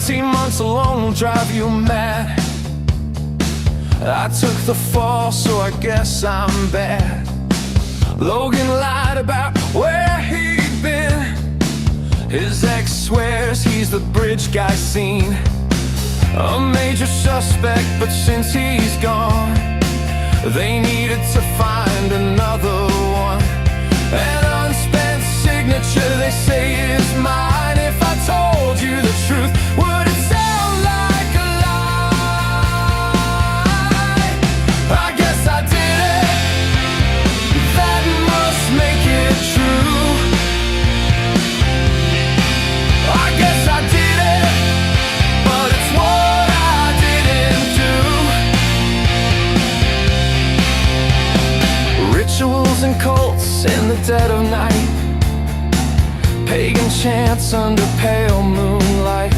18 months alone will drive you mad. I took the fall, so I guess I'm bad. Logan lied about where he'd been. His ex swears he's the bridge guy seen. A major suspect, but since he's gone, they needed to find another one. An unspent signature they say is mine. If I told you the truth, would it sound like a lie? I guess I did it. That must make it true. I guess I did it, but it's what I didn't do. Rituals and cults in the dead of night, pagan chants under pale moonlight.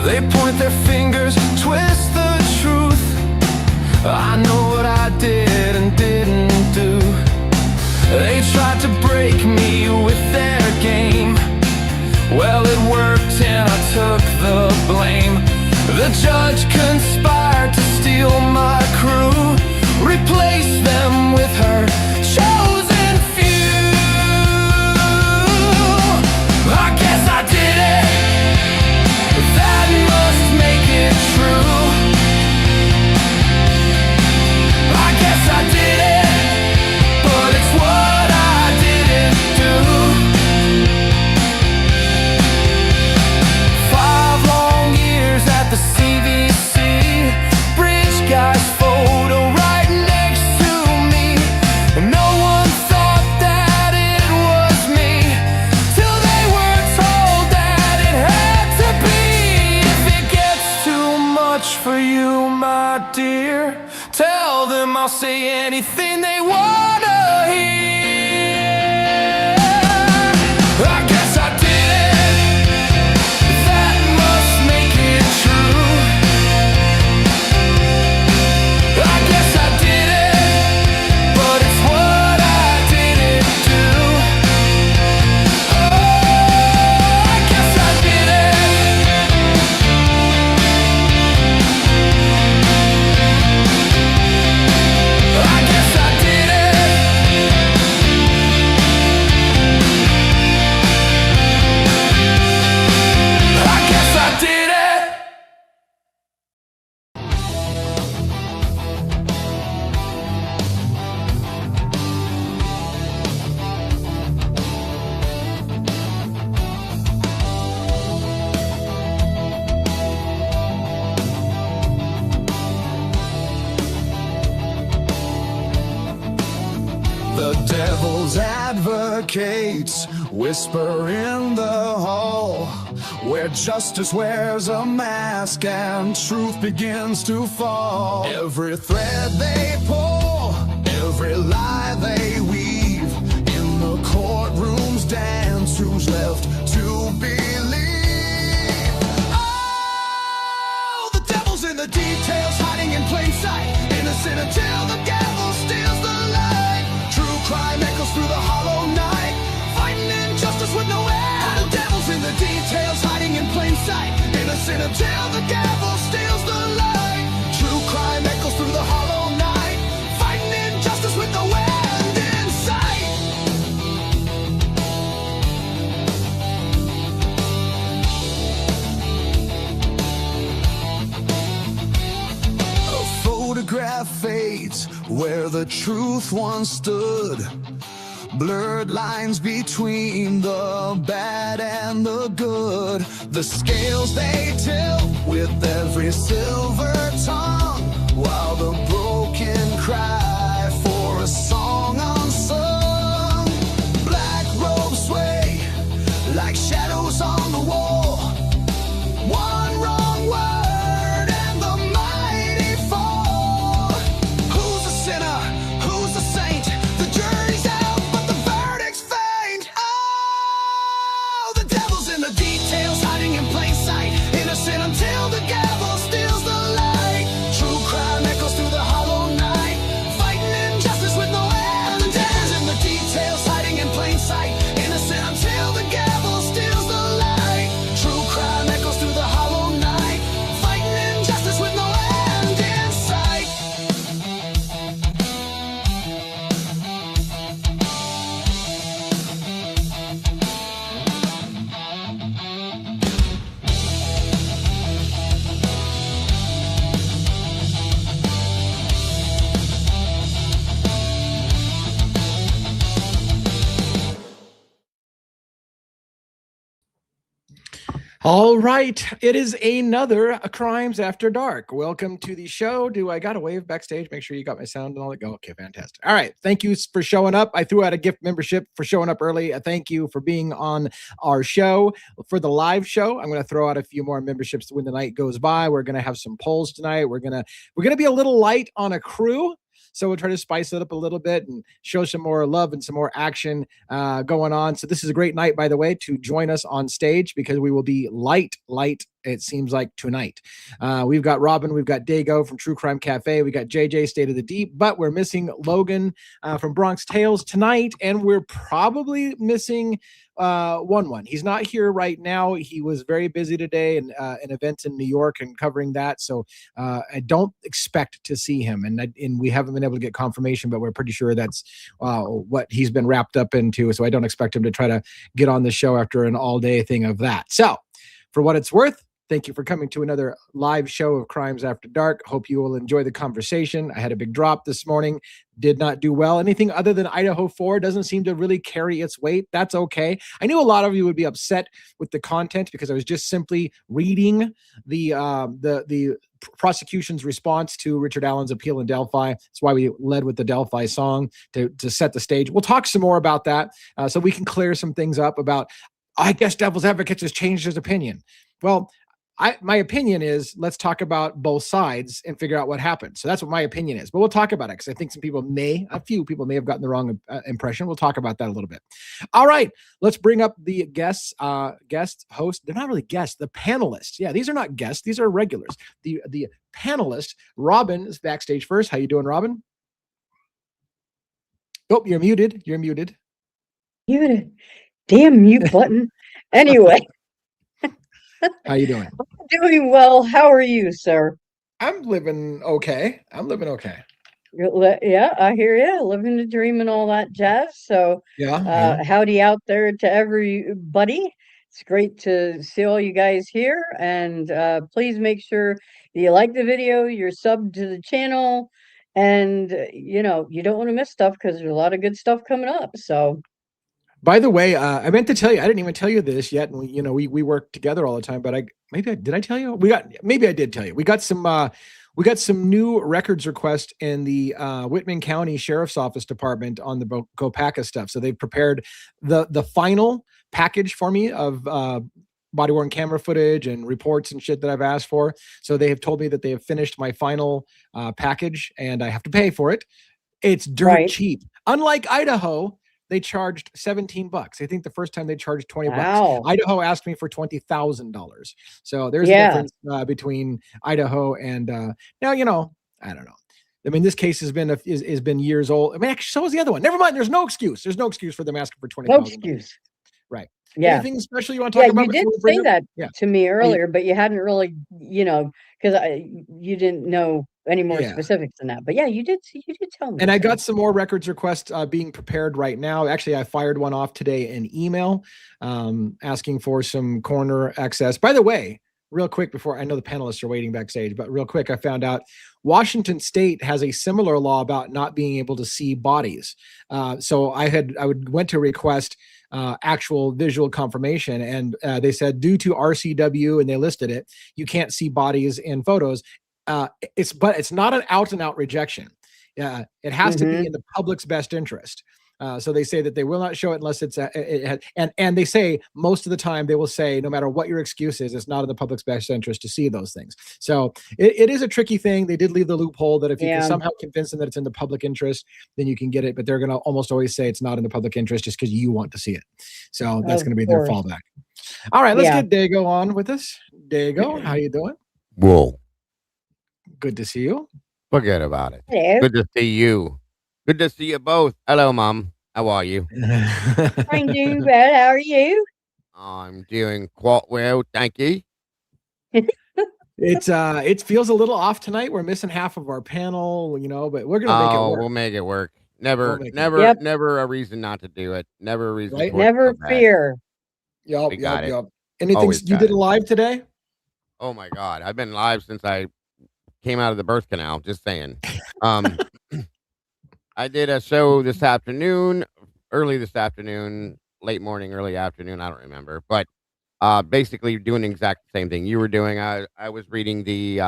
They point their fingers, twist the truth. I know what I did and didn't do. They tried to break me with their game. Well, it worked and I took the blame. The judge conspired to steal my crew, replace them with her chosen few. I guess I did it. That must make it true. I guess I did it, but it's what I didn't do. 5 long years at the CVC, bridge guy's photo right next to me. No one thought that it was me, till they were told that it had to be. If it gets too much for you, my dear, tell them I'll say anything they wanna hear. I guess I did it. That must make it true. I guess I did it, but it's what I didn't do. Oh, I guess I did it. I guess I did it. I guess I did it. The devil's advocates whisper in the hall, where justice wears a mask and truth begins to fall. Every thread they pull, every lie they weave, in the courtroom's dance, who's left to believe? Oh, the devil's in the details, hiding in plain sight, innocent until the gavel steals the light. True crime echoes through the hollow night, fighting injustice with no end. The devil's in the details, hiding in plain sight, innocent until the gavel steals the light. True crime echoes through the hollow night, fighting injustice with no end in sight. A photograph fades where the truth once stood, blurred lines between the bad and the good. The scales they tilt with every silver tongue, while the broken cry for a song unsung. Black robes sway like shadows on the wall. One wrong word and the mighty fall. Who's a sinner? Who's a saint? The jury's out, but the verdict's faint. Oh, the devil's in the details, hiding in plain sight, innocent until the gavel steals the light. True crime echoes through the hollow night, fighting injustice with no end. The devil's in the details, hiding in plain sight, innocent until the gavel steals All right, it is another Crimes After Dark. Welcome to the show. Do I got a wave backstage? Make sure you got my sound and all that. Go. Okay, fantastic. All right, thank you for showing up. I threw out a gift membership for showing up early. Thank you for being on our show. For the live show, I'm going to throw out a few more memberships when the night goes by. We're going to have some polls tonight. We're going to be a little light on a crew. So we'll try to spice it up a little bit and show some more love and some more action going on. So this is a great night, by the way, to join us on stage because we will be light, it seems like, tonight. We've got Robin, we've got Dago from True Crime Cafe, we got JJ, State of the Deep, but we're missing Logan from Bronx Tales tonight, and we're probably missing one. He's not here right now. He was very busy today and in events in New York and covering that. So I don't expect to see him, and we haven't been able to get confirmation, but we're pretty sure that's what he's been wrapped up into. So I don't expect him to try to get on the show after an all-day thing of that. So for what it's worth, thank you for coming to another live show of Crimes After Dark. Hope you will enjoy the conversation. I had a big drop this morning. Did not do well. Anything other than Idaho 4 doesn't seem to really carry its weight. That's okay. I knew a lot of you would be upset with the content because I was just simply reading the prosecution's response to Richard Allen's appeal in Delphi. That's why we led with the Delphi song to set the stage. We'll talk some more about that so we can clear some things up about, I guess Devil's Advocate has changed his opinion. Well, my opinion is let's talk about both sides and figure out what happened. So that's what my opinion is. But we'll talk about it because I think a few people may have gotten the wrong impression. We'll talk about that a little bit. All right, let's bring up the guest host. They're not really guests, the panelists. Yeah, these are not guests. These are regulars. The panelist, Robin, is backstage first. How you doing, Robin? Oh, you're muted. You're muted. Muted. Damn mute button. Anyway. How you doing? I'm doing well. How are you, sir? I'm living okay. Yeah, I hear you. Living the dream and all that jazz. So, Yeah. howdy out there to everybody. It's great to see all you guys here. And please make sure you like the video, you're subbed to the channel, and you don't want to miss stuff because there's a lot of good stuff coming up. So. By the way, I meant to tell you, I didn't even tell you this yet. And we work together all the time, but did I tell you? Maybe I did tell you. We got some new records requests in the Whitman County Sheriff's Office Department on the GoPaca stuff. So they've prepared the final package for me of body-worn camera footage and reports and shit that I've asked for. So they have told me that they have finished my final package and I have to pay for it. It's dirt cheap. Unlike Idaho, they charged $17. I think the first time they charged $20. Idaho asked me for $20,000. So there's a difference between Idaho and now, I don't know. I mean, this case has been years old. I mean, actually, so was the other one. Never mind. There's no excuse. There's no excuse for them asking for $20,000. No excuse. Right. Yeah. Anything special you want to talk about? Yeah, you did say that to me earlier, but you hadn't really, because you didn't know any more specifics than that. But yeah, you did tell me. And I got some more records requests being prepared right now. Actually, I fired one off today in email asking for some coroner access. By the way, real quick before, I know the panelists are waiting backstage, but real quick, I found out Washington State has a similar law about not being able to see bodies. So I went to request actual visual confirmation, and they said due to RCW, and they listed it, you can't see bodies in photos. It's not an out and out rejection. It has to be in the public's best interest. So they say that they will not show it unless and they say most of the time they will say, no matter what your excuse is, it's not in the public's best interest to see those things. So it is a tricky thing. They did leave the loophole that if you can somehow convince them that it's in the public interest, then you can get it. But they're going to almost always say it's not in the public interest just because you want to see it. So that's going to be their fallback. All right, let's get Dago on with us. Dago, how you doing? Whoa. Good to see you. Forget about it. Hello. Good to see you. Good to see you both. Hello, Mom. How are you? I'm doing well. How are you? I'm doing quite well, thank you. It feels a little off tonight. We're missing half of our panel, but we're gonna make it work. We'll make it work. Never a reason not to do it. Never a reason. Right? Never fear. Yep. Anything Always you did live today? Oh my God, I've been live since I came out of the birth canal. Just saying. I did a show this afternoon, early this afternoon, late morning, early afternoon. I don't remember, but basically doing the exact same thing you were doing. I was reading the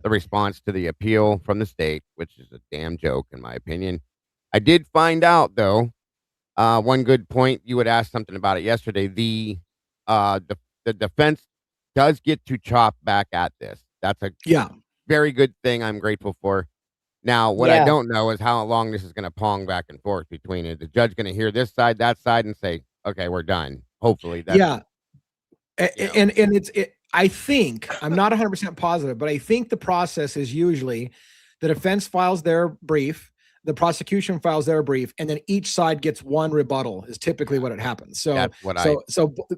response to the appeal from the state, which is a damn joke in my opinion. I did find out though, one good point. You had asked something about it yesterday. The defense does get to chop back at this. That's a Yeah. very good thing. I'm grateful for. Now, what I Yeah. don't know is how long this is going to pong back and forth between it. The judge going to hear this side, that side, and say, "Okay, we're done." Hopefully, that's Yeah. you know. And I think I'm not 100% positive, but I think the process is usually the defense files their brief, the prosecution files their brief, and then each side gets one rebuttal is typically what it happens. So That's what I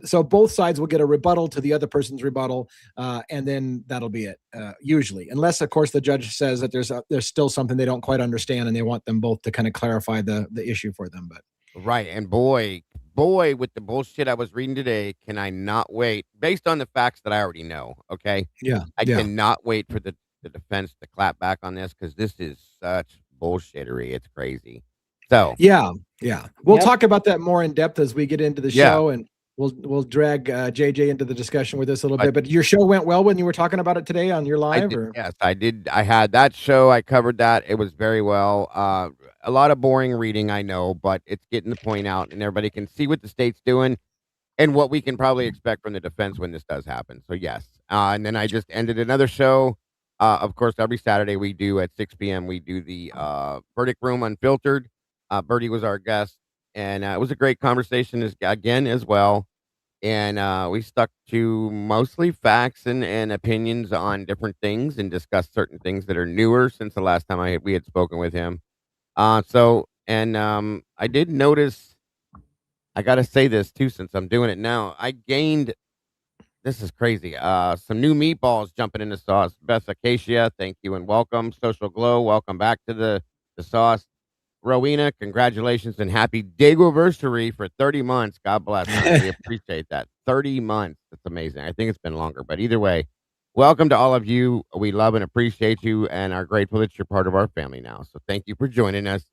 so both sides will get a rebuttal to the other person's rebuttal, and then that'll be it, usually, unless of course the judge says that there's still something they don't quite understand and they want them both to kind of clarify the issue for them. But right. And boy, with the bullshit I was reading today, can I not wait based on the facts that I already know? Okay, yeah, I yeah. cannot wait for the defense to clap back on this because this is such bullshittery. It's crazy. So Yeah, yeah. We'll Yep. talk about that more in depth as we get into the Yeah. show, and we'll drag JJ into the discussion with us a little But- bit. But your show went well when you were talking about it today on your I live, did, or yes, I did. I had that show. I covered that. It was very well. A lot of boring reading, I know, but it's getting the point out, and everybody can see what the state's doing and what we can probably expect from the defense when this does happen. So yes. And then I just ended another show. Of course, every Saturday we do at 6 p.m. We do the verdict room unfiltered. Bertie was our guest, and it was a great conversation as well. And we stuck to mostly facts and opinions on different things and discussed certain things that are newer since the last time we had spoken with him. I did notice, I got to say this too, since I'm doing it now, I gained, this is crazy, some new meatballs jumping in the sauce. Beth Acacia, thank you and welcome. Social Glow, welcome back to the sauce. Rowena, congratulations and happy day-anniversary for 30 months. God bless. We appreciate that. 30 months. That's amazing. I think it's been longer, but either way, welcome to all of you. We love and appreciate you and are grateful that you're part of our family now. So thank you for joining us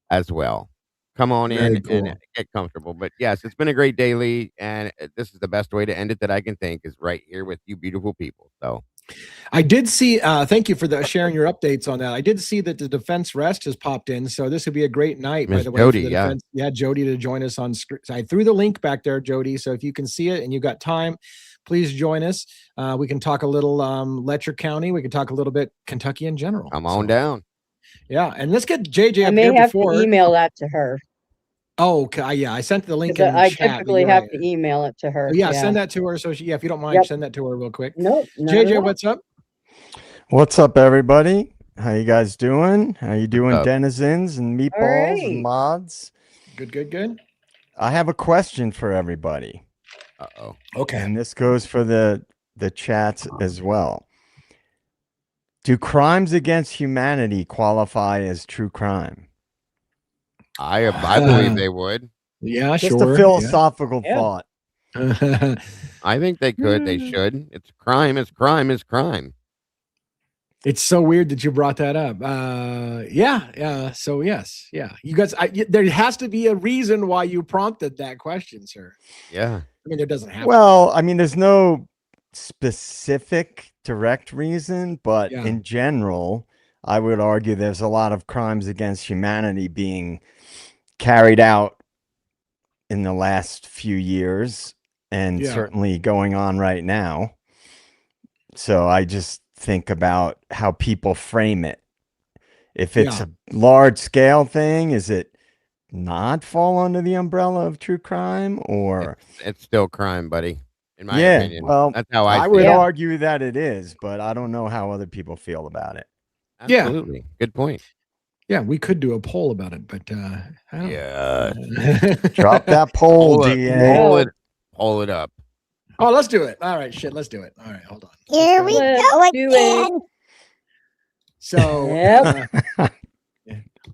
as well. Come on Very in cool. and get comfortable. But yes, it's been a great day, Lee, and this is the best way to end it that I can think is right here with you beautiful people. So I did see. Thank you for sharing your updates on that. I did see that the defense rest has popped in, so this would be a great night. By Miss the way, Jody, for the yeah. defense. Yeah, Jody to join us on screen. I threw the link back there, Jody. So if you can see it and you've got time, please join us. We can talk a little Letcher County. We can talk a little bit Kentucky in general. Come on down. Yeah, and let's get JJ I up may here have before. to email that to her. Oh, okay. Yeah, I sent the link in Because I chat. but typically you're have right. to email it to her. So, yeah, send that to her. So if you don't mind, Yep. send that to her real quick. Nope. not at JJ, all. what's up? What's up, everybody? How you guys doing? How you doing, up? denizens and meatballs right. and mods? Good. I have a question for everybody, Uh-oh. Okay. and this goes for the chats as well. Do crimes against humanity qualify as true crime? I believe they would. Yeah, Just sure. a philosophical Yeah. thought. Yeah. I think they could. They should. It's crime. It's crime. It's crime. It's so weird that you brought that up. Yeah. So yes, yeah. You guys, there has to be a reason why you prompted that question, sir. Yeah. I mean, there doesn't have. Well, I mean, there's no specific direct reason, but Yeah. in general, I would argue there's a lot of crimes against humanity being carried out in the last few years and Yeah. certainly going on right now. So I just think about how people frame it. If it's Yeah. a large scale thing, is it not fall under the umbrella of true crime, or It's still crime, buddy. In my yeah, opinion. well, That's how I I see would it. Yeah. argue that it is, but I don't know how other people feel about it. Yeah. Absolutely. Good point. Yeah, we could do a poll about it, but I don't Yeah. Drop that poll, Pull it, DA. pull it up. Oh, let's do it. All right, shit, let's do it. All right, hold on. Here we Let's go do it. again. So, Yep.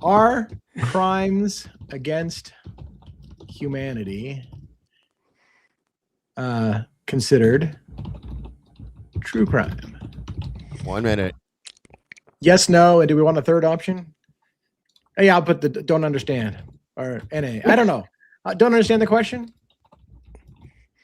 are crimes against humanity considered true crime? 1 minute. Yes, no, and do we want a third option? Yeah, I'll put the don't understand or NA. I don't know. Don't understand the question?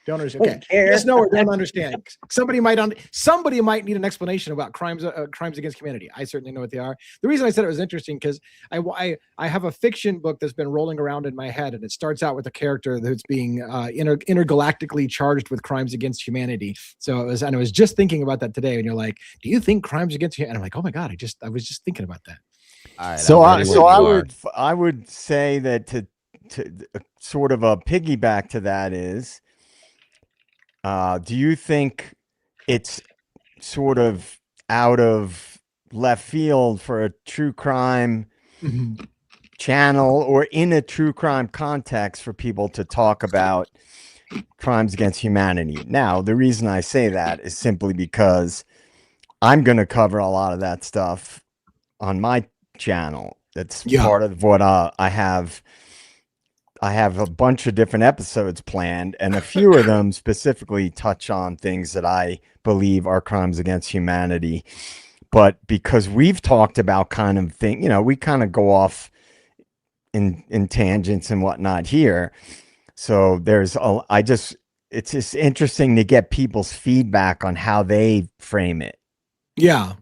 Don't understand. Okay. Don't care. Yes, no, or don't understand. Somebody might need an explanation about crimes against humanity. I certainly know what they are. The reason I said it was interesting because I have a fiction book that's been rolling around in my head, and it starts out with a character that's being intergalactically charged with crimes against humanity. So I was just thinking about that today, and you're like, do you think crimes against humanity? And I'm like, oh my God, I was just thinking about that. All right, So I'm ready when you are. I would say that to sort of a piggyback to that is, do you think it's sort of out of left field for a true crime channel or in a true crime context for people to talk about crimes against humanity? Now, the reason I say that is simply because I'm going to cover a lot of that stuff on my channel. That's part of what I have. I have a bunch of different episodes planned, and a few of them specifically touch on things that I believe are crimes against humanity. But because we've talked about kind of thing, we kind of go off in tangents and whatnot here. So it's just interesting to get people's feedback on how they frame it. Yeah.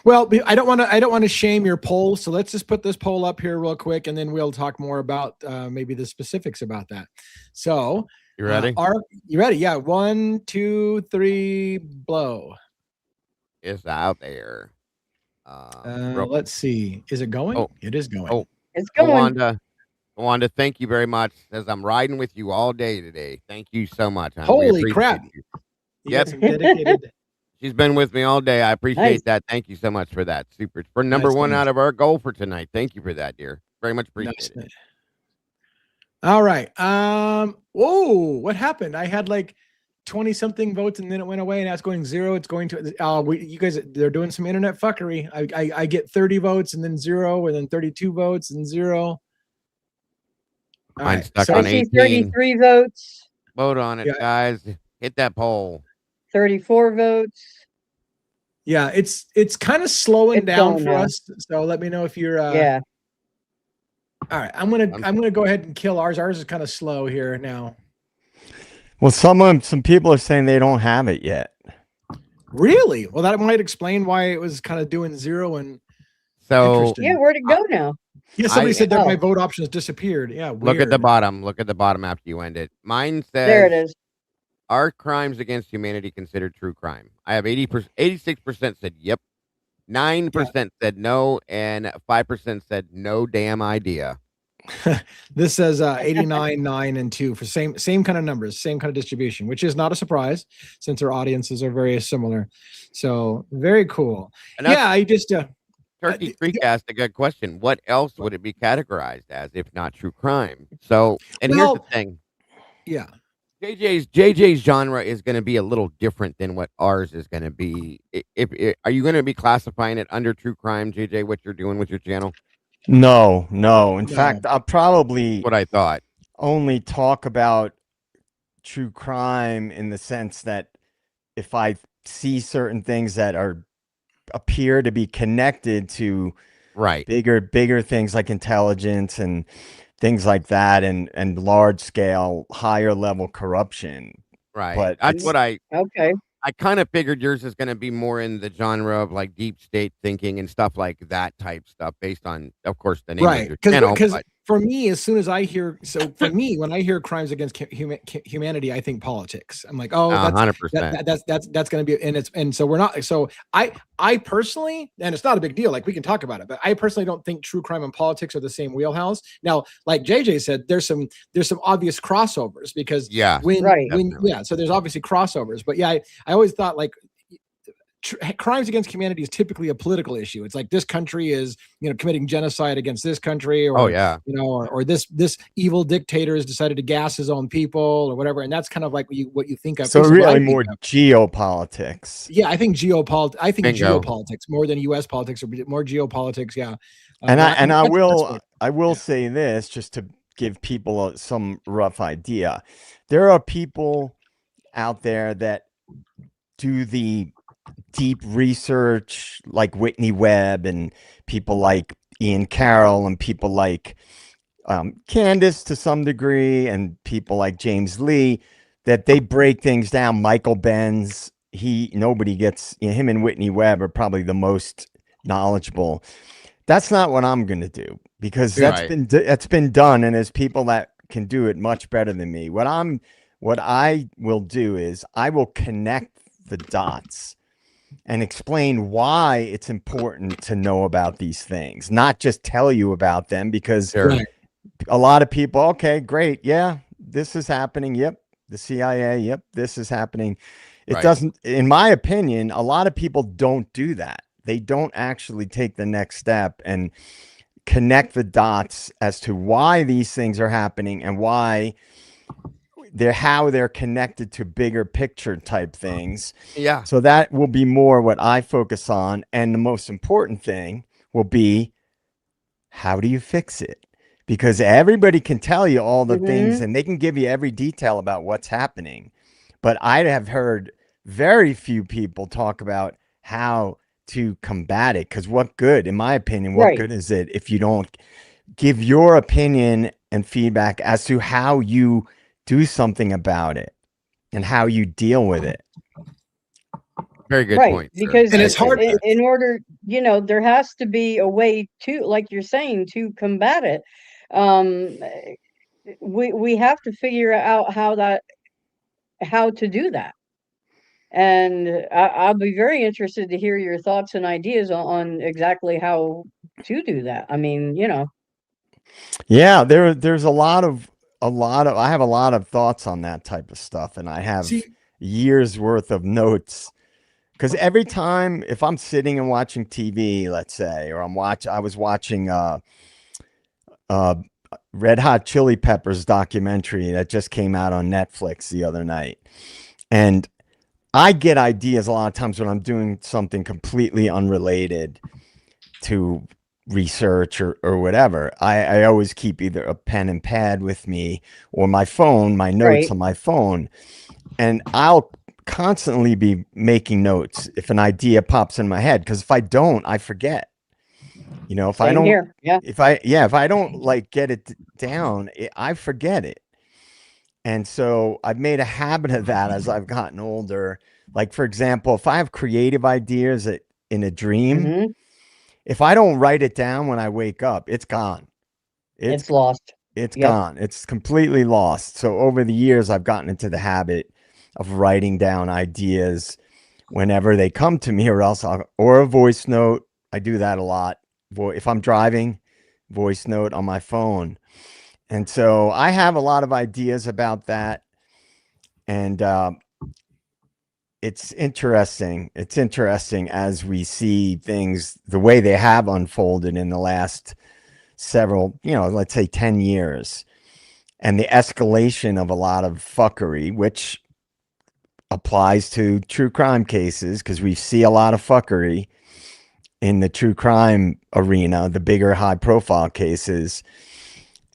Well, I don't want to shame your poll, so let's just put this poll up here real quick, and then we'll talk more about maybe the specifics about that. So, you ready? You ready? Yeah. 1, 2, 3, blow. It's out there. Let's see. Is it going? Oh, it is going. Oh, It's going. Wanda, thank you very much. Says I'm riding with you all day today. Thank you so much. Holy crap! You got some dedicated. She's been with me all day. I appreciate that. Thank you so much for that. Super. For number one out of our goal for tonight. Thank you for that, dear. Very much appreciated. All right. Whoa, what happened? I had like 20 something votes and then it went away, and now it's going 0. It's going to you guys, they're doing some internet fuckery. I get 30 votes and then 0, and then 32 votes and 0. Mine's stuck on 18. 33 votes. Vote on it, guys. Hit that poll. 34 votes. Yeah, it's kind of slowing down for us. So let me know if you're yeah. All right, I'm gonna go ahead and kill ours. Ours is kind of slow here now. Well, some people are saying they don't have it yet. Really? Well, that might explain why it was kind of doing 0 and so. Yeah, where'd it go now? Yeah, somebody said that my vote options disappeared. Yeah, weird. Look at the bottom. Look at the bottom after you end it. Mine says there it is. Are crimes against humanity considered true crime? I have 86% said yep, 9% said no, and 5% said no damn idea. This says 89, 9, and 2 for same kind of numbers, same kind of distribution, which is not a surprise since our audiences are very similar. So very cool. Yeah, I just Turkey Creek asked a good question. What else would it be categorized as if not true crime? So, and here's the thing. Yeah. JJ's genre is going to be a little different than what ours is going to be. Are you going to be classifying it under true crime, JJ, what you're doing with your channel? No. In fact, I'll probably what I thought. Only talk about true crime in the sense that if I see certain things that appear to be connected to bigger things like intelligence and things like that, and large scale, higher level corruption. Right. But that's what I kind of figured yours is going to be more in the genre of like deep state thinking and stuff like that type stuff based on, of course, the name of your channel. Because for me, as soon as I hear, when I hear crimes against humanity, I think politics. I'm like, oh, 100%. That's going to be, and so we're not. So I personally, and it's not a big deal. Like we can talk about it, but I personally don't think true crime and politics are the same wheelhouse. Now, like JJ said, there's some obvious crossovers because so there's obviously crossovers. But yeah, I always thought like crimes against humanity is typically a political issue. It's like this country is, committing genocide against this country, or or this evil dictator has decided to gas his own people or whatever. And that's kind of like what you think of. So really more geopolitics. Yeah, I think geopolitics more than U.S. politics, or more geopolitics. Yeah, I will say this just to give people some rough idea. There are people out there that do the deep research like Whitney Webb and people like Ian Carroll and people like Candace to some degree and people like James Lee that they break things down. Michael Benz, nobody gets, him and Whitney Webb are probably the most knowledgeable. That's not what I'm going to do, because that's been done, and there's people that can do it much better than me. What I will do is I will connect the dots and explain why it's important to know about these things, not just tell you about them, because a lot of people, okay, great. Yeah, this is happening. Yep. The CIA. Yep. This is happening. It doesn't, in my opinion, a lot of people don't do that. They don't actually take the next step and connect the dots as to why these things are happening and how they're connected to bigger picture type things. Yeah. So that will be more what I focus on. And the most important thing will be, how do you fix it? Because everybody can tell you all the things, and they can give you every detail about what's happening. But I have heard very few people talk about how to combat it. Because what good, in my opinion, what good is it if you don't give your opinion and feedback as to how you do something about it and how you deal with it? Very good point. Because And it's hard in order, there has to be a way to, like you're saying, to combat it. We have to figure out how to do that. And I'll be very interested to hear your thoughts and ideas on exactly how to do that. I mean, Yeah, there's a lot of I have a lot of thoughts on that type of stuff, and I have years worth of notes. Because every time, if I'm sitting and watching TV, let's say, or I was watching Red Hot Chili Peppers documentary that just came out on Netflix the other night, and I get ideas a lot of times when I'm doing something completely unrelated to research or whatever. I always keep either a pen and pad with me or my phone, my notes on my phone, and I'll constantly be making notes if an idea pops in my head, because if I don't, I forget. If I don't like get it down, I forget it. And so I've made a habit of that as I've gotten older. Like, for example, if I have creative ideas in a dream, if I don't write it down when I wake up, it's gone. It's lost. It's gone. It's completely lost. So over the years, I've gotten into the habit of writing down ideas whenever they come to me, or a voice note. I do that a lot. If I'm driving, voice note on my phone. And so I have a lot of ideas about that. And it's interesting. It's interesting as we see things the way they have unfolded in the last several, let's say 10 years, and the escalation of a lot of fuckery, which applies to true crime cases, because we see a lot of fuckery in the true crime arena, the bigger high profile cases.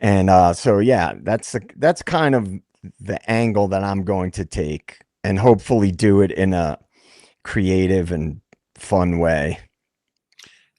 And so, yeah, that's kind of the angle that I'm going to take, and hopefully do it in a creative and fun way.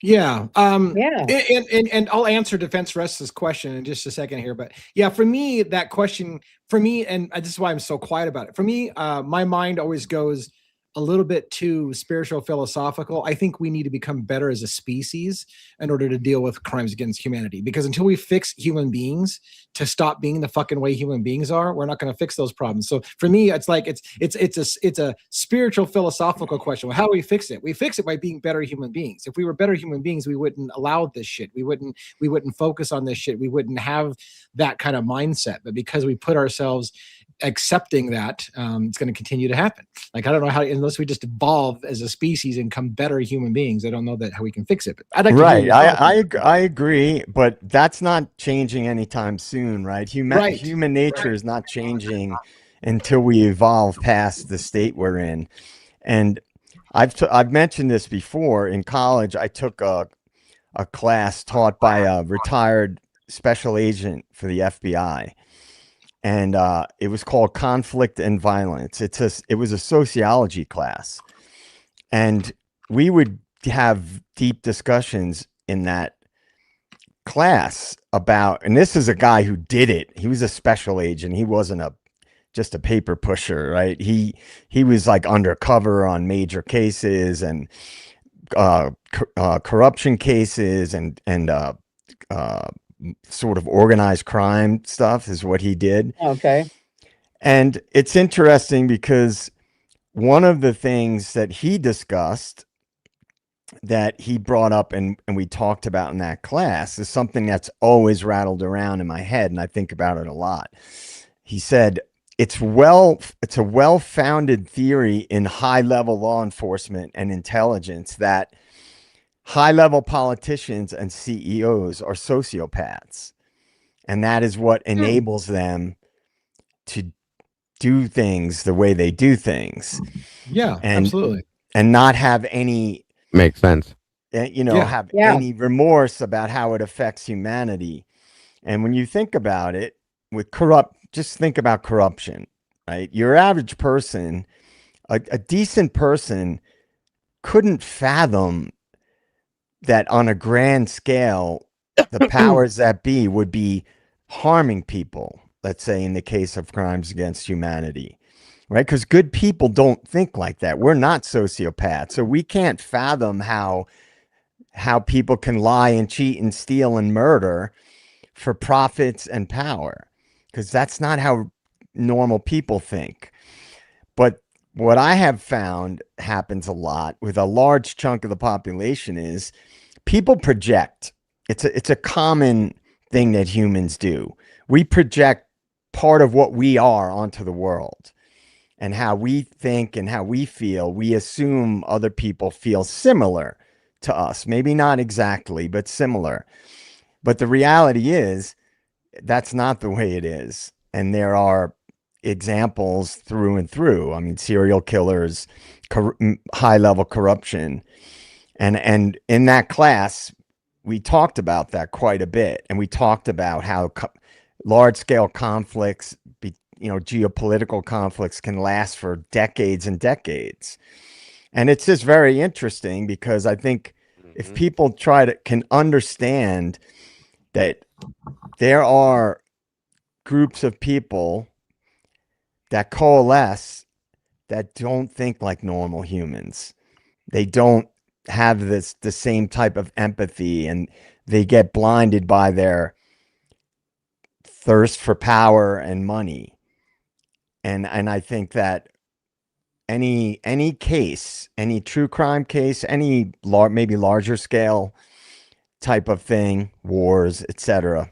Yeah. And I'll answer Defense Rest's question in just a second here. But yeah, for me, that question, and this is why I'm so quiet about it. For me, my mind always goes a little bit too spiritual, philosophical. I think we need to become better as a species in order to deal with crimes against humanity. Because until we fix human beings to stop being the fucking way human beings are, we're not going to fix those problems. So for me, it's like it's a spiritual, philosophical question. Well, how do we fix it? We fix it by being better human beings. If we were better human beings, we wouldn't allow this shit. We wouldn't focus on this shit. We wouldn't have that kind of mindset. But because we put ourselves accepting that, it's going to continue to happen. Like, I don't know how, unless we just evolve as a species and become better human beings, I don't know how we can fix it. But I'd like to hear your thoughts. I agree, but that's not changing anytime soon, right? Human nature is not changing until we evolve past the state we're in. And I've mentioned this before. In college, I took a class taught by a retired special agent for the FBI. And it was called Conflict and Violence. It was a sociology class. And we would have deep discussions in that class about, and this is a guy who did it. He was a special agent. He wasn't just a paper pusher, right? He was like undercover on major cases and corruption cases and sort of organized crime stuff is what he did. Okay. And it's interesting because one of the things that he discussed that he brought up and we talked about in that class is something that's always rattled around in my head, and I think about it a lot. He said it's a well-founded theory in high-level law enforcement and intelligence that high-level politicians and CEOs are sociopaths, and that is what enables them to do things the way they do things. Yeah, and absolutely. and not have any Makes sense. have Yeah. any remorse about how it affects humanity. And when you think about it, just think about corruption, right? Your average person, a decent person, couldn't fathom that on a grand scale, the powers that be would be harming people, let's say in the case of crimes against humanity, right? Because good people don't think like that. We're not sociopaths. So we can't fathom how people can lie and cheat and steal and murder for profits and power, because that's not how normal people think. But what I have found happens a lot with a large chunk of the population is people project. It's a common thing that humans do. We project part of what we are onto the world, and how we think and how we feel. We assume other people feel similar to us, maybe not exactly, but similar. But the reality is that's not the way it is. And there are examples through and through. I mean, serial killers, high level corruption. And in that class, we talked about that quite a bit. And we talked about how large scale conflicts, geopolitical conflicts can last for decades and decades. And it's just very interesting because I think if people can understand that there are groups of people that coalesce that don't think like normal humans. They don't have the same type of empathy, and they get blinded by their thirst for power and money. And I think that any case, any true crime case, any maybe larger scale type of thing, wars, etc.,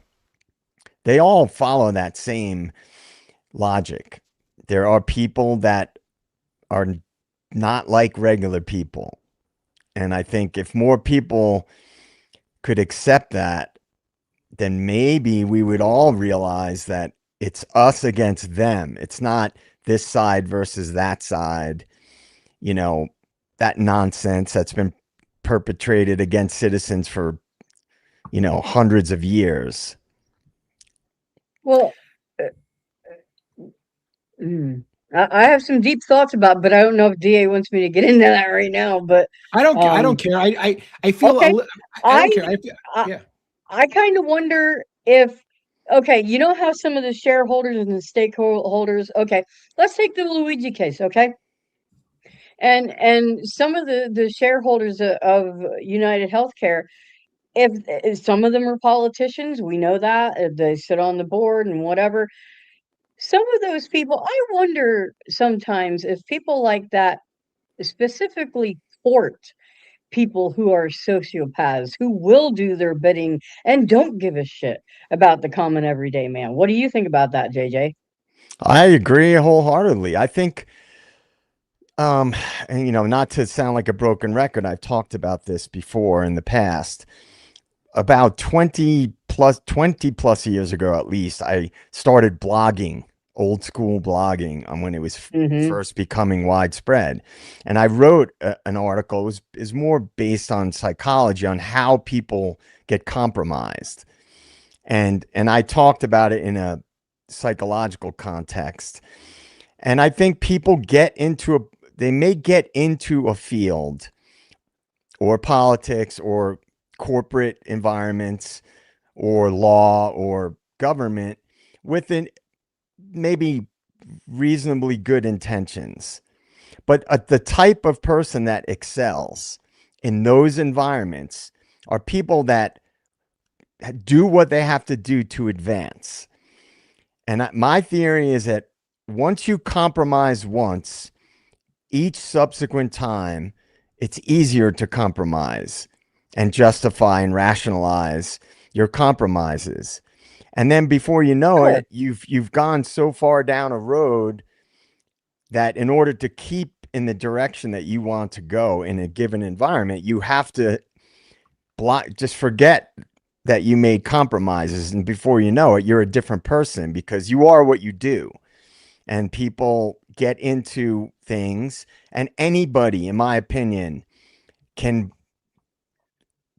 they all follow that same logic. There are people that are not like regular people. And I think if more people could accept that, then maybe we would all realize that it's us against them. It's not this side versus that side, that nonsense that's been perpetrated against citizens for, hundreds of years. Well, I have some deep thoughts about, but I don't know if DA wants me to get into that right now. But I don't care. I feel okay. I don't care. Yeah. I kind of wonder if, okay, you know how some of the shareholders and the stakeholders, okay, let's take the Luigi case, okay? And some of the shareholders of United Healthcare, if some of them are politicians, we know that they sit on the board and whatever. Some of those people, I wonder sometimes if people like that specifically court people who are sociopaths, who will do their bidding and don't give a shit about the common everyday man. What do you think about that, JJ? I agree wholeheartedly. I think, and not to sound like a broken record, I've talked about this before in the past. About 20 plus years ago, at least, I started blogging, old school blogging, when it was first becoming widespread. And I wrote an article. Is more based on psychology, on how people get compromised. And I talked about it in a psychological context. And I think people they may get into a field or politics or corporate environments or law or government within maybe reasonably good intentions. But the type of person that excels in those environments are people that do what they have to do to advance. And my theory is that once you compromise once, each subsequent time, it's easier to compromise and justify and rationalize your compromises. And then before you know Sure. it, you've gone so far down a road that in order to keep in the direction that you want to go in a given environment, you have to just forget that you made compromises. And before you know it, you're a different person because you are what you do. And people get into things, and anybody, in my opinion, can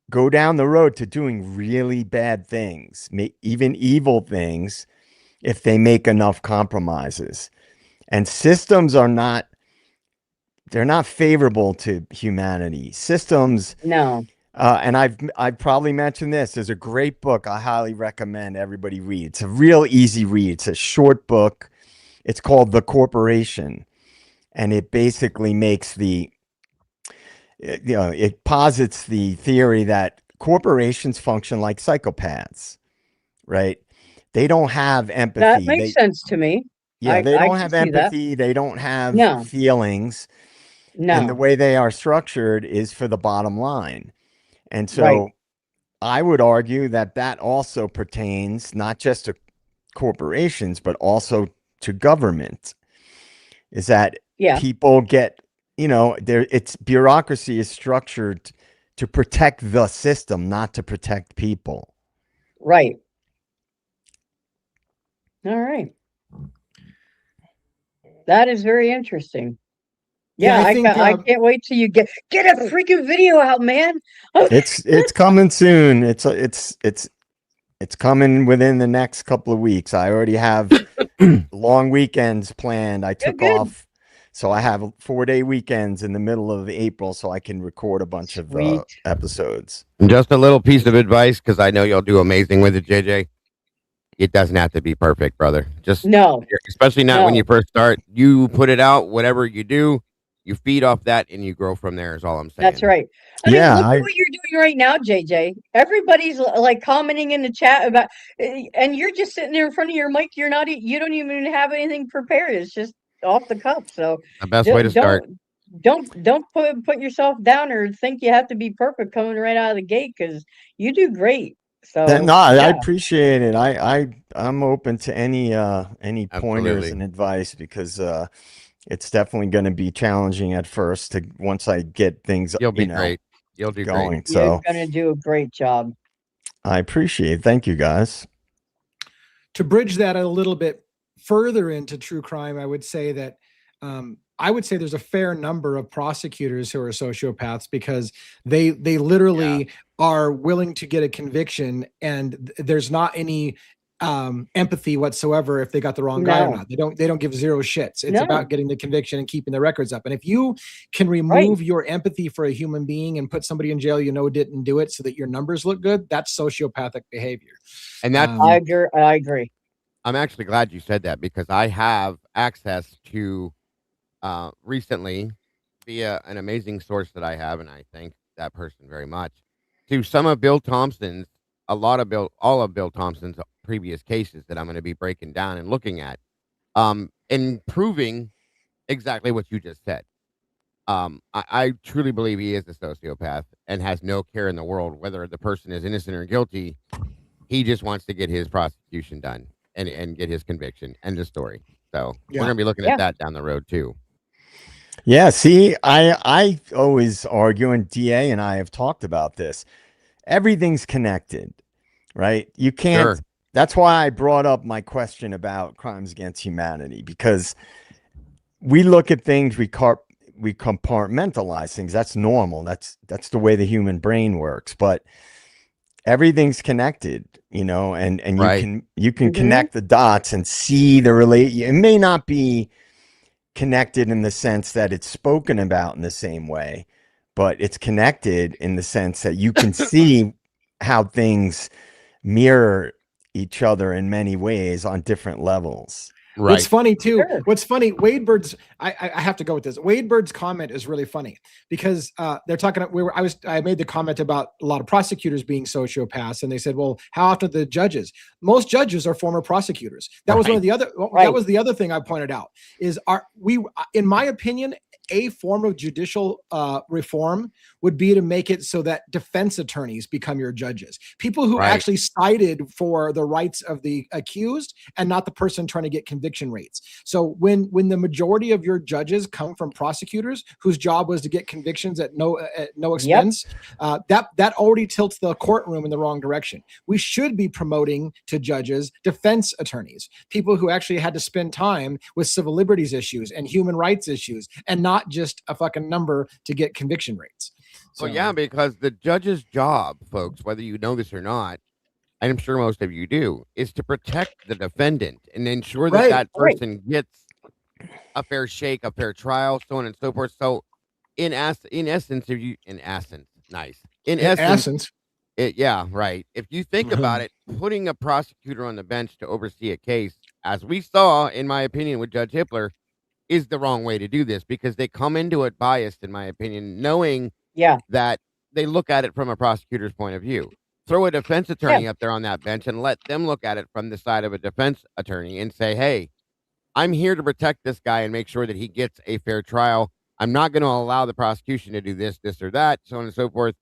go down the road to doing really bad things, even evil things, if they make enough compromises. And systems are not, they're not favorable to humanity. Systems, No. and I've probably mentioned this. There's a great book I highly recommend everybody read. It's a real easy read. It's a short book. It's called The Corporation, and it basically makes it posits the theory that corporations function like psychopaths, right? They don't have empathy. That makes sense to me. They I don't can have see that. empathy. They don't have No. feelings. And the No. way they are structured is for the bottom line. And so Right. I would argue that that also pertains not just to corporations, but also to government, is that Yeah. people get, it's bureaucracy is structured to protect the system, not to protect people. Right. All right. That is very interesting. Yeah, Yeah, I think I can't wait till you get a freaking video out, man. It's coming soon. It's coming within the next couple of weeks. I already have long weekends planned. I took good. off, so I have 4-day weekends in the middle of April, so I can record a bunch of Sweet. episodes. And just a little piece of advice, because I know you'll do amazing with it, JJ. It doesn't have to be perfect, brother. Just No. especially not when No. you first start. You put it out, whatever you do, you feed off that, and you grow from there. Is all I'm saying. That's right. I mean, Yeah, look at what you're doing right now, JJ. Everybody's like commenting in the chat about, and you're just sitting there in front of your mic. You're not, you don't even have anything prepared. It's just off the cuff. So The best way to start. don't put yourself down or think you have to be perfect coming right out of the gate, because you do great. So No, I yeah. appreciate it. I'm open to any pointers Absolutely. and advice, because it's definitely going to be challenging at first once I get things You'll be great. You'll do going. great. So You're gonna do a great job. I appreciate it. Thank you, guys. To bridge that a little bit further into true crime, I would say that there's a fair number of prosecutors who are sociopaths, because they literally are willing to get a conviction, and there's not any empathy whatsoever if they got the wrong guy or No. not. They don't give zero shits. It's No. about getting the conviction and keeping the records up. And if you can remove your empathy for a human being and put somebody in jail didn't do it so that your numbers look good, that's sociopathic behavior. And that's I agree. I'm actually glad you said that, because I have access to recently, via an amazing source that I have, and I thank that person very much, to all of Bill Thompson's previous cases that I'm going to be breaking down and looking at, and proving exactly what you just said. I truly believe he is a sociopath and has no care in the world whether the person is innocent or guilty. He just wants to get his prosecution done and get his conviction. End of story. So we're going to be looking at that down the road too. Yeah, see, I always argue, and DA and I have talked about this. Everything's connected, right? You can't. Sure. That's why I brought up my question about crimes against humanity, because we look at things, we compartmentalize things. That's normal. That's the way the human brain works. But everything's connected, and you can connect the dots and see the It may not be connected in the sense that it's spoken about in the same way, but it's connected in the sense that you can see how things mirror each other in many ways on different levels. What's Right. funny too, Sure. what's funny, Wade Bird's, I have to go with this. Wade Bird's comment is really funny because they're talking, I made the comment about a lot of prosecutors being sociopaths, and they said, well, how often the judges? Most judges are former prosecutors. That was one of the other, Right. that was the other thing I pointed out is in my opinion, a form of judicial reform would be to make it so that defense attorneys become your judges, people who Right. actually sided for the rights of the accused and not the person trying to get conviction rates. So when the majority of your judges come from prosecutors whose job was to get convictions at no expense, that already tilts the courtroom in the wrong direction. We should be promoting to judges defense attorneys, people who actually had to spend time with civil liberties issues and human rights issues, and not just a fucking number to get conviction rates. Well, yeah, because the judge's job, folks, whether you know this or not, and I'm sure most of you do, is to protect the defendant and ensure that Right. that person gets a fair shake, a fair trial, so on and so forth. So, in essence, nice. In essence, yeah, right. If you think about it, putting a prosecutor on the bench to oversee a case, as we saw, in my opinion, with Judge Hippler, is the wrong way to do this because they come into it biased, in my opinion, knowing that they look at it from a prosecutor's point of view. Throw a defense attorney up there on that bench and let them look at it from the side of a defense attorney and say, hey, I'm here to protect this guy and make sure that he gets a fair trial. I'm not going to allow the prosecution to do this, this, or that, so on and so forth.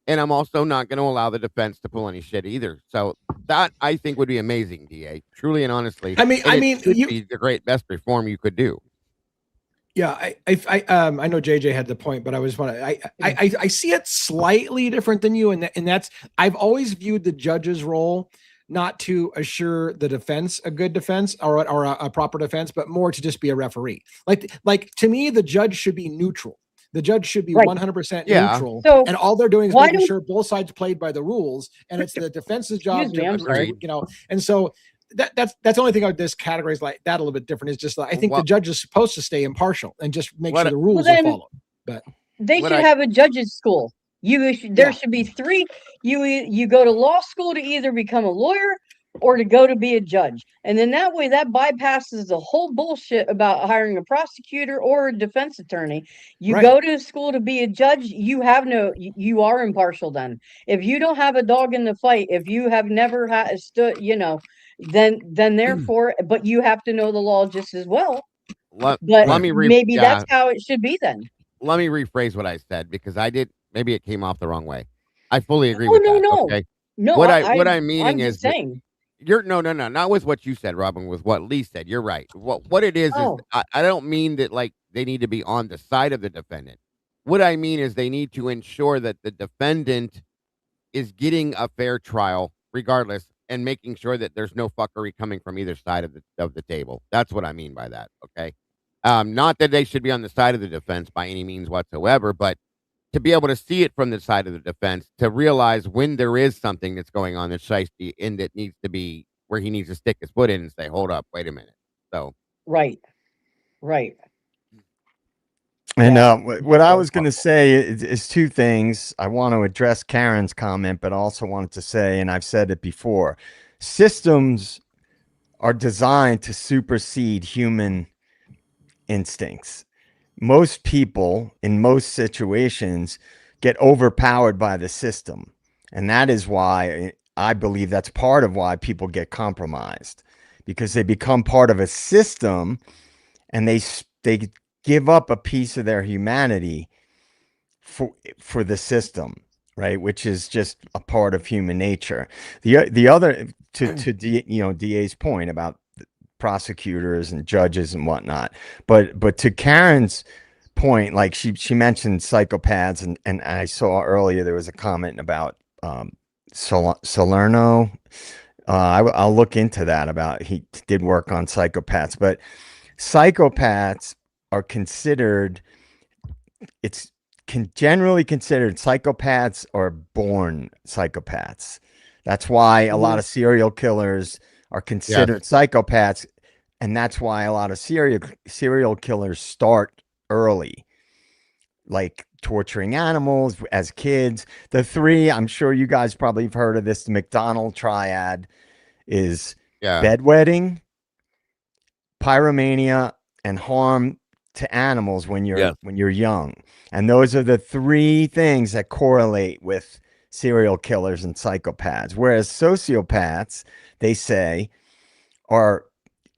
And I'm also not going to allow the defense to pull any shit either. So that, I think, would be amazing, DA. Truly and honestly. I mean, it should be the best reform you could do. Yeah, I know JJ had the point, but I see it slightly different than you, and that's I've always viewed the judge's role not to assure the defense a good defense or a proper defense, but more to just be a referee. Like to me, the judge should be neutral. The judge should be 100% neutral, So and all they're doing is why making sure both sides played by the rules, and it's the defense's job Excuse me, I'm sorry. And so that's the only thing I would just categorize like that a little bit different is just I think the judge is supposed to stay impartial and just make sure the rules are followed. But they should have a judges school. There should be three. You go to law school to either become a lawyer or to go to be a judge, and then that way that bypasses the whole bullshit about hiring a prosecutor or a defense attorney. You go to school to be a judge. You are impartial. Then if you don't have a dog in the fight, if you have never stood, then therefore, but you have to know the law just as well. Maybe that's how it should be then. Let me rephrase what I said because maybe it came off the wrong way. I fully agree with that. No. Okay? No, what I'm meaning I'm is saying. Not with what you said, Robin, with what Lee said. You're right. What it is I don't mean that like they need to be on the side of the defendant. What I mean is they need to ensure that the defendant is getting a fair trial regardless and making sure that there's no fuckery coming from either side of the table. That's what I mean by that. Okay. Not that they should be on the side of the defense by any means whatsoever, but to be able to see it from the side of the defense, to realize when there is something that's going on that's shiesty and that needs to be where he needs to stick his foot in and say, hold up, wait a minute. So right. And what I was going to say is two things. I want to address Karen's comment, but also wanted to say, and I've said it before, systems are designed to supersede human instincts. Most people in most situations get overpowered by the system. And that is why I believe that's part of why people get compromised, because they become part of a system and they give up a piece of their humanity for the system, right? Which is just a part of human nature. The other to DA's point about prosecutors and judges and whatnot, but to Karen's point, like she mentioned psychopaths, and I saw earlier there was a comment about Salerno. I'll look into that. About he did work on psychopaths, but psychopaths are considered. It's generally considered psychopaths are born psychopaths. That's why a lot of serial killers are considered psychopaths, and that's why a lot of serial killers start early, like torturing animals as kids. The three, I'm sure you guys probably have heard of this, the McDonald triad is bedwetting, pyromania, and harm to animals when you're Yes. young. And those are the three things that correlate with serial killers and psychopaths. Whereas sociopaths, they say,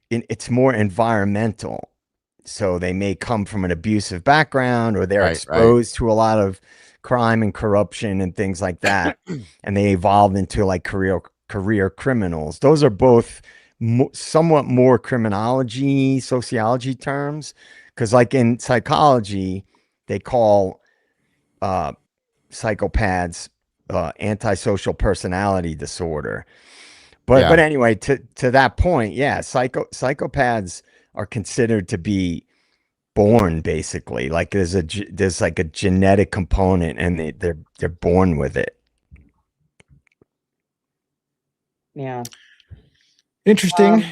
it's more environmental. So they may come from an abusive background, or they're Right, exposed to a lot of crime and corruption and things like that, and they evolve into like career criminals. Those are both somewhat more criminology, sociology terms, because like in psychology, they call psychopaths antisocial personality disorder. But anyway, to that point, yeah, psychopaths are considered to be born, basically. Like there's like a genetic component, and they're born with it. Yeah. Interesting.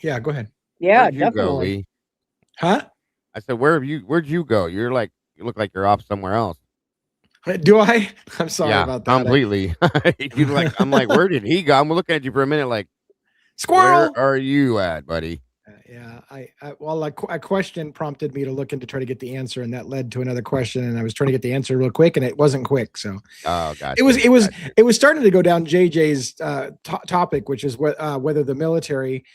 Yeah, go ahead. Yeah, Where'd you go, definitely. Lee? Huh? I said, where'd you go? You look like you're off somewhere else. Do I? I'm sorry Yeah, about that. completely. I'm like, where did he go? I'm looking at you for a minute, like, Squirrel. where are you at, buddy? Yeah, a question prompted me to look into try to get the answer, and that led to another question, and I was trying to get the answer real quick, and it wasn't quick. So Oh, gotcha. it was starting to go down JJ's topic, which is whether the military,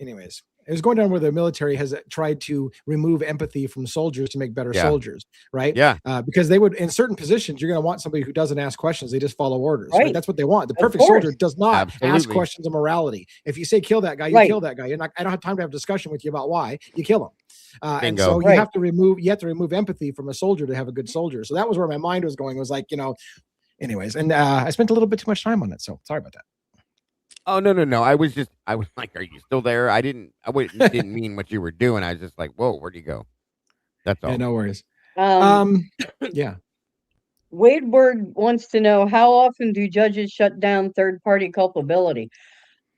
anyways, it was going down where the military has tried to remove empathy from soldiers to make better soldiers, right? Yeah. Because they would, in certain positions, you're going to want somebody who doesn't ask questions; they just follow orders. Right? Right. That's what they want. The Of perfect course. soldier does not ask Absolutely. questions of morality. If you say kill that guy, you Right. kill that guy. I don't have time to have a discussion with you about why you kill him. And Bingo. so you Right. have to remove empathy from a soldier to have a good soldier. So that was where my mind was going. It was like, anyways, and I spent a little bit too much time on it. So sorry about that. Oh, no. I was like, are you still there? I didn't mean what you were doing. I was just like, whoa, where'd you go? That's all. Yeah, no worries. Yeah. Wade Word wants to know, how often do judges shut down third-party culpability?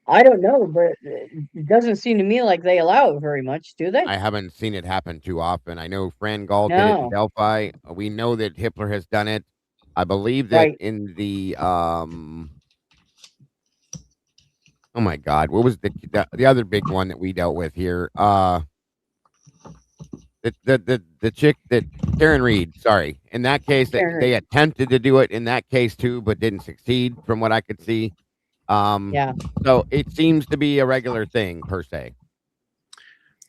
I don't know, but it doesn't seem to me like they allow it very much, do they? I haven't seen it happen too often. I know Fran Gall did it in No. Delphi. We know that Hitler has done it. I believe that Right. in the oh my God, what was the other big one that we dealt with here? The chick that Karen Reed, sorry. In that case, they attempted to do it in that case too, but didn't succeed from what I could see. Yeah. So it seems to be a regular thing per se.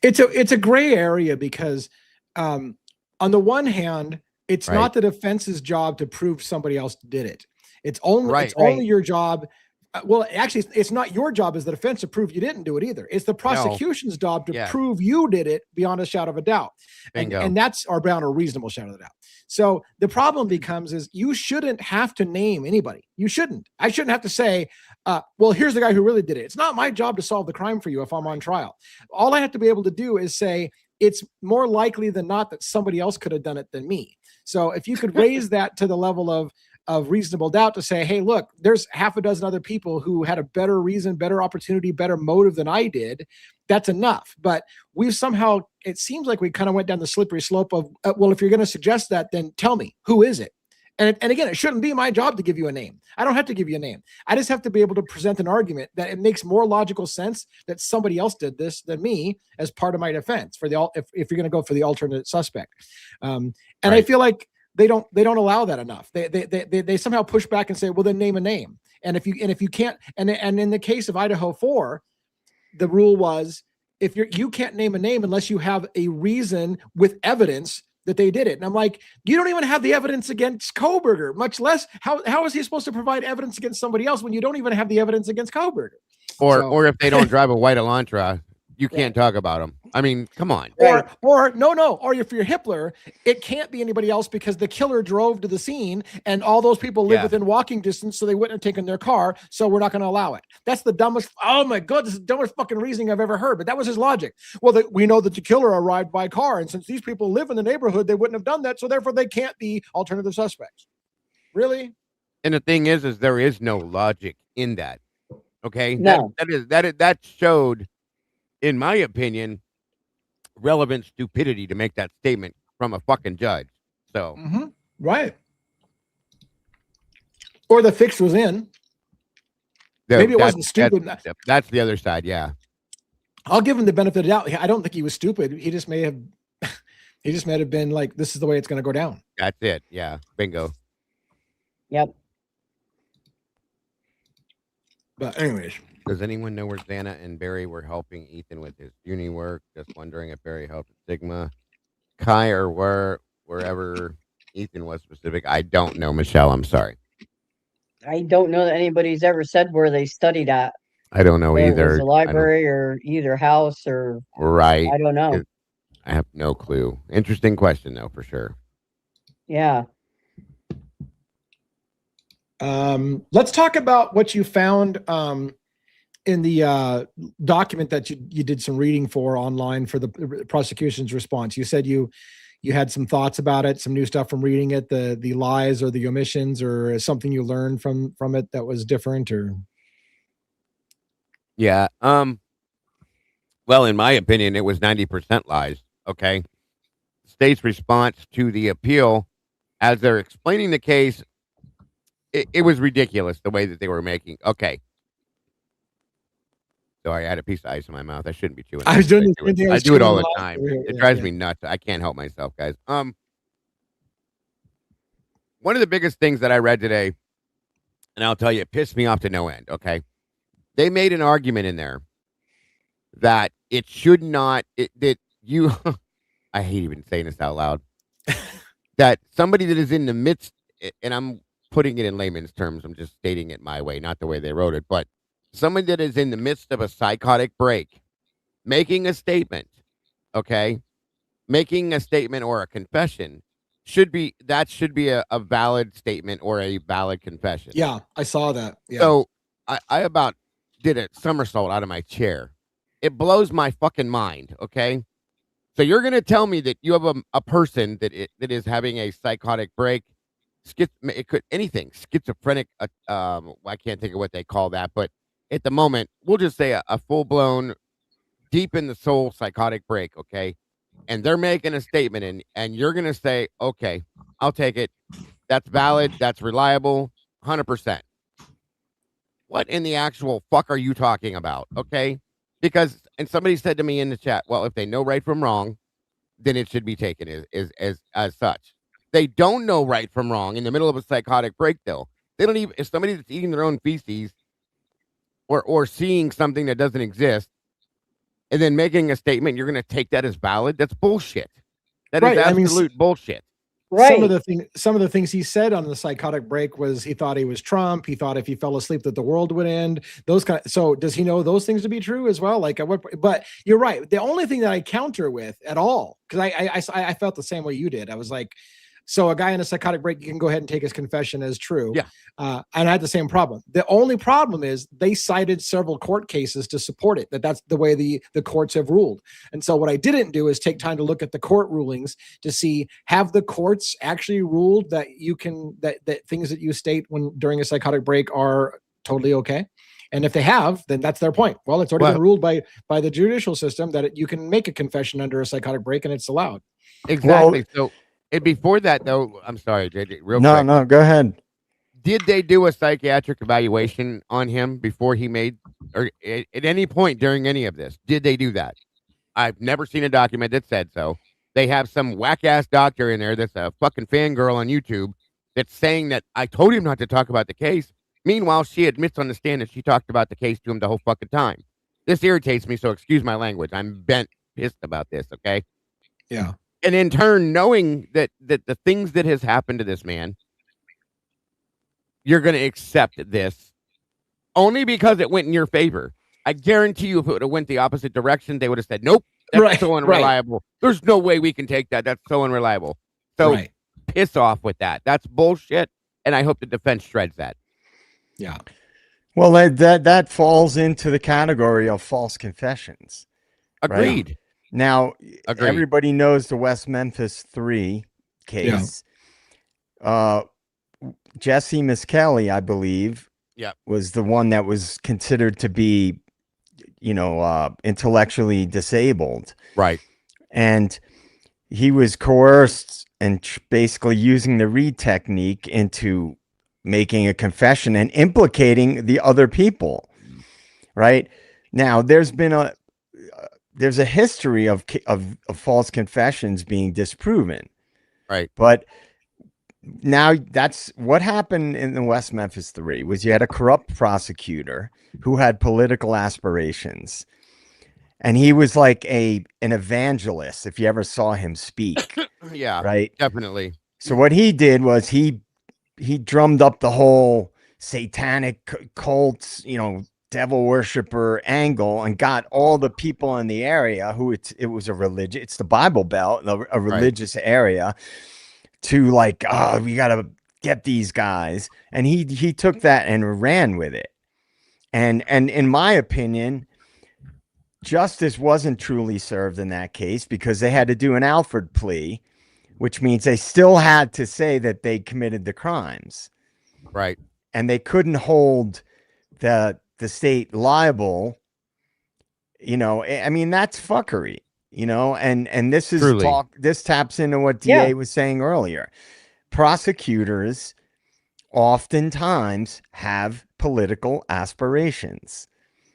It's a gray area because on the one hand, it's Right. not the defense's job to prove somebody else did it. It's only Right. only your job. Well, actually, it's not your job as the defense to prove you didn't do it either. It's the prosecution's job to prove you did it beyond a shadow of a doubt. Bingo. And that's our beyond a reasonable shadow of a doubt. So the problem becomes is you shouldn't have to name anybody. You shouldn't. I shouldn't have to say, well, here's the guy who really did it. It's not my job to solve the crime for you if I'm on trial. All I have to be able to do is say, it's more likely than not that somebody else could have done it than me. So if you could raise that to the level of reasonable doubt to say, hey, look, there's half a dozen other people who had a better reason, better opportunity, better motive than I did. That's enough. But we've somehow, it seems like we kind of went down the slippery slope of, well, if you're going to suggest that, then tell me, who is it? And again, it shouldn't be my job to give you a name. I don't have to give you a name. I just have to be able to present an argument that it makes more logical sense that somebody else did this than me as part of my defense for if you're going to go for the alternate suspect. And I feel like they don't allow that enough. They somehow push back and say, well, then name a name. And if you can't, and in the case of Idaho 4, the rule was if you can't name a name unless you have a reason with evidence that they did it. And I'm like, you don't even have the evidence against Koberger, much less how is he supposed to provide evidence against somebody else when you don't even have the evidence against Koberger? Or if they don't drive a white Elantra, you can't talk about them. I mean, come on. Or if you're Hitler, it can't be anybody else because the killer drove to the scene and all those people live within walking distance, so they wouldn't have taken their car. So we're not going to allow it. That's the dumbest. Oh my God, this is the dumbest fucking reasoning I've ever heard. But that was his logic. Well, we know that the killer arrived by car, and since these people live in the neighborhood, they wouldn't have done that. So therefore, they can't be alternative suspects. Really? And the thing is there is no logic in that. Okay, No. that showed, in my opinion, relevant stupidity to make that statement from a fucking judge. So right. Or the fix was in. Maybe it wasn't stupid. That's the other side. Yeah. I'll give him the benefit of the doubt. I don't think he was stupid. He just may have, he just may have been like, this is the way it's going to go down. That's it. Yeah. Bingo. Yep. But anyways, Does anyone know where Xana and Barry were helping Ethan with his uni work? Just wondering if Barry helped at Sigma, Chi, or wherever Ethan was specific. I don't know, Michelle. I'm sorry. I don't know that anybody's ever said where they studied at. I don't know Whether it either. was the library or either house or Right. I don't know. I have no clue. Interesting question, though, for sure. Yeah. let's talk about what you found in the document that you did some reading for online for the prosecution's response. You said you had some thoughts about it, some new stuff from reading it, the lies or the omissions or something you learned from it that was different, or Yeah. Well, in my opinion, it was 90% lies. Okay. State's response to the appeal, as they're explaining the case, it was ridiculous the way that they were making. Okay. Sorry, I had a piece of ice in my mouth. I shouldn't be chewing. I was doing the same thing. I do it all the time. It drives me nuts. I can't help myself, guys. One of the biggest things that I read today, and I'll tell you, it pissed me off to no end. Okay. They made an argument in there that it should not, that you, I hate even saying this out loud, that somebody that is in the midst, and I'm putting it in layman's terms, I'm just stating it my way, not the way they wrote it, but somebody that is in the midst of a psychotic break, making a statement, okay, making a statement or a confession should be a valid statement or a valid confession. Yeah, I saw that. Yeah. So I about did a somersault out of my chair. It blows my fucking mind. Okay. So you're going to tell me that you have a person that is having a psychotic break, it could anything, schizophrenic. I can't think of what they call that, but at the moment, we'll just say a full blown, deep in the soul psychotic break. Okay. And they're making a statement and you're going to say, okay, I'll take it. That's valid. That's reliable. 100%. What in the actual fuck are you talking about? Okay. Because, and somebody said to me in the chat, well, if they know right from wrong, then it should be taken as such. They don't know right from wrong in the middle of a psychotic break, though. They don't even, if somebody that's eating their own feces or seeing something that doesn't exist and then making a statement, you're going to take that as valid. That's bullshit. That is absolute bullshit. Right. Some of the things he said on the psychotic break was he thought he was Trump. He thought if he fell asleep that the world would end. So does he know those things to be true as well? Like, but you're right. The only thing that I counter with at all, because I felt the same way you did. I was like, so a guy in a psychotic break, you can go ahead and take his confession as true. Yeah. And I had the same problem. The only problem is they cited several court cases to support it, that's the way the courts have ruled. And so what I didn't do is take time to look at the court rulings to see, have the courts actually ruled that you can, that things that you state during a psychotic break are totally okay? And if they have, then that's their point. Well, it's already been ruled by the judicial system that you can make a confession under a psychotic break and it's allowed. Exactly. So, and before that, though, I'm sorry, JJ, real quick. No, go ahead. Did they do a psychiatric evaluation on him before he made, or at any point during any of this? Did they do that? I've never seen a document that said so. They have some whack-ass doctor in there that's a fucking fangirl on YouTube that's saying that I told him not to talk about the case. Meanwhile, she admits on the stand that she talked about the case to him the whole fucking time. This irritates me, so excuse my language. I'm pissed about this, okay? Yeah. And in turn, knowing that the things that has happened to this man, you're going to accept this only because it went in your favor. I guarantee you if it would have went the opposite direction, they would have said, nope, that's so unreliable. There's no way we can take that. That's so unreliable. So piss off with that. That's bullshit. And I hope the defense shreds that. Yeah. Well, that falls into the category of false confessions. Agreed. Right? Now, everybody knows the West Memphis 3 case. Yeah. Jesse Miskelly, I believe, was the one that was considered to be, intellectually disabled. Right. And he was coerced and basically using the Reed technique into making a confession and implicating the other people. Right. Now, there's been there's a history of false confessions being disproven. Right. But now that's what happened in the West Memphis 3 was you had a corrupt prosecutor who had political aspirations. And he was like an evangelist, if you ever saw him speak. Yeah, right. Definitely. So what he did was he drummed up the whole satanic cults, devil worshiper angle, and got all the people in the area who it was a religion. It's the Bible Belt, a religious area, to like, oh, we got to get these guys. And he took that and ran with it. And in my opinion, justice wasn't truly served in that case because they had to do an Alford plea, which means they still had to say that they committed the crimes. Right. And they couldn't hold the state liable. I mean, that's fuckery, and this is Truly. this taps into what DA was saying earlier. Prosecutors oftentimes have political aspirations.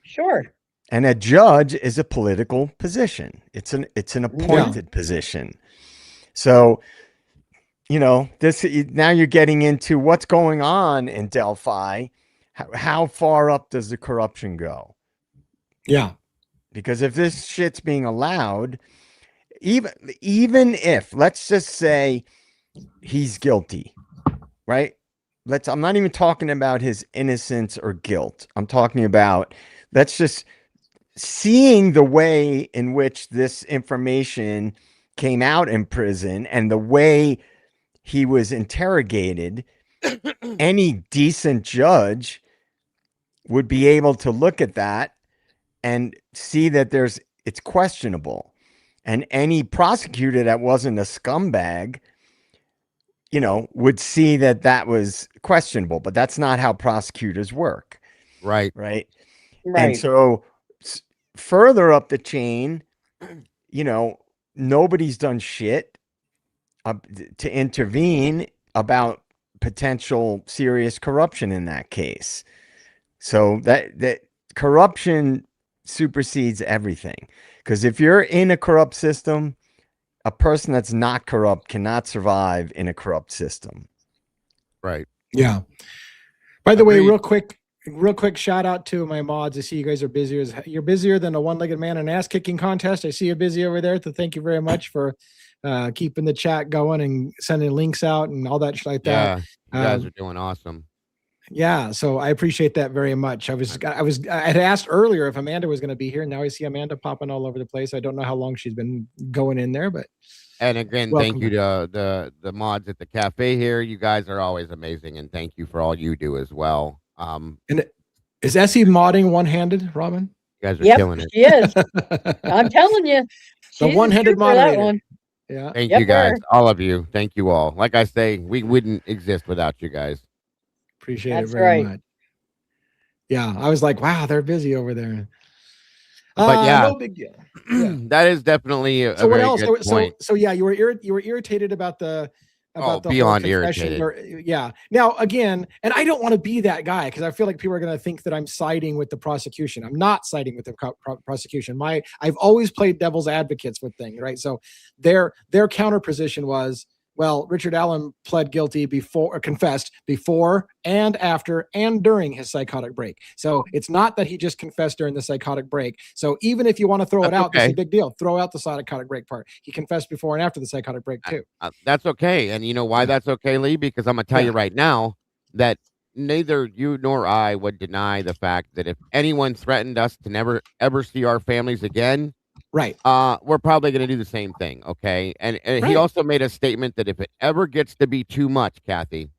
Sure. And a judge is a political position. It's an appointed position. So, this now you're getting into what's going on in Delphi. How far up does the corruption go? Yeah. Because if this shit's being allowed, even if, let's just say he's guilty, right? I'm not even talking about his innocence or guilt. I'm talking about, let's just seeing the way in which this information came out in prison and the way he was interrogated, any decent judge would be able to look at that and see that it's questionable. And any prosecutor that wasn't a scumbag, would see that was questionable, but that's not how prosecutors work. Right. Right. And so further up the chain, nobody's done shit to intervene about potential serious corruption in that case. So that corruption supersedes everything. Because if you're in a corrupt system, a person that's not corrupt cannot survive in a corrupt system. Right. Yeah. By the way, real quick shout out to my mods. I see you guys are busier. You're busier than a one-legged man in an ass-kicking contest. I see you busy over there. So thank you very much for keeping the chat going and sending links out and all that shit like that. You guys are doing awesome. Yeah, so I appreciate that very much. I had asked earlier if Amanda was going to be here. Now I see Amanda popping all over the place. I don't know how long she's been going in there, but. And again, thank you to the mods at the cafe here. You guys are always amazing, and thank you for all you do as well. And is Essie modding one-handed, Robin? You guys are killing it. She is. I'm telling you, the one-handed moderator. Yeah. Thank you guys, all of you. Thank you all. Like I say, we wouldn't exist without you guys. Appreciate it very much. Yeah, I was like, wow, they're busy over there. But no big deal. Yeah. That is definitely a so what very else? good point. So yeah, you were irritated about the beyond irritated. Yeah. Now again, and I don't want to be that guy because I feel like people are going to think that I'm siding with the prosecution. I'm not siding with the prosecution. I've always played devil's advocates with things, right? So their counter position was, well, Richard Allen pled guilty confessed before and after and during his psychotic break. So it's not that he just confessed during the psychotic break. So even if you want to throw it out, that's a big deal. Throw out the psychotic break part. He confessed before and after the psychotic break too. That's okay. And you know why that's okay, Lee? Because I'm going to tell you right now that neither you nor I would deny the fact that if anyone threatened us to never, ever see our families again, right, we're probably going to do the same thing. Okay. And he also made a statement that if it ever gets to be too much, Kathy,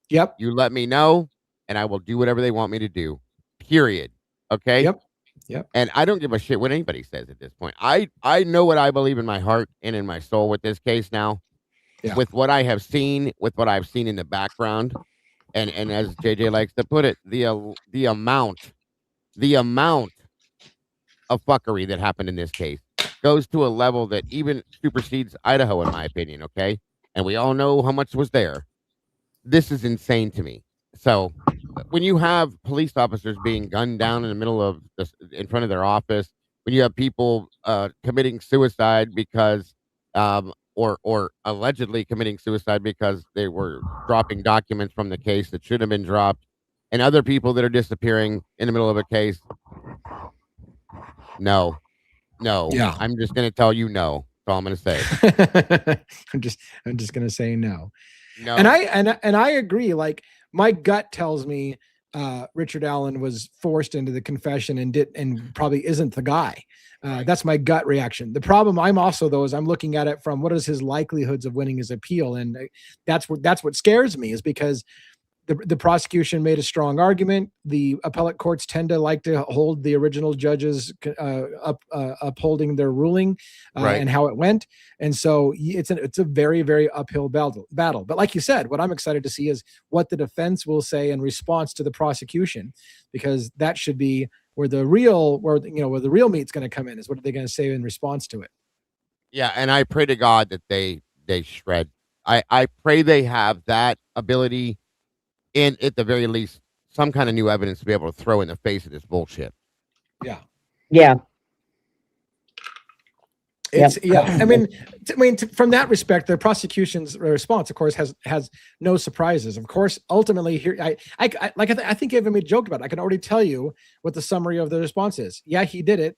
you let me know and I will do whatever they want me to do, period. Okay. Yep. And I don't give a shit what anybody says at this point. I know what I believe in my heart and in my soul with this case now, with what I have seen, with what I've seen in the background. And as JJ likes to put it, the amount of fuckery that happened in this case goes to a level that even supersedes Idaho, in my opinion. Okay. And we all know how much was there. This is insane to me. So when you have police officers being gunned down in the middle of in front of their office, when you have people committing suicide because or allegedly committing suicide because they were dropping documents from the case that should have been dropped, and other people that are disappearing in the middle of a case. No, no. Yeah. I'm just going to tell you no. That's all I'm going to say. I'm just gonna say no. No. And I agree. Like, my gut tells me Richard Allen was forced into the confession and probably isn't the guy. That's my gut reaction. The problem I'm also, though, is I'm looking at it from what is his likelihoods of winning his appeal, and that's what scares me, is because the prosecution made a strong argument. The appellate courts tend to like to hold the original judges upholding their ruling Right. and how it went. And so it's a very, very uphill battle. But like you said, what I'm excited to see is what the defense will say in response to the prosecution, because that should be where the real meat's going to come in, is what are they going to say in response to it? Yeah, and I pray to God that they shred. I pray they have that ability, and at the very least, some kind of new evidence to be able to throw in the face of this bullshit. Yeah. Yeah. It's I mean, from that respect, the prosecution's response, of course, has no surprises. Of course, ultimately, here I think I even made a joke about it. I can already tell you what the summary of the response is. Yeah, he did it,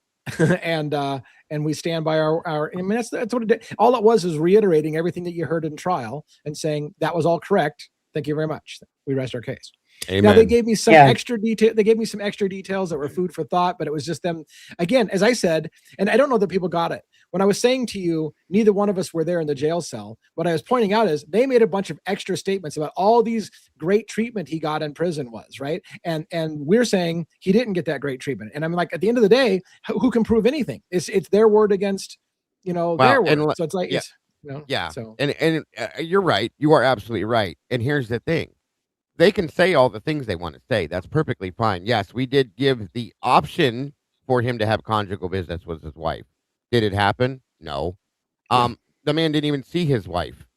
and we stand by our. I mean, that's what it did. All it was is reiterating everything that you heard in trial and saying that was all correct. Thank you very much. We rest our case. Amen. Now, they gave me some extra detail. They gave me some extra details that were food for thought, but it was just them again, as I said, and I don't know that people got it. When I was saying to you, neither one of us were there in the jail cell. What I was pointing out is they made a bunch of extra statements about all these great treatment he got in prison was, right? And we're saying he didn't get that great treatment. And I'm like, at the end of the day, who can prove anything? It's their word against, their word. So it's like, So and you're right. You are absolutely right. And here's the thing. They can say all the things they want to say. That's perfectly fine. Yes, we did give the option for him to have conjugal visits with his wife. Did it happen? No. The man didn't even see his wife.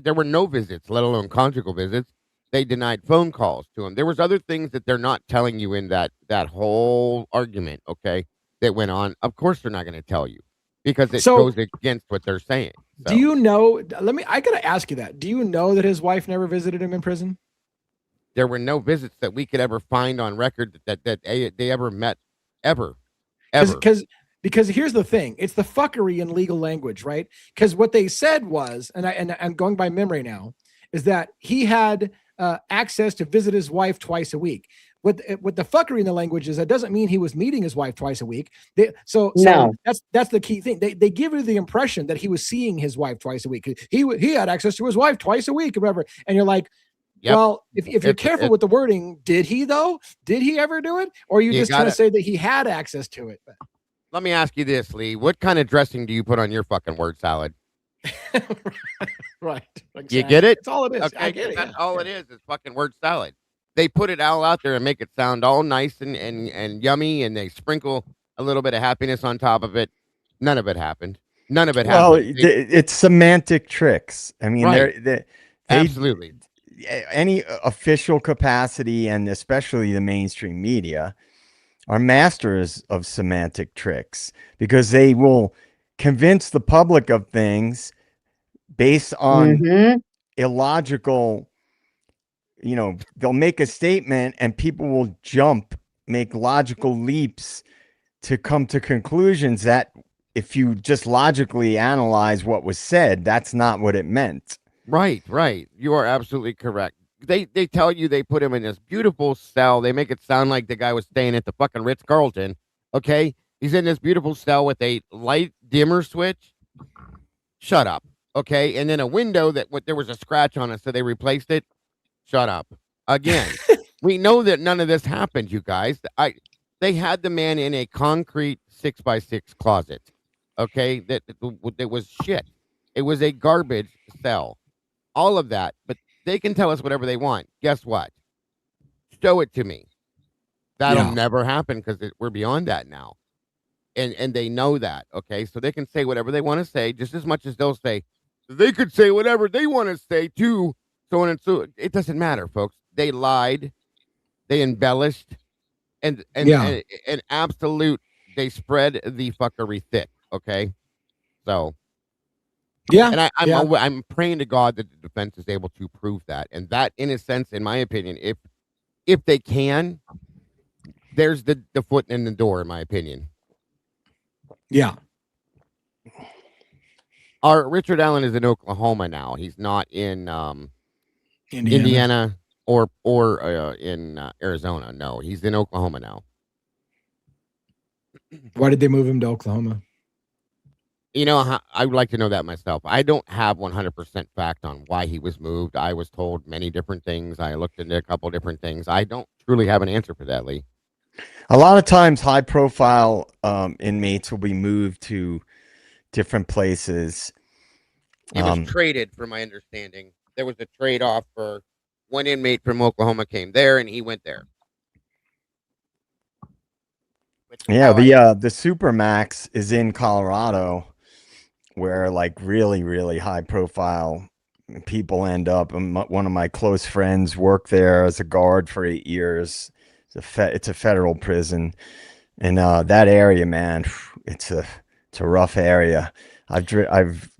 There were no visits, let alone conjugal visits. They denied phone calls to him. There was other things that they're not telling you in that whole argument, okay, that went on. Of course they're not going to tell you because it goes against what they're saying. So. Do you know, I got to ask you that. Do you know that his wife never visited him in prison? There were no visits that we could ever find on record that they ever met, ever. Because here's the thing, it's the fuckery in legal language, right? Because what they said was, and I'm going by memory now, is that he had access to visit his wife twice a week. What the fuckery in the language is, that doesn't mean he was meeting his wife twice a week. So that's the key thing. They give you the impression that he was seeing his wife twice a week. He had access to his wife twice a week or whatever, and you're like, yep. Well, if you're careful with the wording, did he though? Did he ever do it? Or are you just trying to say that he had access to it? Let me ask you this, Lee. What kind of dressing do you put on your fucking word salad? Right. Exactly. You get it? That's all it is. Okay, I get it. That's all it is fucking word salad. They put it all out there and make it sound all nice and yummy, and they sprinkle a little bit of happiness on top of it. None of it happened. None of it happened. Well, it's semantic tricks. I mean, right. Absolutely. Any official capacity, and especially the mainstream media, are masters of semantic tricks, because they will convince the public of things based on illogical, they'll make a statement and people will make logical leaps to come to conclusions that if you just logically analyze what was said, that's not what it meant. Right. You are absolutely correct. They tell you they put him in this beautiful cell. They make it sound like the guy was staying at the fucking Ritz-Carlton. Okay? He's in this beautiful cell with a light dimmer switch. Shut up. Okay? And then a window there was a scratch on it, so they replaced it. Shut up. Again, we know that none of this happened, you guys. They had the man in a concrete 6x6 closet. Okay? That was shit. It was a garbage cell. All of that. But they can tell us whatever they want. Guess what? Show it to me. That'll never happen because we're beyond that now. And they know that, okay? So they can say whatever they want to say, just as much as they'll say, they could say whatever they want to say too, so on and so. It doesn't matter, folks. They lied. They embellished. And an absolute they spread the fuckery thick. Okay, so Yeah. and yeah. I'm praying to God that the defense is able to prove that, and that, in a sense, in my opinion, if they can, there's the foot in the door, in my opinion. Yeah. Our Richard Allen is in Oklahoma now. He's not in Indiana or in Arizona. No, he's in Oklahoma now. Why did they move him to Oklahoma? You know, I would like to know that myself. I don't have 100% fact on why he was moved. I was told many different things. I looked into a couple different things. I don't truly have an answer for that, Lee. A lot of times, high-profile inmates will be moved to different places. He was traded, from my understanding. There was a trade-off for one inmate from Oklahoma came there, and he went there. Yeah, the Supermax is in Colorado, where like really, really high-profile people end up. One of my close friends worked there as a guard for 8 years. It's a federal prison, and that area, man, it's a rough area. I've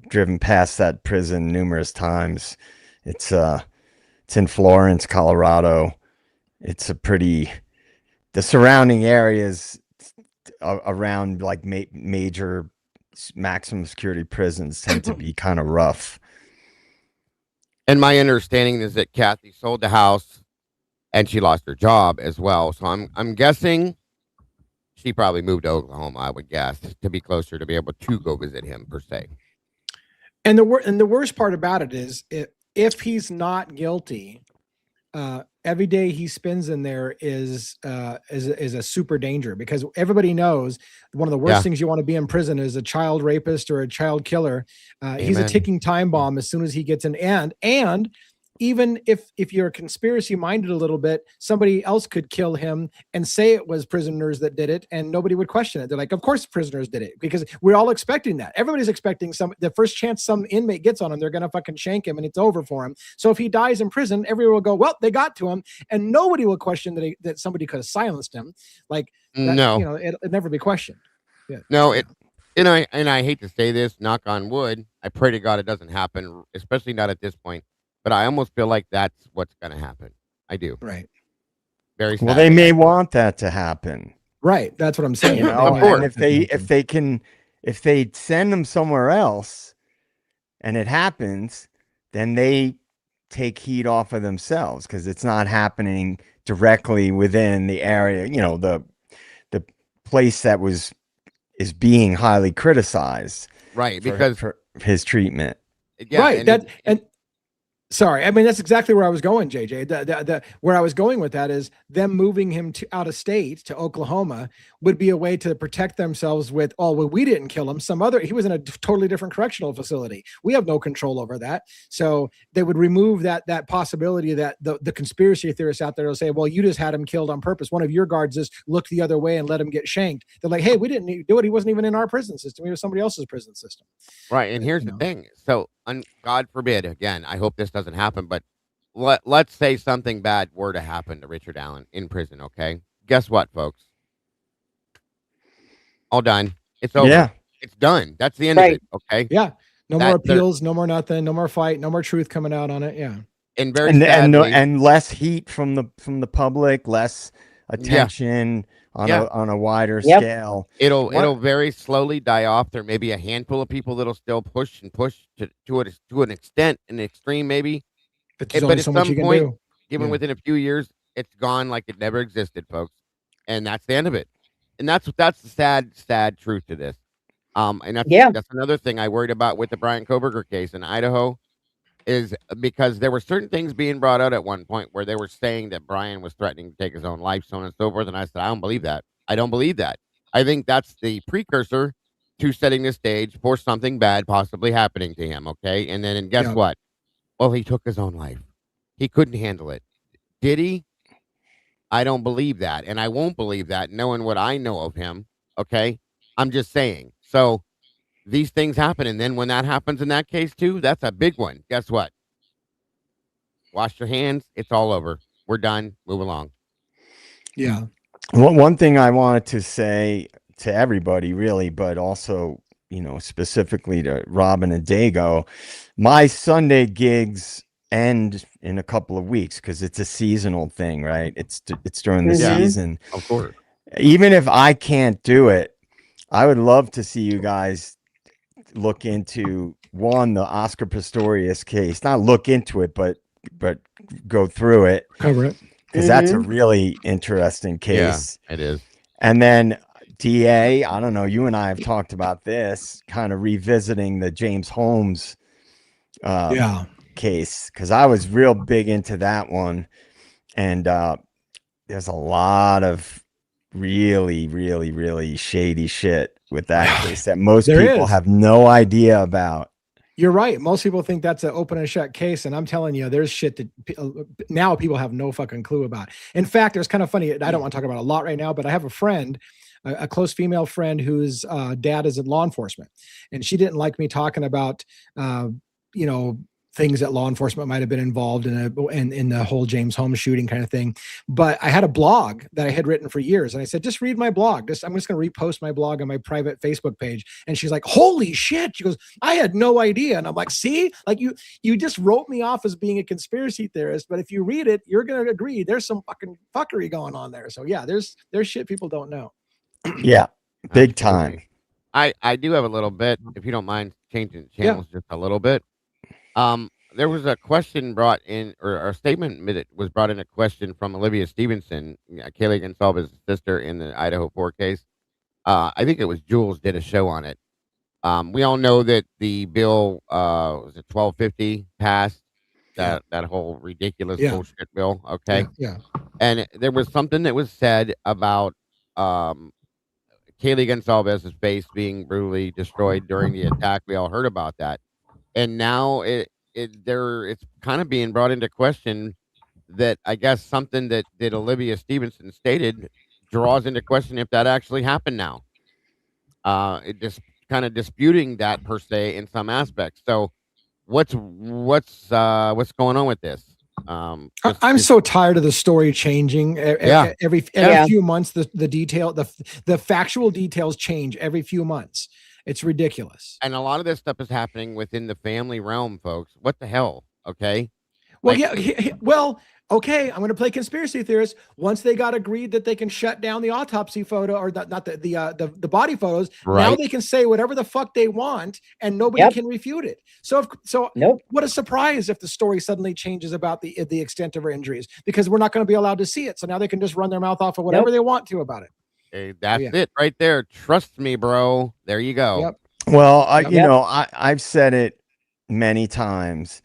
driven past that prison numerous times. It's in Florence, Colorado. It's the surrounding areas around like major maximum security prisons tend to be kind of rough. And my understanding is that Kathy sold the house and she lost her job as well. So I'm guessing she probably moved to Oklahoma, I would guess, to be closer to be able to go visit him per se. And the worst part about it is if he's not guilty, every day he spends in there is a super danger, because everybody knows one of the worst things you want to be in prison is a child rapist or a child killer. He's a ticking time bomb as soon as he gets in. And even if you're conspiracy minded a little bit, somebody else could kill him and say it was prisoners that did it, and nobody would question it. They're like, of course prisoners did it, because we're all expecting that. Everybody's expecting the first chance some inmate gets on him, they're gonna fucking shank him and it's over for him. So if he dies in prison, everyone will go, well, they got to him, and nobody will question that somebody could have silenced him. Like that, no, you know, it'd never be questioned. Yeah. No, and I hate to say this, knock on wood, I pray to God it doesn't happen, especially not at this point. But I almost feel like that's what's going to happen. I do. Right. Very sad. Well, they may want that to happen. Right. That's what I'm saying. You know, and if they send them somewhere else and it happens, then they take heat off of themselves, because it's not happening directly within the area, you know, the place that is being highly criticized. Right. Because for his treatment. Yeah, right. Sorry, I mean, that's exactly where I was going, JJ. Where I was going with that is them moving him out of state to Oklahoma would be a way to protect themselves with, oh, well, we didn't kill him. He was in a totally different correctional facility. We have no control over that. So they would remove that possibility that the conspiracy theorists out there will say, well, you just had him killed on purpose. One of your guards just looked the other way and let him get shanked. They're like, hey, we didn't do it. He wasn't even in our prison system. He was somebody else's prison system. Right. And here's the thing. So, God forbid, again, I hope this doesn't happen, but let's say something bad were to happen to Richard Allen in prison, okay? Guess what, folks? All done. It's over. Yeah. It's done. That's the end of it, okay? Yeah. No more appeals, no more nothing, no more fight, no more truth coming out on it. Yeah. And very sadly, and less heat from the public, less attention on a wider scale. It'll very slowly die off. There may be a handful of people that'll still push to an extent, an extreme maybe. But at some point, even within a few years, it's gone like it never existed, folks. And that's the end of it. And that's the sad truth to this. And that's another thing I worried about with the Brian Koberger case in Idaho, is because there were certain things being brought out at one point where they were saying that Brian was threatening to take his own life, so on and so forth. And I said, I don't believe that. I don't believe that. I think that's the precursor to setting the stage for something bad possibly happening to him. Okay. And then guess what? Well, he took his own life. He couldn't handle it. Did he? I don't believe that. And I won't believe that knowing what I know of him. Okay. I'm just saying. So these things happen. And then when that happens in that case too, that's a big one. Guess what? Wash your hands. It's all over. We're done. Move along. Yeah. One thing I wanted to say to everybody really, but also, you know, specifically to Robin and Dago. My Sunday gigs end in a couple of weeks because it's a seasonal thing, right? It's during the Yeah. season. Of course. Even if I can't do it, I would love to see you guys look into the Oscar Pistorius case. Not look into it, but go through it, Cover it. because that's a really interesting case. Yeah, it is. And then DA, I don't know, you and I have talked about this, kind of revisiting the James Holmes case, because I was real big into that one. And there's a lot of really, really, really shady shit with that case that most people have no idea about. You're right. Most people think that's an open and shut case. And I'm telling you, there's shit that now people have no fucking clue about. In fact, there's kind of funny. I don't want to talk about it a lot right now, but I have a friend, a close female friend whose dad is in law enforcement. And she didn't like me talking about, you know, things that law enforcement might have been involved in the whole James Holmes shooting kind of thing. But I had a blog that I had written for years. And I said, just read my blog. I'm just going to repost my blog on my private Facebook page. And she's like, holy shit. She goes, I had no idea. And I'm like, see, like you just wrote me off as being a conspiracy theorist. But if you read it, you're going to agree there's some fucking fuckery going on there. So yeah, there's shit people don't know. Yeah. Big time. I do have a little bit, if you don't mind changing channels just a little bit. There was a question brought in, or a statement was brought in, a question from Olivia Stevenson, Kaylee Gonsalves' sister, in the Idaho 4 case. I think it was Jules did a show on it. We all know that the bill, was it 1250 passed, that whole ridiculous bullshit bill. Okay. Yeah. And there was something that was said about, Kaylee Gonsalves' face being brutally destroyed during the attack. We all heard about that. And now it's kind of being brought into question that I guess something that Olivia Stevenson stated draws into question if that actually happened now. It just kind of disputing that per se in some aspects. So what's going on with this? I'm so tired of the story changing every few months. The factual details change every few months. It's ridiculous. And a lot of this stuff is happening within the family realm, folks. What the hell? Okay. Well, okay. I'm going to play conspiracy theorist. Once they got agreed that they can shut down the autopsy photo, or not the body photos, now they can say whatever the fuck they want, and nobody can refute it. So what a surprise if the story suddenly changes about the extent of her injuries, because we're not going to be allowed to see it. So now they can just run their mouth off of whatever they want to about it. Hey, that's it right there. Trust me, bro. There you go. Yep. Well, you know, I've said it many times,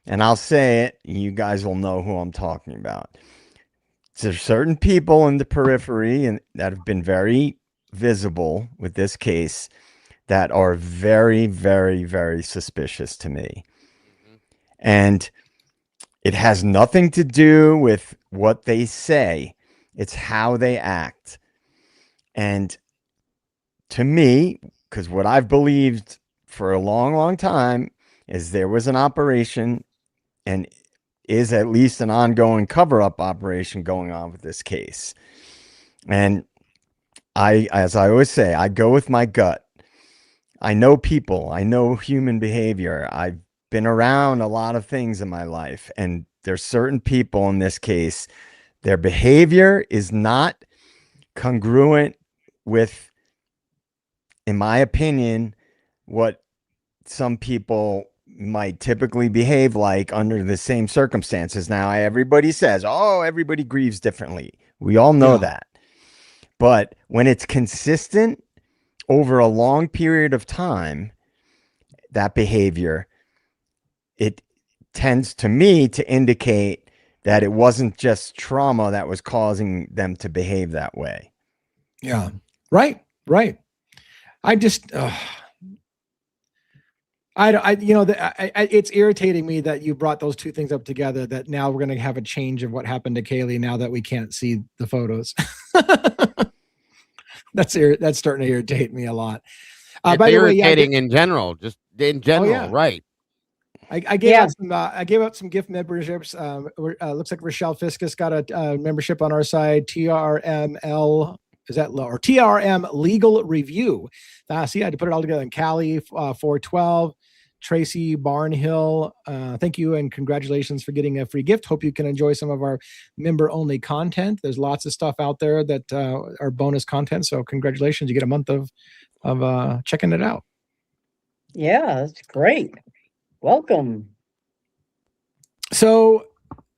and I'll say it. You guys will know who I'm talking about. There's certain people in the periphery and that have been very visible with this case that are very, very, very suspicious to me. And it has nothing to do with what they say. It's how they act. And to me, because what I've believed for a long, long time is there was an operation and is at least an ongoing cover-up operation going on with this case. And as I always say, I go with my gut. I know people. I know human behavior. I've been around a lot of things in my life. And there's certain people in this case, their behavior is not congruent with, in my opinion, what some people might typically behave like under the same circumstances. Now, everybody says, oh, everybody grieves differently. We all know that. But when it's consistent over a long period of time, that behavior, it tends to me to indicate that it wasn't just trauma that was causing them to behave that way. Yeah. Right. I just, it's irritating me that you brought those two things up together, that now we're going to have a change of what happened to Kaylee now that we can't see the photos. That's starting to irritate me a lot. It's by irritating the way, in general, just in general, right? I gave out some gift memberships. Looks like Rochelle Fiscus got a membership on our side, TRML is that or TRM Legal Review. See, I had to put it all together. In Cali, 412. Tracy Barnhill, thank you and congratulations for getting a free gift. Hope you can enjoy some of our member-only content. There's lots of stuff out there that are bonus content. So congratulations, you get a month of checking it out. Yeah, that's great. Welcome. So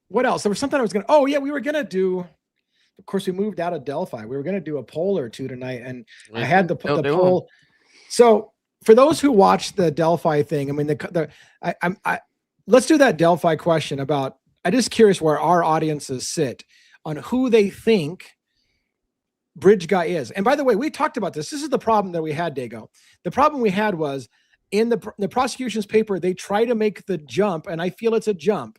what else? There was something I was gonna. Oh yeah, we were gonna do. Of course, we moved out of Delphi. We were gonna do a poll or two tonight, and I had the poll. So for those who watch the Delphi thing, I mean, let's do that Delphi question about. I'm just curious where our audiences sit on who they think Bridge Guy is. And by the way, we talked about this. This is the problem that we had, Dago. The problem we had was in the prosecution's paper, they try to make the jump, and I feel it's a jump,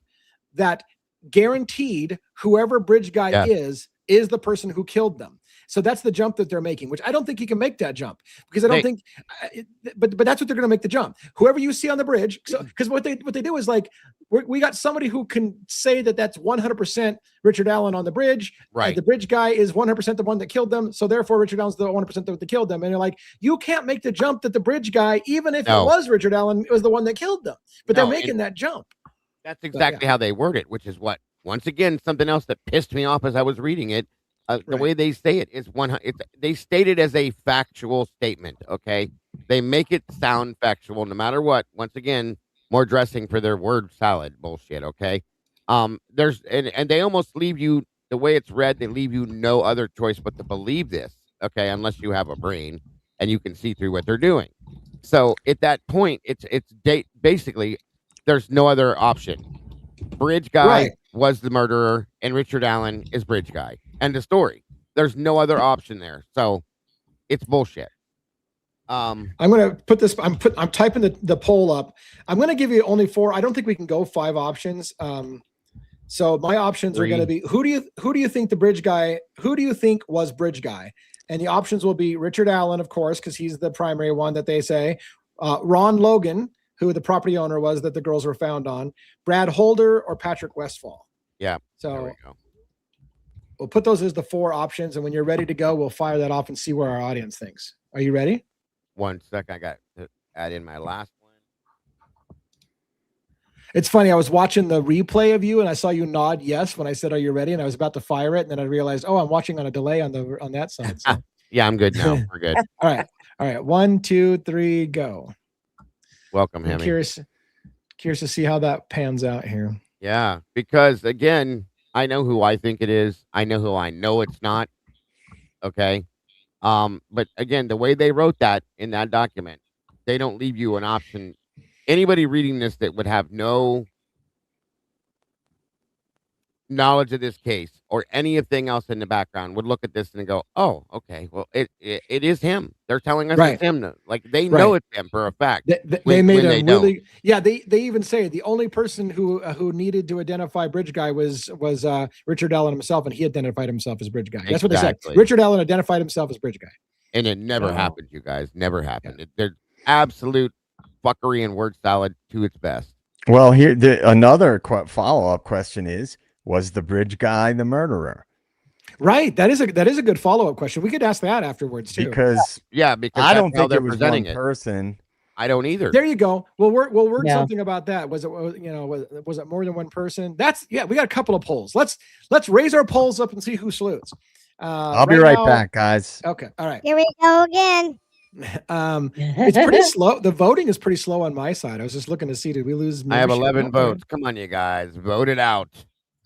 that guaranteed whoever Bridge Guy is the person who killed them. So that's the jump that they're making, which I don't think you can make that jump because I don't think, but that's what they're going to make the jump. Whoever you see on the bridge, because what they do is like, we got somebody who can say that that's 100% Richard Allen on the bridge. Right. The Bridge Guy is 100% the one that killed them. So therefore Richard Allen's the 100% that killed them. And you're like, you can't make the jump that the Bridge Guy, even if it was Richard Allen, was the one that killed them, but they're making that jump. That's exactly how they word it, which is what, once again, something else that pissed me off as I was reading it. The way they say it is they state it as a factual statement. Okay. They make it sound factual no matter what. Once again, more dressing for their word salad bullshit. Okay. There's, and they almost leave you the way it's read. They leave you no other choice but to believe this. Okay. Unless you have a brain and you can see through what they're doing. So at that point, it's basically there's no other option. Bridge Guy was the murderer and Richard Allen is Bridge Guy. End of story. There's no other option there. So it's bullshit. I'm going to put this, I'm typing the poll up. I'm going to give you only 4. I don't think we can go 5 options. So my options are going to be, who do you think the Bridge Guy, who do you think was Bridge Guy? And the options will be Richard Allen, of course, because he's the primary one that they say, Ron Logan, who the property owner was that the girls were found on, Brad Holder, or Patrick Westfall. Yeah. So there we go. We'll put those as the 4 options. And when you're ready to go, we'll fire that off and see where our audience thinks. Are you ready? 1 second. I got to add in my last one. It's funny. I was watching the replay of you and I saw you nod yes when I said, are you ready? And I was about to fire it. And then I realized, oh, I'm watching on a delay on that side. So. Yeah, I'm good now. We're good. All right. 1, 2, 3, go. Welcome, Hammy. Curious to see how that pans out here. Yeah, because again, I know who I think it is. I know who I know it's not. Okay. But again, the way they wrote that in that document, they don't leave you an option. Anybody reading this that would have no knowledge of this case or anything else in the background would look at this and go, oh, okay, well, it is him. They're telling us it's him. Like they know it's him for a fact. They made a really, they even say the only person who needed to identify Bridge Guy was Richard Allen himself, and he identified himself as Bridge Guy. That's what they said. Richard Allen identified himself as Bridge Guy. And it never happened, you guys. Never happened. They're absolute fuckery and word salad to its best. Well, here another follow-up question is, was the Bridge Guy the murderer? Right. That is a good follow-up question. We could ask that afterwards too. Because I don't think it was one person. I don't either. There you go. We'll word something about that. Was it more than one person? We got a couple of polls. Let's raise our polls up and see who salutes. I'll be right back, guys. Okay. All right. Here we go again. It's pretty slow. The voting is pretty slow on my side. I was just looking to see, did we lose? I have 11 votes. Come on, you guys. Vote it out.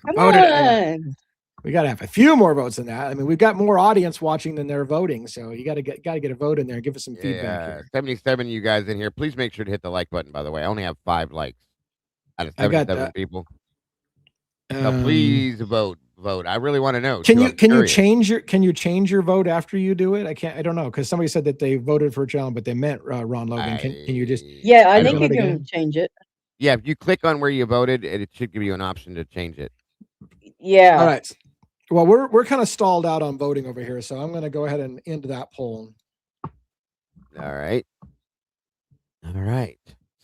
Come on. We got to have a few more votes than that. I mean, we've got more audience watching than they're voting. So you got to get a vote in there. Give us some feedback here. 77 of you guys in here. Please make sure to hit the like button, by the way. I only have 5 likes out of 77 people. So please vote. I really want to know. Can you change your vote after you do it? I don't know, because somebody said that they voted for Allen, but they meant Ron Logan. Can you just? Yeah, I think you can change it. Yeah, if you click on where you voted, it should give you an option to change it. Yeah. All right. Well, we're kind of stalled out on voting over here, so I'm going to go ahead and end that poll. All right.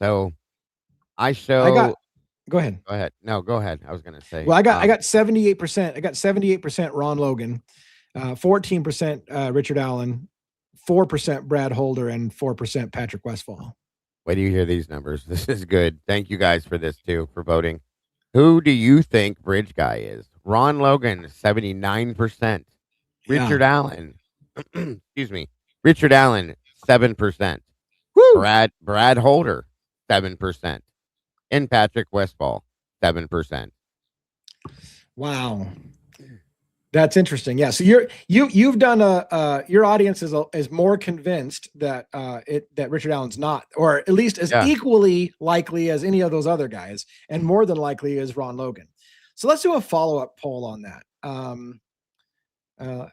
So Go ahead. No, go ahead. I was going to say. Well, I got 78%. I got 78% Ron Logan. 14% Richard Allen, 4% Brad Holder, and 4% Patrick Westfall. Wait do you hear these numbers? This is good. Thank you guys for this too, for voting. Who do you think Bridge Guy is? Ron Logan, 79%. Richard Allen, excuse me. Richard Allen, 7%. Woo! Brad Holder, 7%. And Patrick Westfall, 7%. Wow. That's interesting. Yeah. So you've done your audience is more convinced that that Richard Allen's not, or at least as equally likely as any of those other guys, and more than likely is Ron Logan. So let's do a follow-up poll on that.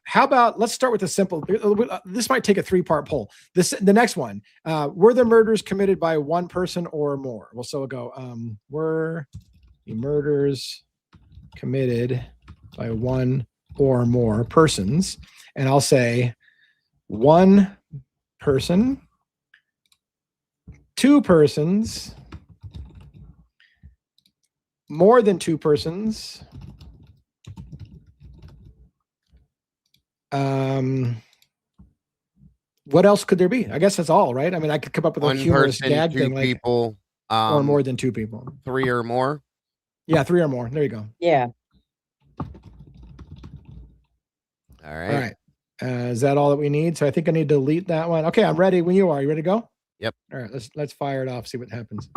How about let's start with a simple. This might take a 3-part poll. The next one. Were the murders committed by one person or more? Well, so we'll go. Were the murders committed by one or more persons? And I'll say 1 person, 2 persons, more than 2 persons, what else could there be? I guess that's all, right? I mean, I could come up with a humorous gag thing, like people, or more than 2 people, 3 or more. Yeah, 3 or more. There you go. Yeah. All right. Is that all that we need? So I think I need to delete that one. Okay, I'm ready when you are. You ready to go? Yep. All right, let's fire it off, see what happens.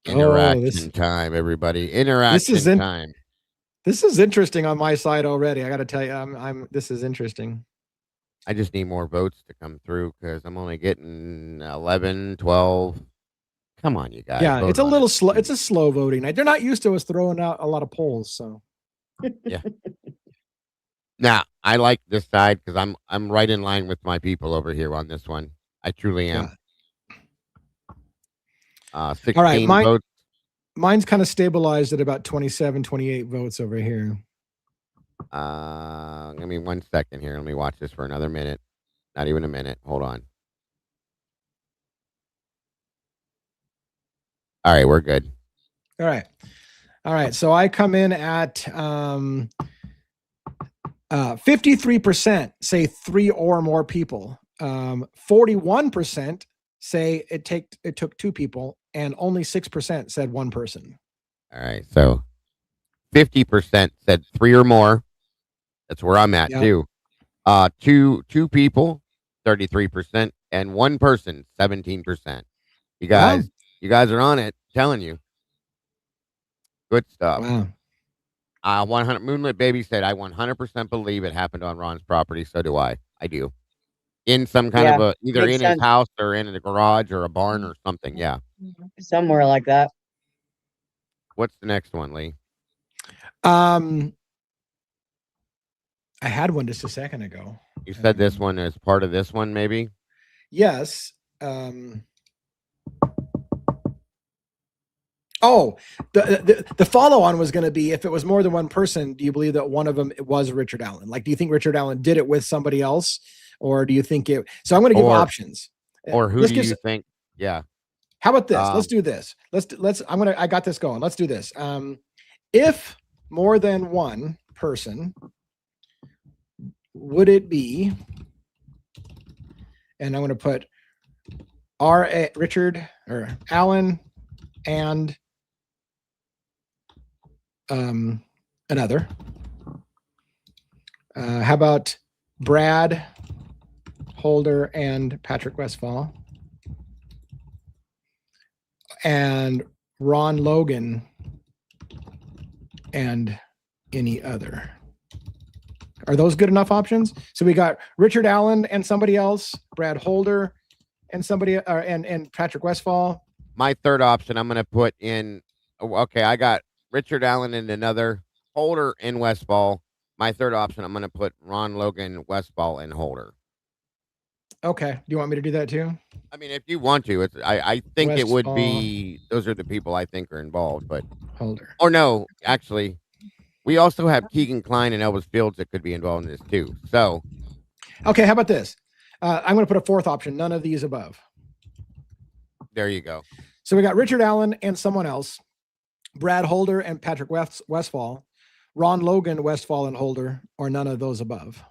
Interaction time, everybody. Interaction time. This is interesting on my side already. I got to tell you, this is interesting. I just need more votes to come through because I'm only getting 11, 12. Come on, you guys. Yeah, it's a little slow. It's a slow voting night. They're not used to us throwing out a lot of polls, so. Yeah. Now, I like this side because I'm right in line with my people over here on this one. I truly am. 16 all right, votes. Mine's kind of stabilized at about 27, 28 votes over here. Give me 1 second here. Let me watch this for another minute. Not even a minute. Hold on. All right, we're good. All right. So I come in at 53% say 3 or more people. 41% say it took 2 people, and only 6% said 1 person. All right, so 50% said 3 or more. That's where I'm at too. Two people, 33%, and 1 person, 17%. You guys are on it. Telling you, good stuff. Wow. 100 Moonlit Baby said, "I 100% believe it happened on Ron's property." So do I. I do. In some kind of either in his house or in the garage or a barn or something. Yeah, somewhere like that. What's the next one, Lee? I had one just a second ago. You said this one is part of this one, maybe? Yes. The follow-on was going to be, if it was more than 1 person, do you believe that one of them was Richard Allen? Like, do you think Richard Allen did it with somebody else, or do you think it? So I'm going to give options. Or who do you think? Yeah. How about this? Let's do this. I got this going. Let's do this. If more than 1 person, would it be? And I'm going to put Richard or Allen and another. How about Brad Holder and Patrick Westfall, and Ron Logan and any other? Are those good enough options? So we got Richard Allen and somebody else, Brad Holder and somebody, and Patrick Westfall. My third option, I'm going to put in. Okay, I got Richard Allen and another, Holder and Westfall. My third option, I'm going to put Ron Logan, Westfall, and Holder. Okay. Do you want me to do that too? I mean, if you want to, I think Westfall, it would be, those are the people I think are involved, but Holder. Or no, actually, we also have Keegan Klein and Elvis Fields that could be involved in this too. So, okay, how about this? I'm going to put a 4th option, none of these above. There you go. So we got Richard Allen and someone else, Brad Holder and Patrick Westfall, Ron Logan, Westfall, and Holder, or none of those above.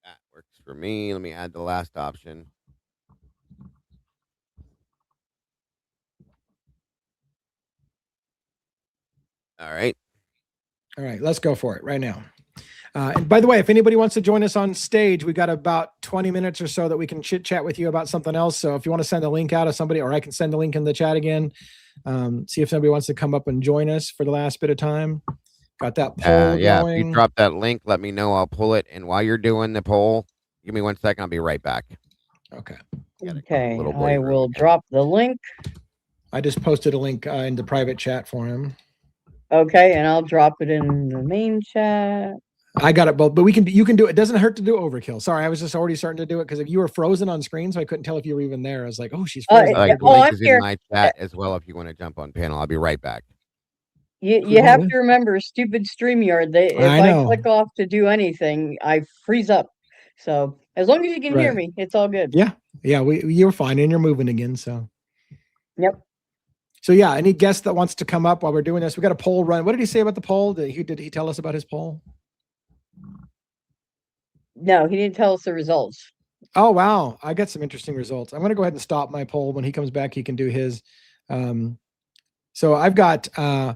That works for me. Let me add the last option. All right. All right, let's go for it right now. And by the way, if anybody wants to join us on stage, we got about 20 minutes or so that we can chit chat with you about something else. So if you want to send a link out to somebody, or I can send a link in the chat again, see if somebody wants to come up and join us for the last bit of time. Got that poll Yeah, going. if you drop that link, let me know. I'll pull it. And while you're doing the poll, give me 1 second. I'll be right back. Okay. Okay, I will drop the link. I just posted a link in the private chat for him. Okay, and I'll drop it in the main chat. I got it both, but you can do it. It doesn't hurt to do overkill. Sorry, I was just already starting to do it because if you were frozen on screen, so I couldn't tell if you were even there. I was like, oh, she's frozen. The link I'm is here. in my chat as well if you want to jump on panel. I'll be right back. You have to remember, stupid StreamYard. If I click off to do anything, I freeze up. So as long as you can hear me, it's all good. Yeah, you're fine, and you're moving again. So yep. So yeah, any guest that wants to come up while we're doing this, we got a poll run. What did he say about the poll? Did he tell us about his poll? No, he didn't tell us the results. Oh, wow. I got some interesting results. I'm going to go ahead and stop my poll. When he comes back, he can do his. So I've got the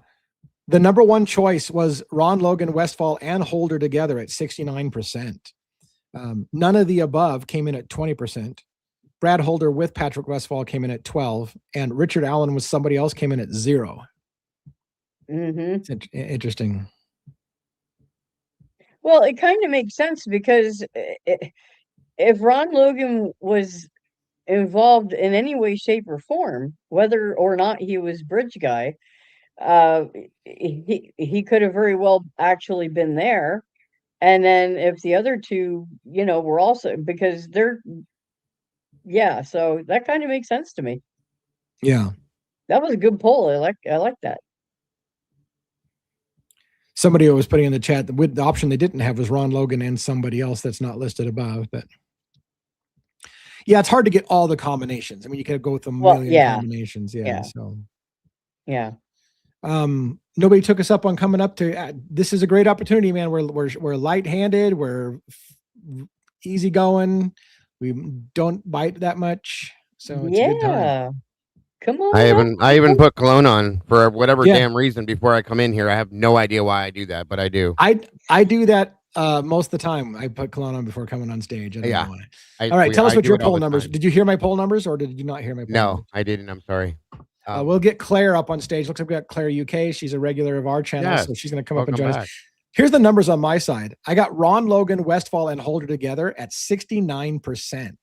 number one choice was Ron Logan, Westfall, and Holder together at 69%. None of the above came in at 20%. Brad Holder with Patrick Westfall came in at 12%, and Richard Allen with somebody else came in at 0%. It's interesting. Well, it kind of makes sense because if Ron Logan was involved in any way, shape, or form, whether or not he was bridge guy, he could have very well actually been there. And then if the other two, were also, because so that kind of makes sense to me. Yeah. That was a good poll. I like that. Somebody was putting in the chat that with the option they didn't have was Ron Logan and somebody else that's not listed above, but yeah, it's hard to get all the combinations. I mean, you could go with a million combinations. Yeah. So yeah. Nobody took us up on coming up to, this is a great opportunity, man. We're light-handed. We're easygoing. We don't bite that much. So it's a good time. Come on. I even put cologne on for whatever damn reason before I come in here. I have no idea why I do that, but I do. I do that most of the time. I put cologne on before coming on stage. I don't know why. All right, tell us what your poll numbers. Did you hear my poll numbers, or did you not hear my poll numbers? No, I didn't. I'm sorry. We'll get Claire up on stage. Looks like we got Claire UK. She's a regular of our channel, so she's going to come up and join us. Here's the numbers on my side. I got Ron Logan, Westfall, and Holder together at 69%.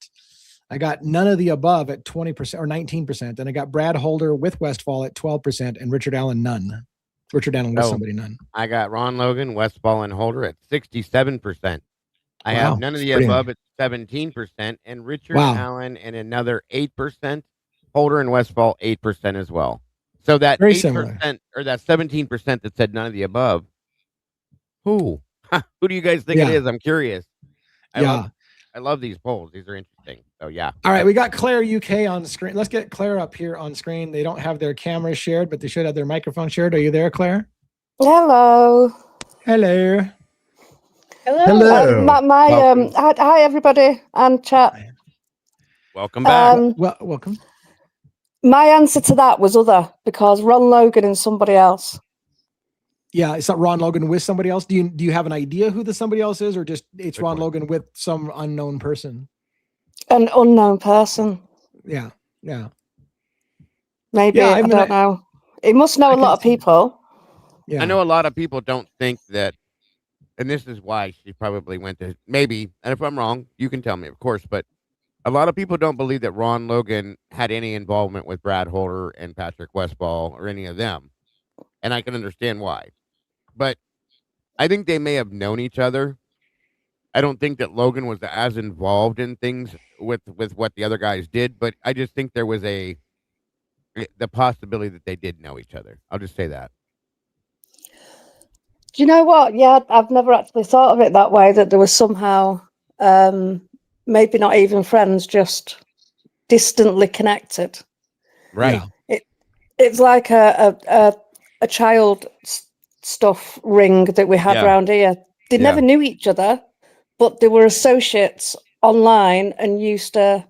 I got none of the above at 20% or 19%. And I got Brad Holder with Westfall at 12% and Richard Allen none. Richard Allen with somebody none. I got Ron Logan, Westfall, and Holder at 67%. I have none of the above at 17%, and Richard Allen and another 8%. Holder and Westfall 8% as well. So that 8% or that 17% that said none of the above. Who do you guys think it is? I'm curious. I love these polls. These are interesting. So yeah. All right, we got Claire UK on the screen. Let's get Claire up here on screen. They don't have their cameras shared, but they should have their microphone shared. Are you there, Claire? Hello. Hello. Hello. Hi everybody and chat. Welcome back. Welcome. My answer to that was other, because Ron Logan and somebody else. Yeah, it's not Ron Logan with somebody else. Do you have an idea who the somebody else is, or just it's Ron Logan with some unknown person? An unknown person. Yeah. Maybe, I don't know. He must know a lot of people. Yeah. I know a lot of people don't think that, and this is why she probably went to, maybe, and if I'm wrong, you can tell me, of course, but a lot of people don't believe that Ron Logan had any involvement with Brad Holder and Patrick Westfall or any of them. And I can understand why. But I think they may have known each other. I don't think that Logan was as involved in things with what the other guys did, but I just think there was the possibility that they did know each other. I'll just say that. Do you know what? Yeah, I've never actually thought of it that way, that there was somehow maybe not even friends, just distantly connected. Right. It's like a child stuff ring that we had Yeah. around here. They never knew each other, but they were associates online and used to.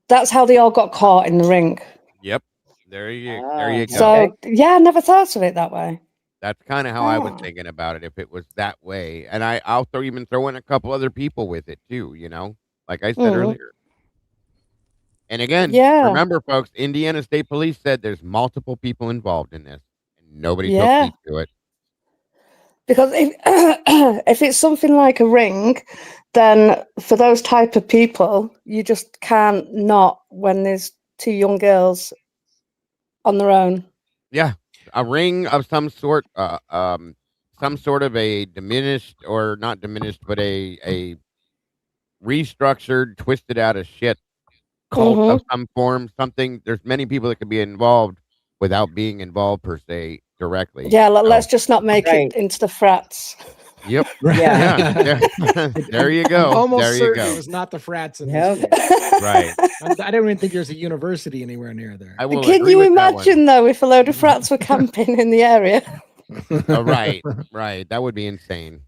That's how they all got caught in the ring. Yep. There you go. So yeah, I never thought of it that way. That's kind of how I was thinking about it, if it was that way. And I'll even throw in a couple other people with it too, you know, like I said earlier. And again, remember, folks, Indiana State Police said there's multiple people involved in this, and nobody took heed to it. Because if if it's something like a ring, then for those type of people, you just can't not when there's two young girls on their own. Yeah, a ring of some sort of a diminished, or not diminished, but a restructured, twisted out of shit cult of some form, something. There's many people that could be involved without being involved per se directly. Yeah, let's just not make it into the frats. Yep. Yeah. There you go. I'm almost there you certain go. it was not the frats in this case. Right. I don't even think there's a university anywhere near there. I will Can agree you with that one. imagine though if a load of frats were camping in the area? Right. That would be insane.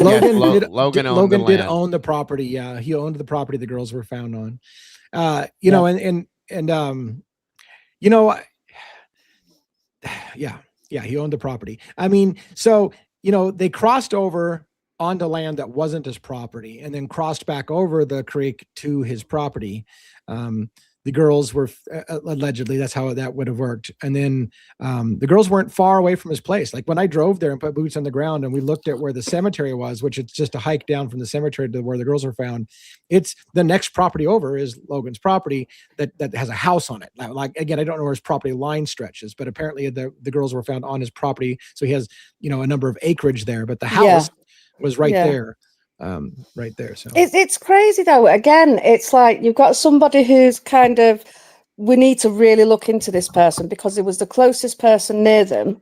Logan, Logan did own the property. Yeah, he owned the property the girls were found on. You know, and you know, yeah, he owned the property. I mean, so you know, they crossed over onto land that wasn't his property, and then crossed back over the creek to his property. The girls were allegedly, that's how that would have worked. And then the girls weren't far away from his place. Like when I drove there and put boots on the ground and we looked at where the cemetery was, which it's just a hike down from the cemetery to where the girls were found. It's the next property over is Logan's property that has a house on it. Like, again, I don't know where his property line stretches, but apparently the girls were found on his property. So he has, you know, a number of acreage there, but the house was right there. Right there. So it's crazy though. Again, it's like you've got somebody who's kind of, we need to really look into this person because it was the closest person near them,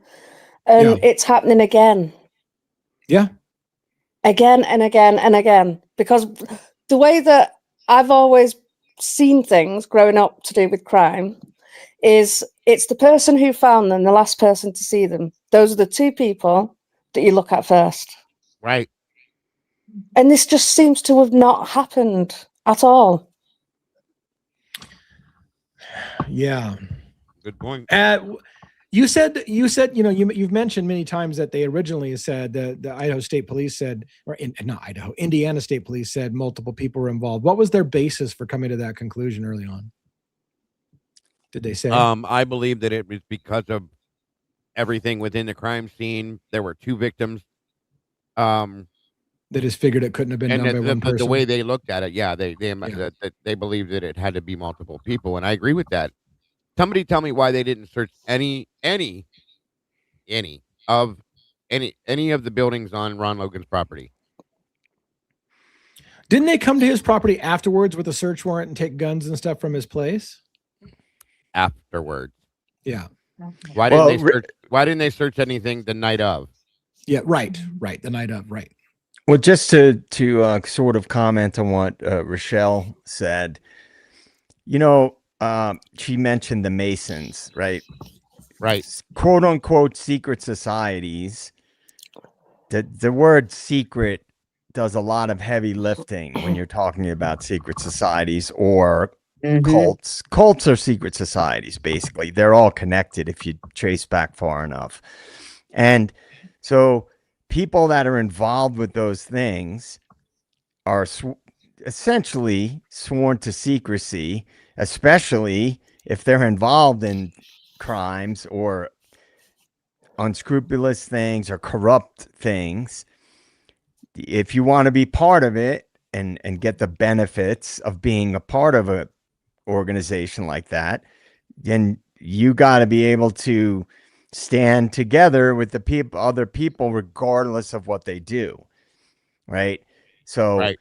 and it's happening again. Yeah. Again and again and again, because the way that I've always seen things growing up to do with crime is it's the person who found them, the last person to see them. Those are the two people that you look at first. Right. And this just seems to have not happened at all. Yeah. Good point. You said, you know, you've mentioned many times that they originally said the Idaho State Police said, or not Idaho, Indiana State Police said multiple people were involved. What was their basis for coming to that conclusion early on? Did they say? I believe that it was because of everything within the crime scene. There were two victims. They just figured it couldn't have been done by one person. The way they looked at it, they believed that it had to be multiple people, and I agree with that. Somebody tell me why they didn't search any of the buildings on Ron Logan's property. Didn't they come to his property afterwards with a search warrant and take guns and stuff from his place? Afterwards, yeah. Why didn't they search anything the night of? Yeah, right. The night of, right. Well, just to sort of comment on what Rochelle said, you know, she mentioned the Masons, right? Right. Quote unquote secret societies. The word secret does a lot of heavy lifting when you're talking about secret societies or cults. Cults are secret societies, basically. They're all connected if you trace back far enough. And so people that are involved with those things are essentially sworn to secrecy, especially if they're involved in crimes or unscrupulous things or corrupt things. If you want to be part of it and get the benefits of being a part of an organization like that, then you got to be able to stand together with the other people, regardless of what they do. Right. So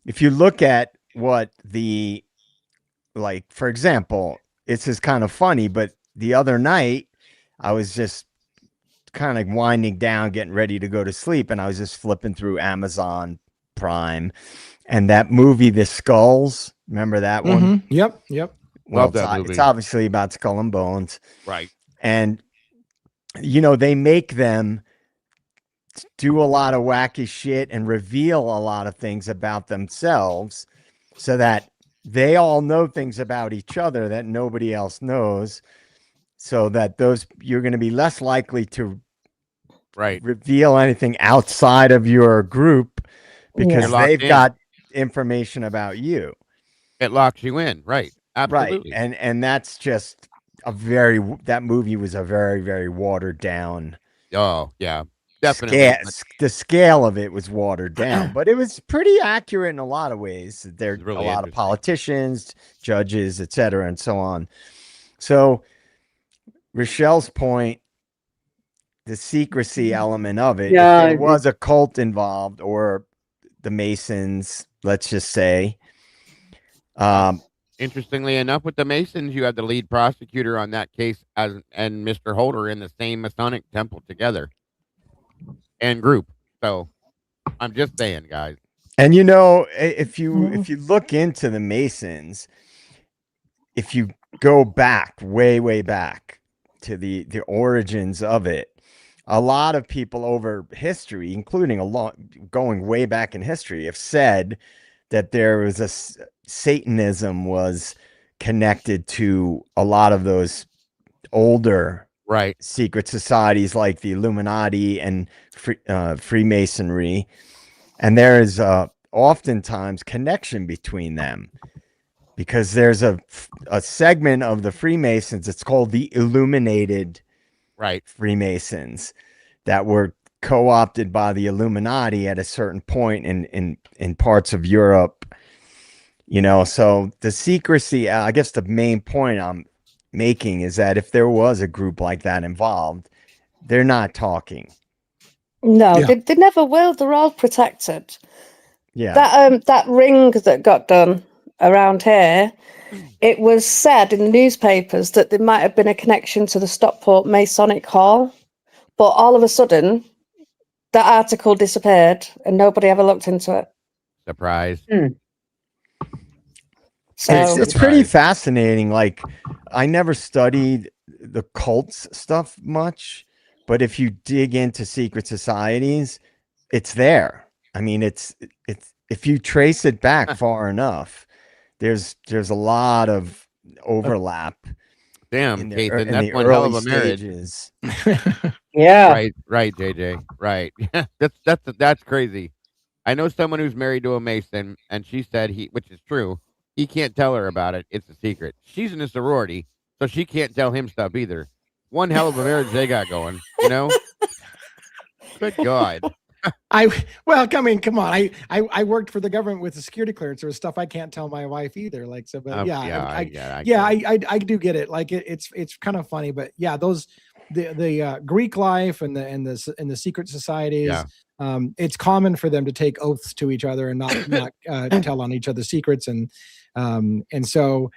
if you look at what for example, it's just kind of funny, but the other night I was just kind of winding down, getting ready to go to sleep. And I was just flipping through Amazon prime. And that movie, The Skulls, remember that one? Yep. Well, Love that movie. it's obviously about Skull and Bones. Right. And, they make them do a lot of wacky shit and reveal a lot of things about themselves so that they all know things about each other that nobody else knows, so that you're going to be less likely to reveal anything outside of your group because they've got information about you. It locks you in. Right. Absolutely. Right. And that's just that movie was a very, very watered down. Oh, yeah. Definitely. The scale of it was watered down, but it was pretty accurate in a lot of ways. There's really a lot of politicians, judges, etc., and so on. So Rochelle's point, the secrecy element of it, if there was a cult involved or the Masons, let's just say. Interestingly enough, with the Masons, you had the lead prosecutor on that case and Mr. Holder in the same Masonic temple together and group. So I'm just saying, guys. And if you look into the Masons, if you go back, way back to the origins of it, a lot of people over history, including going way back in history, have said that there was Satanism was connected to a lot of those older secret societies like the Illuminati and Freemasonry, and there is oftentimes connection between them because there's a segment of the Freemasons. It's called the Illuminated Freemasons that were co-opted by the Illuminati at a certain point in parts of Europe. So the secrecy, I guess the main point I'm making is that if there was a group like that involved, they're not talking. No, they never will. They're all protected. Yeah. That ring that got done around here, it was said in the newspapers that there might have been a connection to the Stockport Masonic Hall, but all of a sudden, that article disappeared and nobody ever looked into it. Surprise. So it's pretty fascinating. Like, I never studied the cults stuff much, but if you dig into secret societies, it's there. I mean, it's if you trace it back far enough, there's a lot of overlap. Damn, Nathan, that's one hell of a marriage. Yeah. Right, JJ. Right. That's crazy. I know someone who's married to a Mason, and she said which is true, he can't tell her about it. It's a secret. She's in a sorority, so she can't tell him stuff either. One hell of a marriage they got going, Good God. Come on. I worked for the government with a security clearance. There was stuff I can't tell my wife either. Like, so, but I do get it. Like it's kind of funny, but yeah, the Greek life and the secret societies. Yeah. It's common for them to take oaths to each other and not tell on each other's secrets, and so.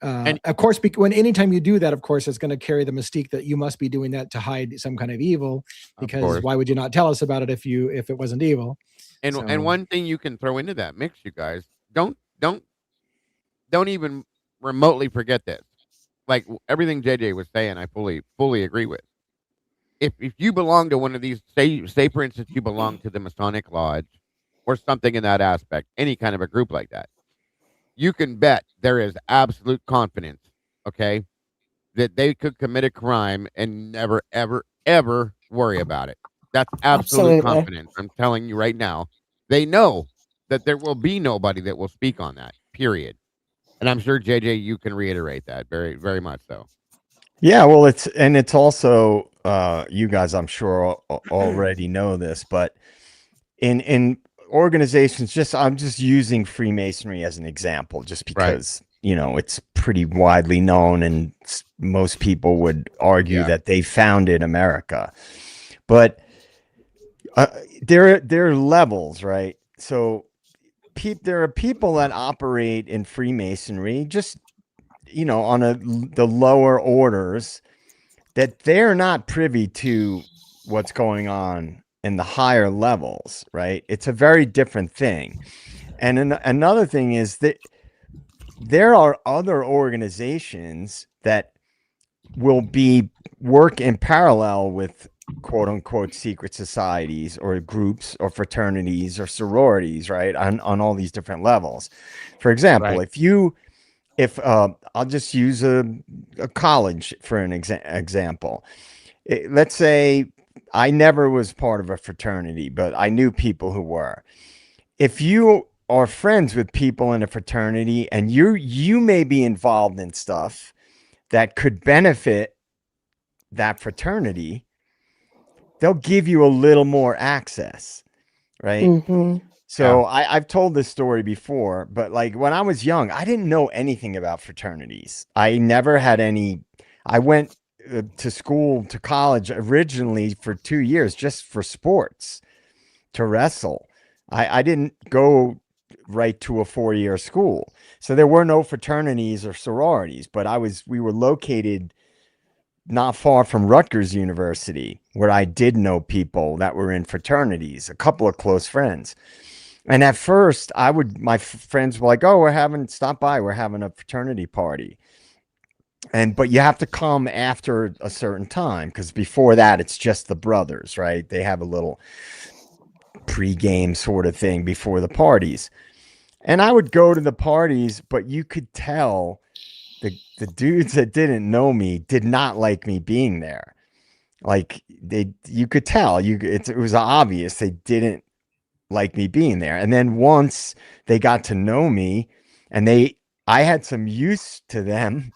Of course, anytime you do that, of course, it's going to carry the mystique that you must be doing that to hide some kind of evil. Because why would you not tell us about it if it wasn't evil? And one thing you can throw into that mix, you guys, don't even remotely forget this. Like everything JJ was saying, I fully agree with. If you belong to one of these, say for instance, you belong to the Masonic Lodge or something in that aspect, any kind of a group like that, you can bet there is absolute confidence, okay, that they could commit a crime and never, ever, ever worry about it. That's absolute confidence. I'm telling you right now. They know that there will be nobody that will speak on that, period. And I'm sure, JJ, you can reiterate that very, very much so. Yeah, well, it's also, you guys, I'm sure already know this, but in organizations, I'm just using Freemasonry as an example, just because it's pretty widely known, and most people would argue that they founded America. But there are levels, right? So there are people that operate in Freemasonry, just on the lower orders, that they're not privy to what's going on and the higher levels, right? It's a very different thing. And another thing is that there are other organizations that will work in parallel with quote unquote secret societies or groups or fraternities or sororities, right? On all these different levels. For example, Right. if I'll just use a college for an example. Let's say I never was part of a fraternity, but I knew people who were. If you are friends with people in a fraternity and you may be involved in stuff that could benefit that fraternity, they'll give you a little more access, right? Hmm. So I've told this story before, but like when I was young, I didn't know anything about fraternities. I never had any. I went to college originally for 2 years just for sports, to wrestle. I didn't go right to a 4-year school. So there were no fraternities or sororities, but we were located not far from Rutgers University, where I did know people that were in fraternities, a couple of close friends. And at first, my friends were like, "Oh, stop by. We're having a fraternity party." But you have to come after a certain time because before that, it's just the brothers, right? They have a little pregame sort of thing before the parties. And I would go to the parties, but you could tell the dudes that didn't know me did not like me being there. Like you could tell it was obvious they didn't like me being there. And then once they got to know me and I had some use to them,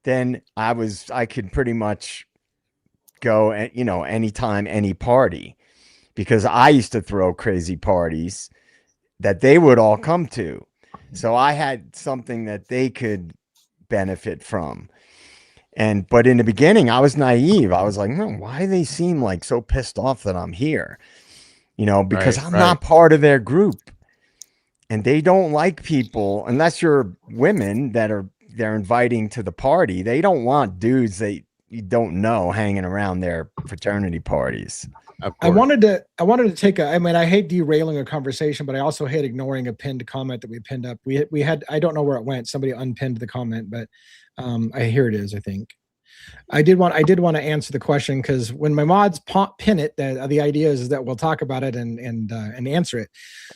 then I could pretty much go anytime, any party, because I used to throw crazy parties that they would all come to. So I had something that they could benefit from. But in the beginning, I was naive. I was like, no, why do they seem like so pissed off that I'm here? Because I'm not part of their group. And they don't like people unless you're women they're inviting to the party. They don't want dudes that you don't know hanging around their fraternity parties. I wanted to take I mean, I hate derailing a conversation, but I also hate ignoring a pinned comment that we pinned up. We had, I don't know where it went. Somebody unpinned the comment, but here it is, I think. I did want to answer the question because when my mods pin it, the idea is that we'll talk about it and answer it.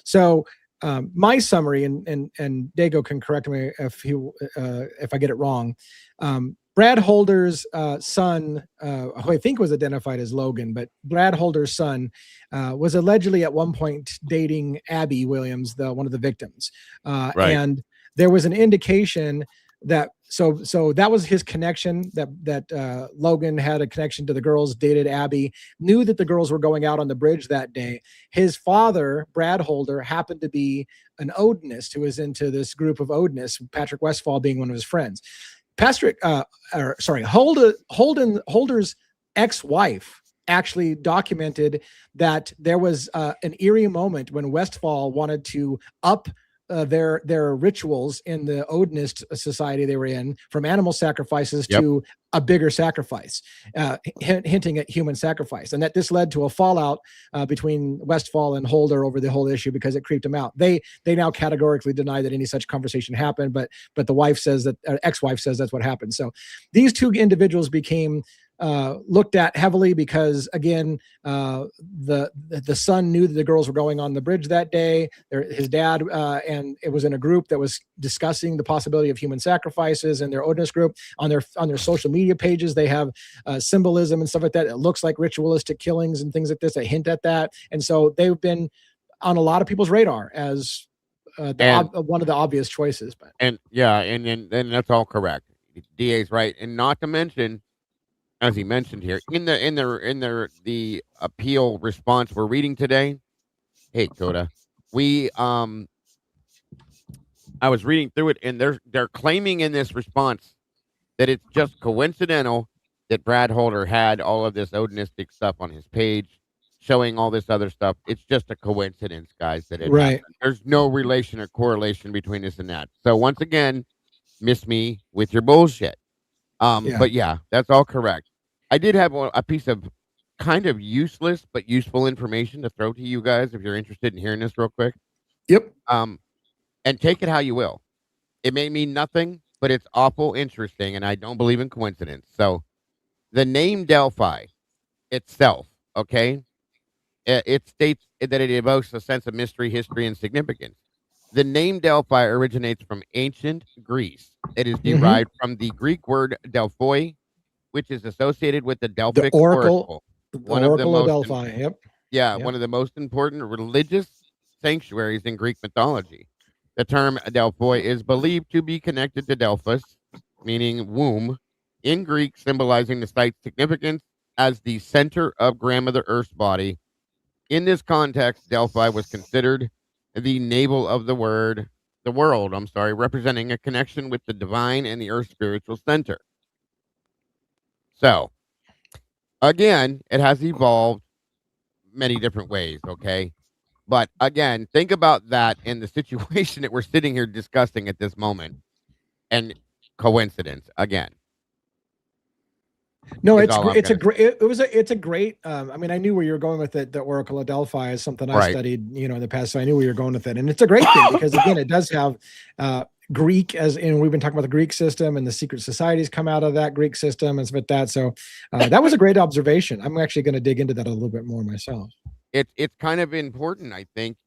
So my summary, and Dago can correct me if I get it wrong. Brad Holder's son, who I think was identified as Logan, but Brad Holder's son was allegedly at one point dating Abby Williams, one of the victims, and there was an indication that so that was his connection, that Logan had a connection to the girls, dated Abby, knew that the girls were going out on the bridge that day. His father, Brad Holder, happened to be an Odinist who was into this group of Odinists, Patrick Westfall being one of his friends. Holder's ex-wife actually documented that there was an eerie moment when Westfall wanted to up their rituals in the Odinist society they were in, from animal sacrifices to a bigger sacrifice, hinting at human sacrifice, and that this led to a fallout between Westfall and Holder over the whole issue because it creeped him out. They now categorically deny that any such conversation happened, but the wife says that, ex-wife says that's what happened. So these two individuals became looked at heavily because, again, the son knew that the girls were going on the bridge that day. His dad, and it was in a group that was discussing the possibility of human sacrifices, and their Odinist group on their social media pages, they have symbolism and stuff like that. It looks like ritualistic killings and things like this that hint at that. And so they've been on a lot of people's radar as one of the obvious choices. But and that's all correct. DA's right, and not to mention, as he mentioned here, in the appeal response we're reading today. Hey, Coda, I was reading through it, and they're claiming in this response that it's just coincidental that Brad Holder had all of this Odinistic stuff on his page, showing all this other stuff. It's just a coincidence, guys, that it happened. There's no relation or correlation between this and that. So once again, miss me with your bullshit. But yeah, that's all correct. I did have a piece of kind of useless but useful information to throw to you guys if you're interested in hearing this real quick. Yep. And take it how you will. It may mean nothing, but it's awful interesting, and I don't believe in coincidence. So, the name Delphi itself, okay, it states that it evokes a sense of mystery, history, and significance. The name Delphi originates from ancient Greece. It is derived from the Greek word Delphoi, which is associated with the The Delphic Oracle, one of the Oracle of most Delphi. Yep. yeah, Yep. one of the most important religious sanctuaries in Greek mythology. The term Delphoi is believed to be connected to Delphus, meaning womb, in Greek, symbolizing the site's significance as the center of grandmother Earth's body. In this context, Delphi was considered the navel of the world, representing a connection with the divine and the Earth's spiritual center. So, again, it has evolved many different ways, okay? But again, think about that in the situation that we're sitting here discussing at this moment. And coincidence again. No, is it's all great. I'm It's a gonna great. It's a great. I mean, I knew where you were going with it. The Oracle of Delphi is something I Right. studied, in the past, so I knew where you're going with it. And it's a great thing because again, it does have Greek as in we've been talking about the Greek system and the secret societies come out of that Greek system and stuff like that. So that was a great observation. I'm actually going to dig into that a little bit more myself. It's kind of important, I think,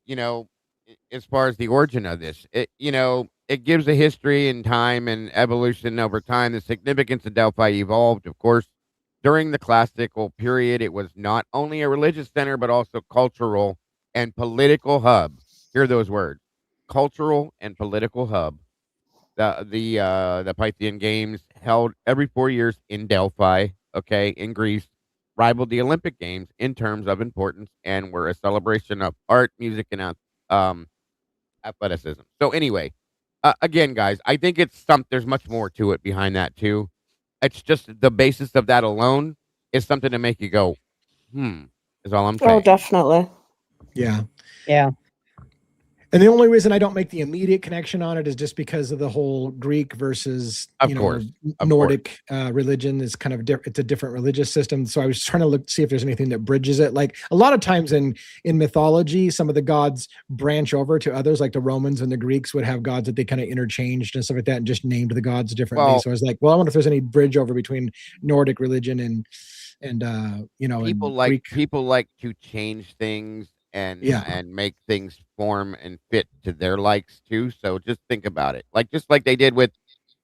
as far as the origin of this. It gives a history and time and evolution over time. The significance of Delphi evolved, of course, during the classical period. It was not only a religious center, but also cultural and political hub. Hear those words: cultural and political hub. The Pythian Games, held every 4 years in Delphi, okay, in Greece, rivaled the Olympic Games in terms of importance and were a celebration of art, music, and athleticism. So anyway, again, guys, I think there's much more to it behind that too. It's just the basis of that alone is something to make you go, is all I'm saying. Oh, definitely. Yeah. Yeah. And the only reason I don't make the immediate connection on it is just because of the whole Greek versus, Of course. Nordic religion is kind of it's a different religious system. So I was trying to see if there's anything that bridges it. Like a lot of times in mythology, some of the gods branch over to others, like the Romans and the Greeks would have gods that they kind of interchanged and stuff like that and just named the gods differently. Well- So I was like, well, I wonder if there's any bridge over between Nordic religion and People and like Greek. people like to change things and make things form and fit to their likes too. So just think about it. Just like they did with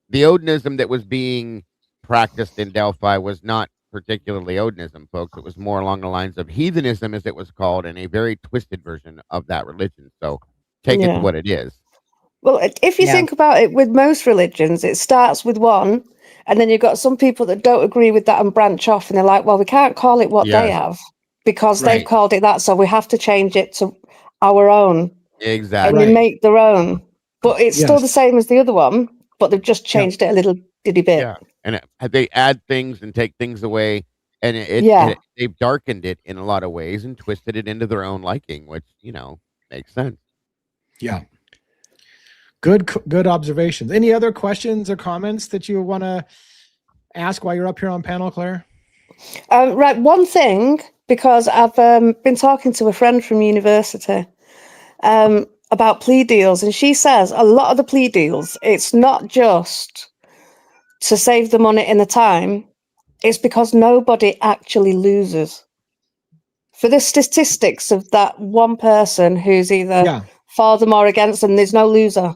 the Odinism that was being practiced in Delphi was not particularly Odinism, folks. It was more along the lines of heathenism, as it was called, and a very twisted version of that religion. So take it Yeah. for what it is. Well, if you Yeah. think about it, with most religions, it starts with one, and then you've got some people that don't agree with that and branch off, and they're like, well, we can't call it what they Yes. have because Right. they've called it that, so we have to change it to our own. Exactly. And they make their own. But it's still Yes. the same as the other one, but they've just changed it a little bitty bit. Yeah. And they add things and take things away, and Yeah. they've darkened it in a lot of ways and twisted it into their own liking, which makes sense. Yeah. Good observations. Any other questions or comments that you want to ask while you're up here on panel, Claire? Right, one thing, because I've been talking to a friend from university about plea deals, and she says a lot of the plea deals, it's not just to save the money and the time, it's because nobody actually loses. For the statistics of that one person who's either for them or against them, there's no loser.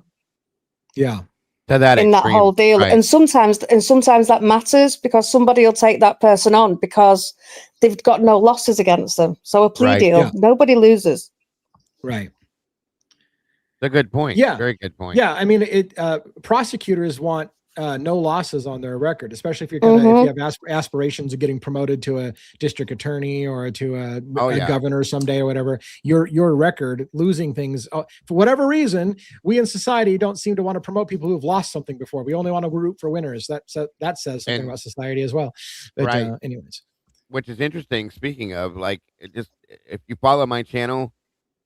Yeah. To that in extreme, that whole deal. right. And sometimes that matters because somebody will take that person on because they've got no losses against them. So a plea Right. deal, nobody loses. Right. That's a good point. Yeah. Very good point. Yeah. I mean, prosecutors want no losses on their record, especially if you're if you have aspirations of getting promoted to a district attorney or to a governor someday or whatever. Your record, losing things for whatever reason, we in society don't seem to want to promote people who've lost something before. We only want to root for winners. That says something about society as well. But, right. Anyways, which is interesting. Speaking of, if you follow my channel,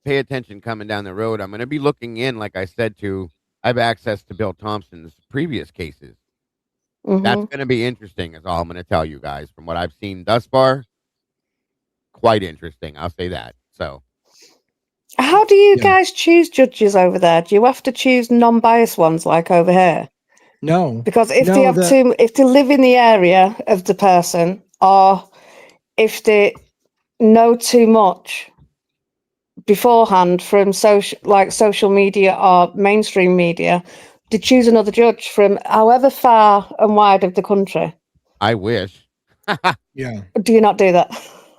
pay attention coming down the road. I'm going to be looking in, like I said, I have access to Bill Thompson's previous cases. That's going to be interesting, is all I'm going to tell you guys from what I've seen thus far. quite interesting. I'll say that. So How do you Yeah. guys choose judges over there? Do you have to choose non-biased ones like over here? No, Because if they no, have to, if they live in the area of the person, or if they know too much beforehand from social media or mainstream media, to choose another judge from however far and wide of the country. I wish. yeah. Do you not do that?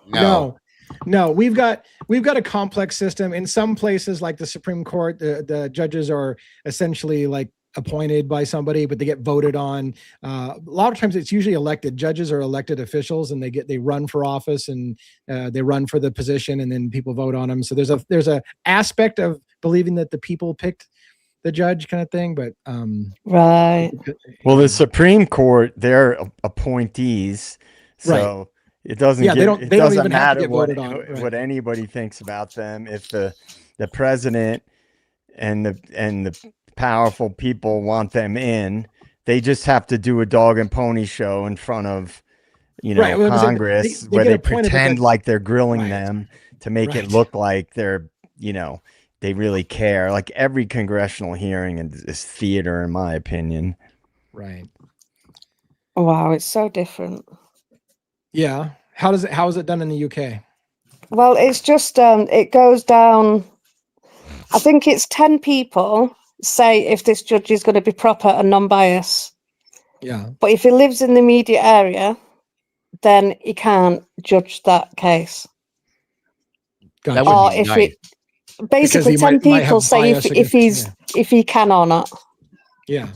No. No, we've got a complex system. In some places, like the Supreme Court, the judges are essentially like appointed by somebody, but they get voted on. A lot of times, it's usually elected. Judges are elected officials, and they run for office, and they run for the position, and then people vote on them. So there's a aspect of believing that the people picked the judge, kind of thing. But Right. Well, the Supreme Court, they're appointees, so it doesn't. Yeah, get, they don't it even doesn't have to matter get what voted on, right. what anybody thinks about them. If the president and the powerful people want them in, they just have to do a dog and pony show in front of Right, well, I'm saying Congress, they where get they appointed, but pretend that's- like they're grilling right. them to make it Right. look like they're they really care. Like every congressional hearing is theater, in my opinion. Right. Wow, it's so different. Yeah. How is it done in the UK? Well, it's just it goes down. I think it's 10 people say if this judge is going to be proper and non-biased. Yeah. But if he lives in the immediate area, then he can't judge that case. Gotcha. That would Or be if nice. it basically he 10 might have people say bias if against- if he can or not. Yeah.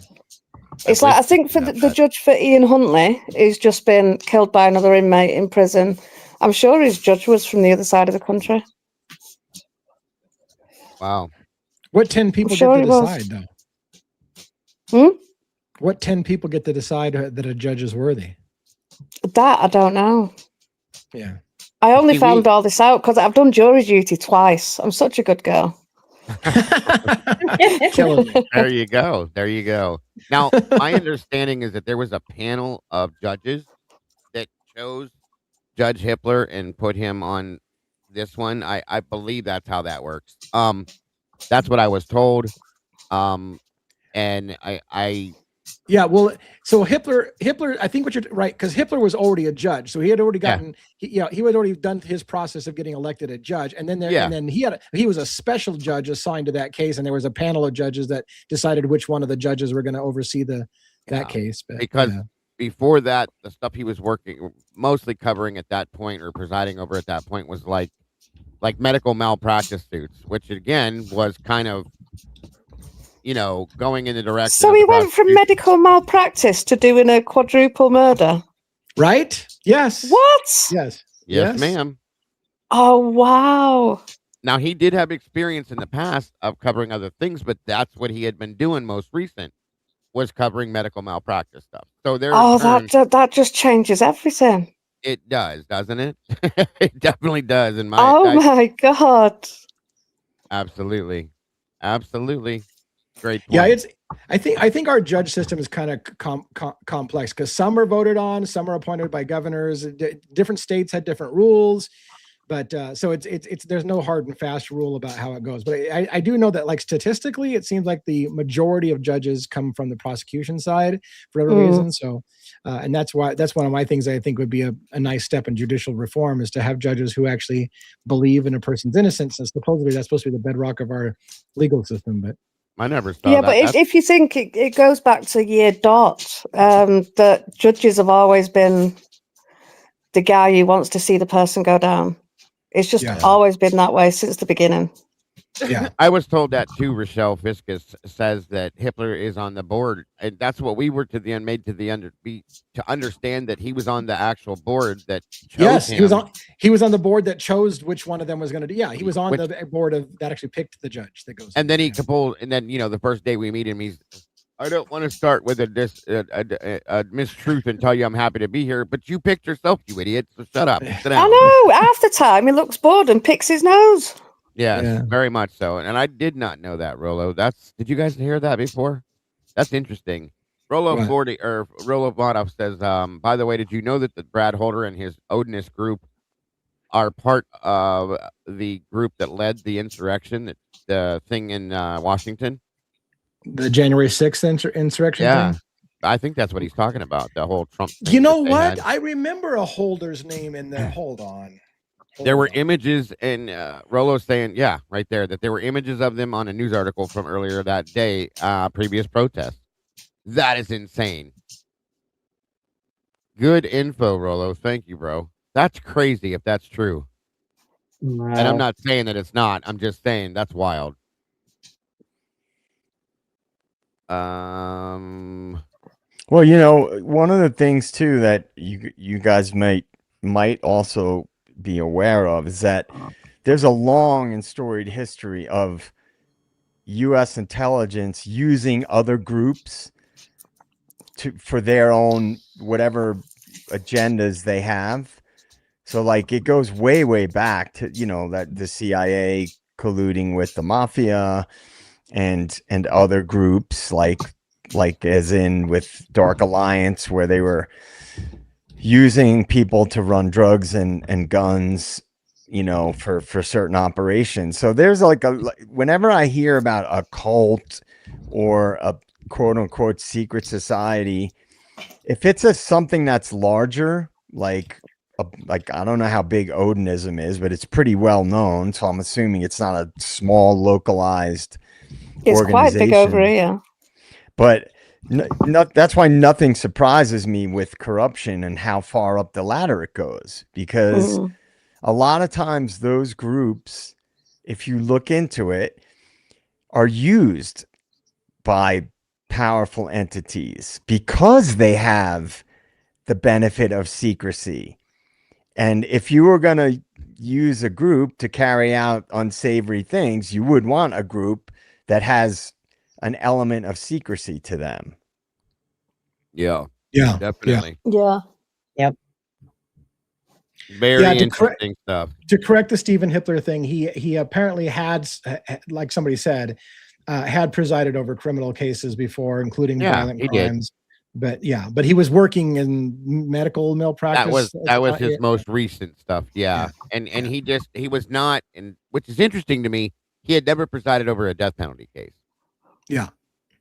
It's like I think for the judge for Ian Huntley, who's just been killed by another inmate in prison, I'm sure his judge was from the other side of the country. Wow. What 10 people sure get to he was. decide, though? Hmm? What 10 people get to decide that a judge is worthy? That I don't know. Yeah. I only See, found all this out because I've done jury duty twice. I'm such a good girl. Killing me. There you go. There you go. Now, my understanding is that there was a panel of judges that chose Judge Hippler and put him on this one. I believe that's how that works. That's what I was told. And I Yeah, well, so Hippler, I think what you're right, because Hippler was already a judge, so he had already gotten, he had already done his process of getting elected a judge, and then and then he was a special judge assigned to that case, and there was a panel of judges that decided which one of the judges were going to oversee that case. But, because before that, the stuff he was working mostly covering at that point or presiding over at that point was like medical malpractice suits, which again was kind of going in the direction. So he went from medical malpractice to doing a quadruple murder. Right? Yes. What? Yes, ma'am. Oh, wow. Now, he did have experience in the past of covering other things, but that's what he had been doing most recent was covering medical malpractice stuff. So there. That just changes everything. It does, doesn't it? It definitely does. In my my God. Absolutely. Great point. Yeah, I think our judge system is kind of complex because some are voted on, some are appointed by governors. Different states had different rules, but so it's there's no hard and fast rule about how it goes. But I do know that like statistically, it seems like the majority of judges come from the prosecution side for whatever reason. So, and that's one of my things I think would be a nice step in judicial reform is to have judges who actually believe in a person's innocence, and supposedly that's supposed to be the bedrock of our legal system, but. I never saw yeah, that. but if you think it goes back to year dot, that judges have always been the guy who wants to see the person go down. It's just always been that way since the beginning. Yeah, I was told that too. Rochelle Fiscus says that Hippler is on the board, and that's what we were made to understand that he was on the actual board that chose him. he was on the board that chose which one of them was going to do. Yeah, he was on the board that actually picked the judge that goes. And then he pulled, and then the first day we meet him, I don't want to start with a mistruth and tell you I'm happy to be here, but you picked yourself, you idiot. So shut up. Sit down. I know. Half the time he looks bored and picks his nose. Yes, very much so. And I did not know that, Rollo. Did you guys hear that before? That's interesting. Rollo Bonov says, by the way, did you know that the Brad Holder and his Odinist group are part of the group that led the insurrection, the thing in Washington. The January 6th insurrection Yeah, thing. I think that's what he's talking about. The whole Trump thing. You know that they what? had. I remember a holder's name in there. Hold on. There were Hold on. images, and Rolo saying, yeah, right there, that there were images of them on a news article from earlier that day, previous protests. That is insane. Good info, Rolo. Thank you, bro. That's crazy if that's true. And I'm Wow. not saying that it's not. I'm just saying that's wild. Well, you know, one of the things too that you guys might also be aware of is that there's a long and storied history of U.S. intelligence using other groups for their own whatever agendas they have. So, like, it goes way, way back to, you know, that the CIA colluding with the mafia and other groups like as in with Dark Alliance, where they were using people to run drugs and guns, you know, for certain operations. So there's like whenever I hear about a cult or a quote unquote secret society, if it's something that's larger, like I don't know how big Odinism is, but it's pretty well known. So I'm assuming it's not a small localized It's quite big over organization. here. But that's why nothing surprises me with corruption and how far up the ladder it goes, because a lot of times those groups, if you look into it, are used by powerful entities because they have the benefit of secrecy. And if you were going to use a group to carry out unsavory things, you would want a group that has an element of secrecy to them. Yeah, Yeah, definitely. Yeah. Yep. Very Yeah, interesting stuff. To correct the Stephen Hitler thing, he apparently had, like somebody said, had presided over criminal cases before, including violent he did. crimes. But he was working in medical malpractice. That was his most recent stuff. Yeah. And he was not, and which is interesting to me, he had never presided over a death penalty case. Yeah.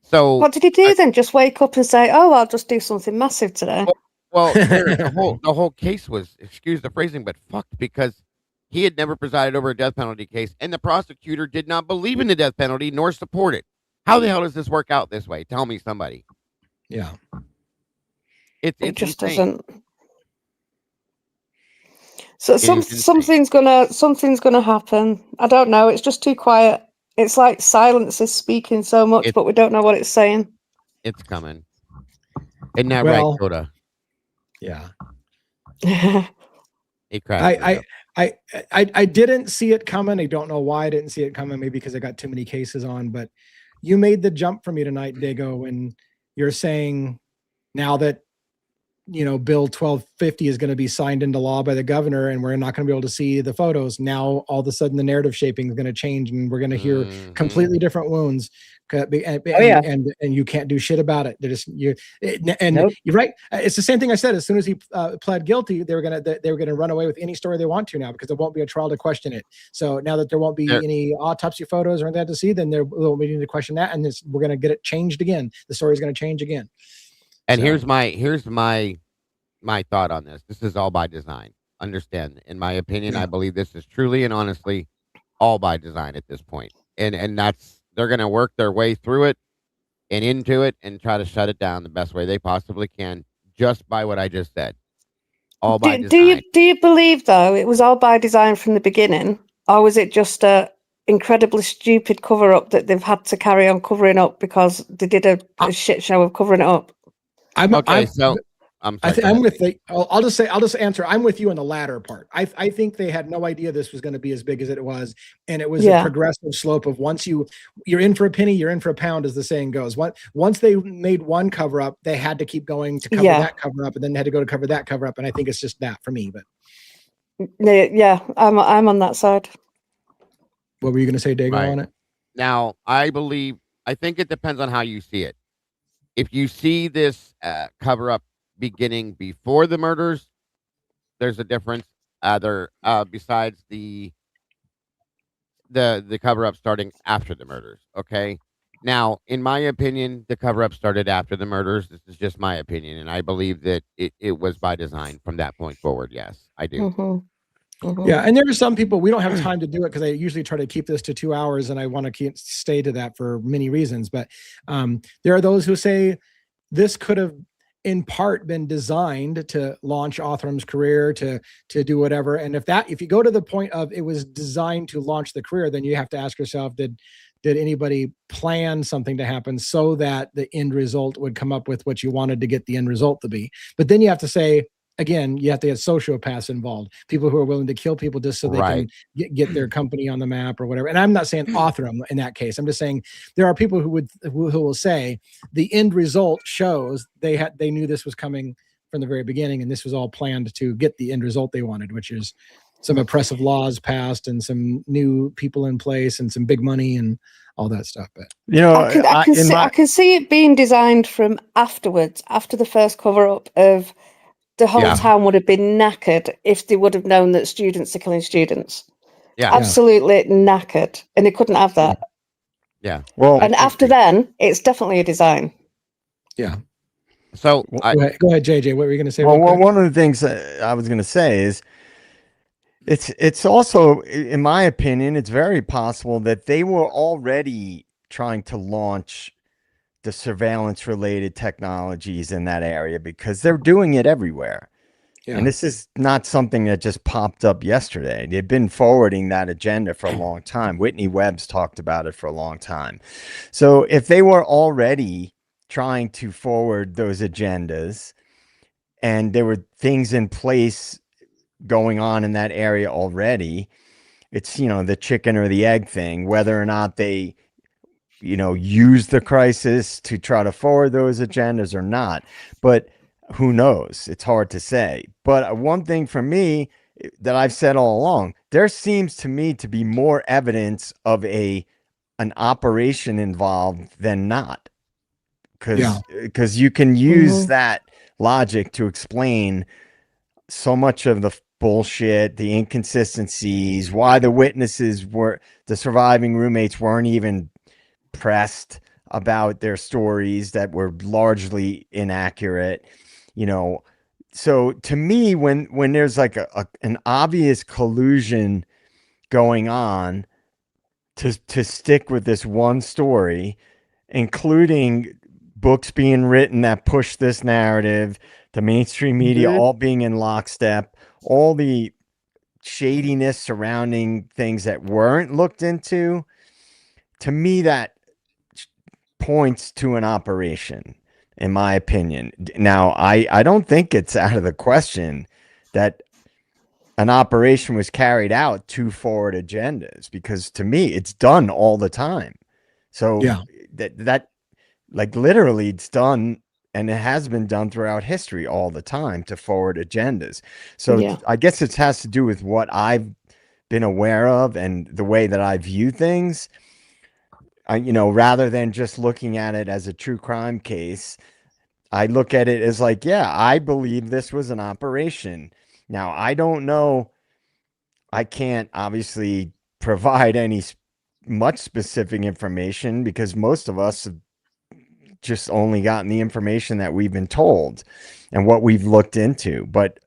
So What did he do then? Just wake up and say, "Oh, I'll just do something massive today." Well, the whole case was, excuse the phrasing, but fucked, because he had never presided over a death penalty case, and the prosecutor did not believe in the death penalty nor support it. How the hell does this work out this way? Tell me, somebody. Yeah. It just insane. doesn't. So something's gonna happen. I don't know. It's just too quiet. It's like silence is speaking so much, but we don't know what it's saying. It's coming. Isn't that Well, right, Coda? Yeah. It crashed. I didn't see it coming. I don't know why I didn't see it coming. Maybe because I got too many cases on. But you made the jump for me tonight, Dago, when you're saying now that, you know, Bill 1250 is going to be signed into law by the governor, and we're not going to be able to see the photos. Now, all of a sudden, the narrative shaping is going to change, and we're going to hear completely different wounds. And you can't do shit about it. They're just You're right. It's the same thing I said. As soon as he pled guilty, they were gonna run away with any story they want to now, because there won't be a trial to question it. So now that there won't be any autopsy photos or anything to see, then there won't be any to question that, and we're gonna get it changed again. The story's gonna change again. And here's my thought on this. This is all by design. Understand, in my opinion, I believe this is truly and honestly all by design at this point. And that's, they're going to work their way through it and into it and try to shut it down the best way they possibly can, just by what I just said. All by design. Do you believe, though, it was all by design from the beginning, or was it just a incredibly stupid cover up that they've had to carry on covering up because they did a shit show of covering it up? I'm with the. I'll just answer. I'm with you on the latter part. I think they had no idea this was going to be as big as it was, and it was a progressive slope of once you're in for a penny, you're in for a pound, as the saying goes. Once they made one cover up, they had to keep going to cover that cover up, and then they had to go to cover that cover up, and I think it's just that for me. But yeah, I'm on that side. What were you going to say, Dago, on it? Now, I think it depends on how you see it. If you see this cover-up beginning before the murders, there's a difference. other besides the cover up starting after the murders. Okay. Now, in my opinion, the cover up started after the murders. This is just my opinion, and I believe that it was by design from that point forward. Yes, I do. Yeah, and there are some people, we don't have time to do it because I usually try to keep this to 2 hours, and I want to stay to that for many reasons. But there are those who say this could have in part been designed to launch Othram's career, to do whatever. And if you go to the point of it was designed to launch the career, then you have to ask yourself, did anybody plan something to happen so that the end result would come up with what you wanted to get the end result to be? But then you have to say, again, you have to get sociopaths involved, people who are willing to kill people just so they can get their company on the map or whatever. And I'm not saying Othram in that case. I'm just saying there are people who will say the end result shows they knew this was coming from the very beginning, and this was all planned to get the end result they wanted, which is some oppressive laws passed and some new people in place and some big money and all that stuff. But I can see it being designed from afterwards, after the first cover up of the whole town would have been knackered if they would have known that students are killing students. Yeah. Absolutely knackered. And they couldn't have that. Yeah. Well, and after then, it's definitely a design. Yeah. So go ahead, JJ. What were you going to say? Well, one of the things I was going to say is it's also, in my opinion, it's very possible that they were already trying to launch the surveillance related technologies in that area because they're doing it everywhere. Yeah. And this is not something that just popped up yesterday. They've been forwarding that agenda for a long time. Whitney Webb's talked about it for a long time. So if they were already trying to forward those agendas and there were things in place going on in that area already, it's, the chicken or the egg thing, whether or not they use the crisis to try to forward those agendas or not. But who knows? It's hard to say. But one thing for me that I've said all along, there seems to me to be more evidence of an operation involved than not. Because you can use that logic to explain so much of the bullshit, the inconsistencies, why the witnesses the surviving roommates weren't even pressed about their stories that were largely inaccurate, so to me, when there's like an obvious collusion going on to stick with this one story, including books being written that push this narrative, the mainstream media all being in lockstep, all the shadiness surrounding things that weren't looked into, to me that points to an operation, in my opinion. Now, I don't think it's out of the question that an operation was carried out to forward agendas, because to me, it's done all the time. So that like literally it's done, and it has been done throughout history all the time to forward agendas. So I guess it has to do with what I've been aware of and the way that I view things. Rather than just looking at it as a true crime case, I look at it as like, I believe this was an operation. Now, I don't know. I can't obviously provide any much specific information because most of us have just only gotten the information that we've been told and what we've looked into. But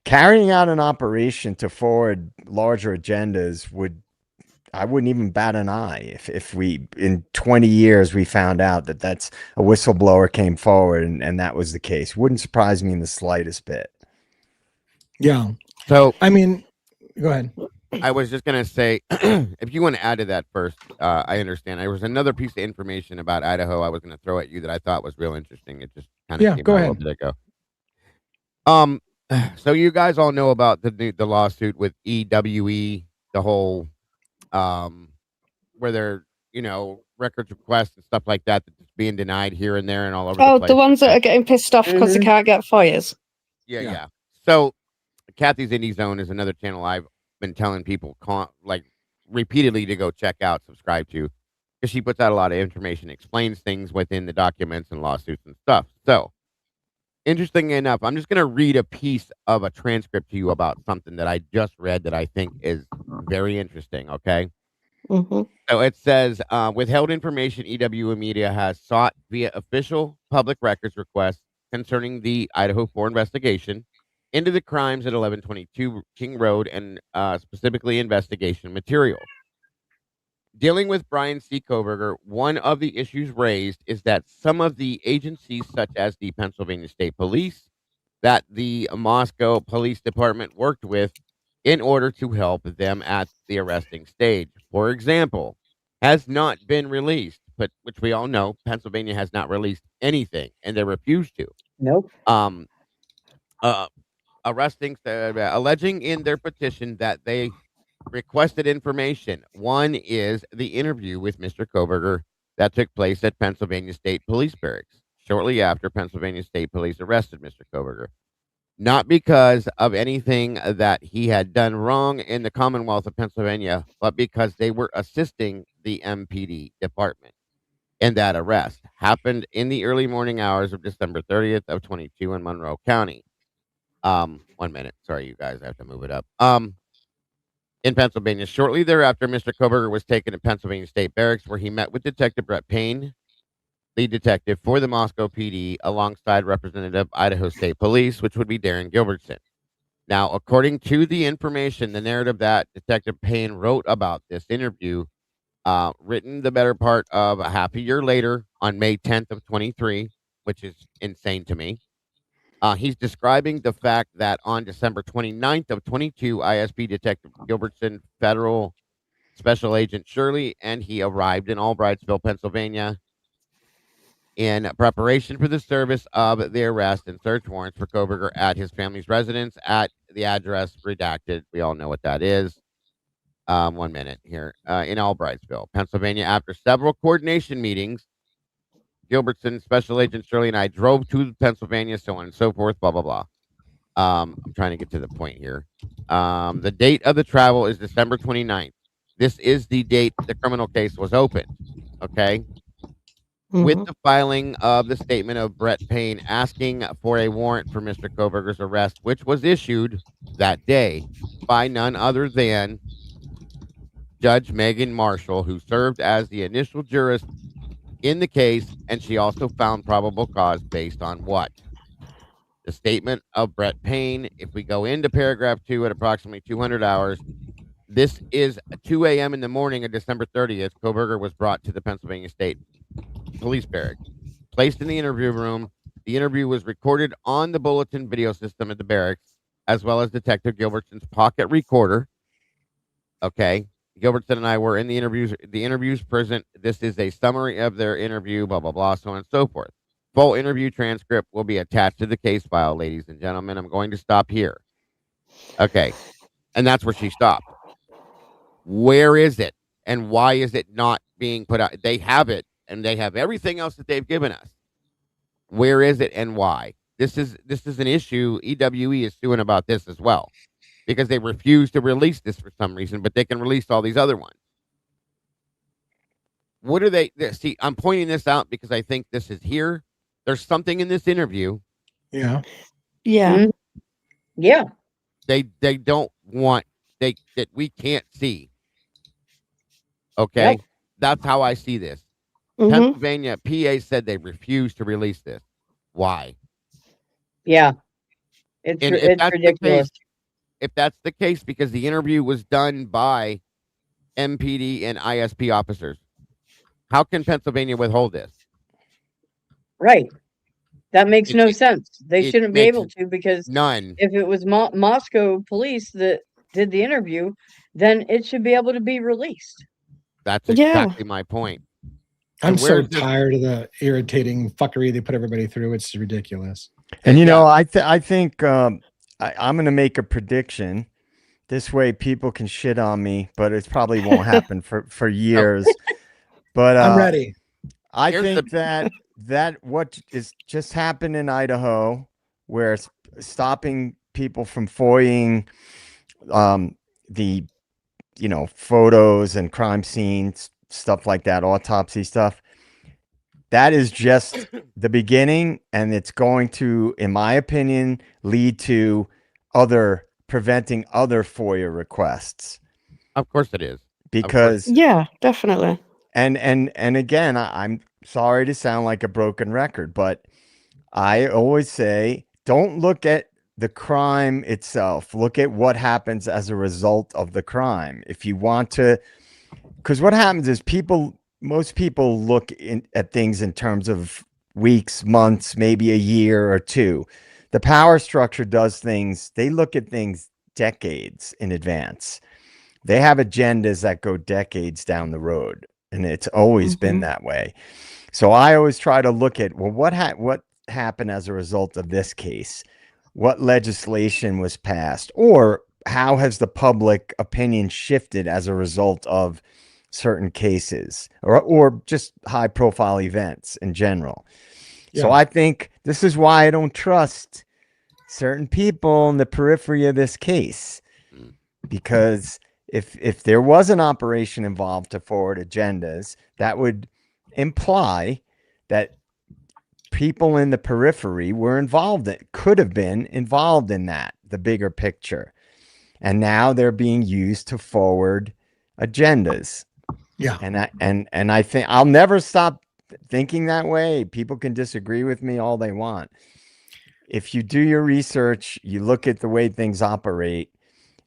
carrying out an operation to forward larger agendas I wouldn't even bat an eye if we, in 20 years, we found out that that's a whistleblower came forward and that was the case. Wouldn't surprise me in the slightest bit. Yeah. So, I mean, go ahead. I was just going to say, if you want to add to that first, I understand. There was another piece of information about Idaho I was going to throw at you that I thought was real interesting. It just kind of came go out ahead. a little bit ago. So you guys all know about the lawsuit with EWE, the whole where they're records requests and stuff like that that's being denied here and there and all over the place. The ones that are getting pissed off because they can't get FOIAs. Yeah. So Kathy's Indie Zone is another channel I've been telling people repeatedly to go check out, subscribe to, because she puts out a lot of information, explains things within the documents and lawsuits and stuff. So Interesting enough, I'm just going to read a piece of a transcript to you about something that I just read that I think is very interesting. Okay. Mhm. So it says, withheld information EW Media has sought via official public records requests concerning the Idaho 4 investigation into the crimes at 1122 King Road and specifically investigation material. Dealing with Brian C. Koberger, one of the issues raised is that some of the agencies, such as the Pennsylvania State Police, that the Moscow Police Department worked with in order to help them at the arresting stage, for example, has not been released, but which we all know Pennsylvania has not released anything and they refuse to. Nope. Um, uh, alleging in their petition that they requested information. One is the interview with Mr. Koberger that took place at Pennsylvania State Police Barracks shortly after Pennsylvania State Police arrested Mr. Koberger. Not because of anything that he had done wrong in the Commonwealth of Pennsylvania, but because they were assisting the MPD department. And that arrest happened in the early morning hours of December 30th of 22 in Monroe County. 1 minute. Sorry, you guys, I have to move it up. In Pennsylvania. Shortly thereafter, Mr. Koberger was taken to Pennsylvania State Barracks, where he met with Detective Brett Payne, lead detective for the Moscow PD, alongside Representative Idaho State Police, which would be Darren Gilbertson. Now, according to the information, the narrative that Detective Payne wrote about this interview, written the better part of a half a year later on May 10th of 23, which is insane to me. He's describing the fact that on December 29th of 22, ISP Detective Gilbertson, Federal Special Agent Shirley, and he arrived in Albrightsville, Pennsylvania, in preparation for the service of the arrest and search warrants for Koberger at his family's residence at the address redacted. We all know what that is. 1 minute here. In Albrightsville, Pennsylvania. After several coordination meetings, Gilbertson, Special Agent Shirley, and I drove to Pennsylvania, so on and so forth, blah, blah, blah. I'm trying to get to the point here. The date of the travel is December 29th. This is the date the criminal case was opened. Okay. With Mhm. the filing of the statement of Brett Payne asking for a warrant for Mr. Koberger's arrest, which was issued that day by none other than Judge Megan Marshall, who served as the initial jurist in the case, and she also found probable cause based on what? The statement of Brett Payne. If we go into paragraph 2 at approximately 200 hours, this is 2 a.m. in the morning of December 30th. Koberger was brought to the Pennsylvania State Police Barracks, placed in the interview room. The interview was recorded on the bulletin video system at the barracks, as well as Detective Gilbertson's pocket recorder. Okay. Gilbertson and I were in the interviews present. This is a summary of their interview, blah, blah, blah, so on and so forth. Full interview transcript will be attached to the case file, ladies and gentlemen. I'm going to stop here. Okay. And that's where she stopped. Where is it? And why is it not being put out? They have it, and they have everything else that they've given us. Where is it and why? This is an issue. EWE is suing about this as well, because they refuse to release this for some reason, but they can release all these other ones. What are they? See, I'm pointing this out because I think this is here. There's something in this interview Yeah. Yeah. Mhm. Yeah. they don't want that we can't see. Okay, Yep. that's how I see this. Mhm. Pennsylvania PA said they refuse to release this. Why? Yeah. It's And if it's that's the ridiculous. case, if that's the case, because the interview was done by MPD and ISP officers, how can Pennsylvania withhold this? Right. That makes It, no it, sense. They it shouldn't be makes able to, because none. if it was Moscow police that did the interview, then it should be able to be released. That's Yeah. exactly my point. I'm And so where's this? tired of the irritating fuckery they put everybody through. It's ridiculous. And you Yeah. know, I think I'm going to make a prediction. This way, people can shit on me, but it probably won't happen for years. But I'm ready. I Here's think that what is just happened in Idaho, where it's stopping people from FOIAing the photos and crime scenes, stuff like that, autopsy stuff. that is just the beginning, and it's going to, in my opinion, lead to preventing other FOIA requests. Of course it is. Because Yeah, definitely. and again, I'm sorry to sound like a broken record, but I always say, don't look at the crime itself. Look at what happens as a result of the crime. If you want to, because what happens is most people look at things in terms of weeks, months, maybe a year or two. The power structure does things, they look at things decades in advance. They have agendas that go decades down the road, and it's always been that way. So I always try to look at, well, what happened as a result of this case? What legislation was passed? Or how has the public opinion shifted as a result of certain cases, or just high profile events in general? So I think this is why I don't trust certain people in the periphery of this case, because if there was an operation involved to forward agendas, that would imply that people in the periphery were involved, that could have been involved in that, the bigger picture. And now they're being used to forward agendas. Yeah. And I think I'll never stop thinking that way. People can disagree with me all they want. If you do your research, you look at the way things operate,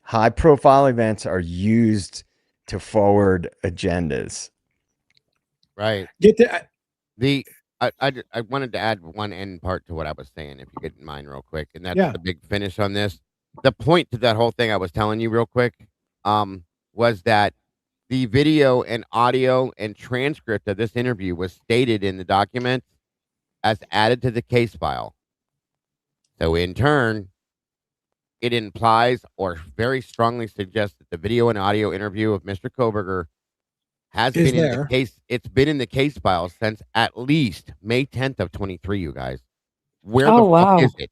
high profile events are used to forward agendas. Right. Get the I wanted to add one end part to what I was saying, if you get in mind real quick, and that's Yeah. the big finish on this. The point to that whole thing I was telling you real quick, was that the video and audio and transcript of this interview was stated in the document as added to the case file. So in turn, it implies or very strongly suggests that the video and audio interview of Mr. Koberger has Is been in there. the case. It's been in the case file since at least May 10th of 23, you guys. Where Oh, the wow. fuck is it?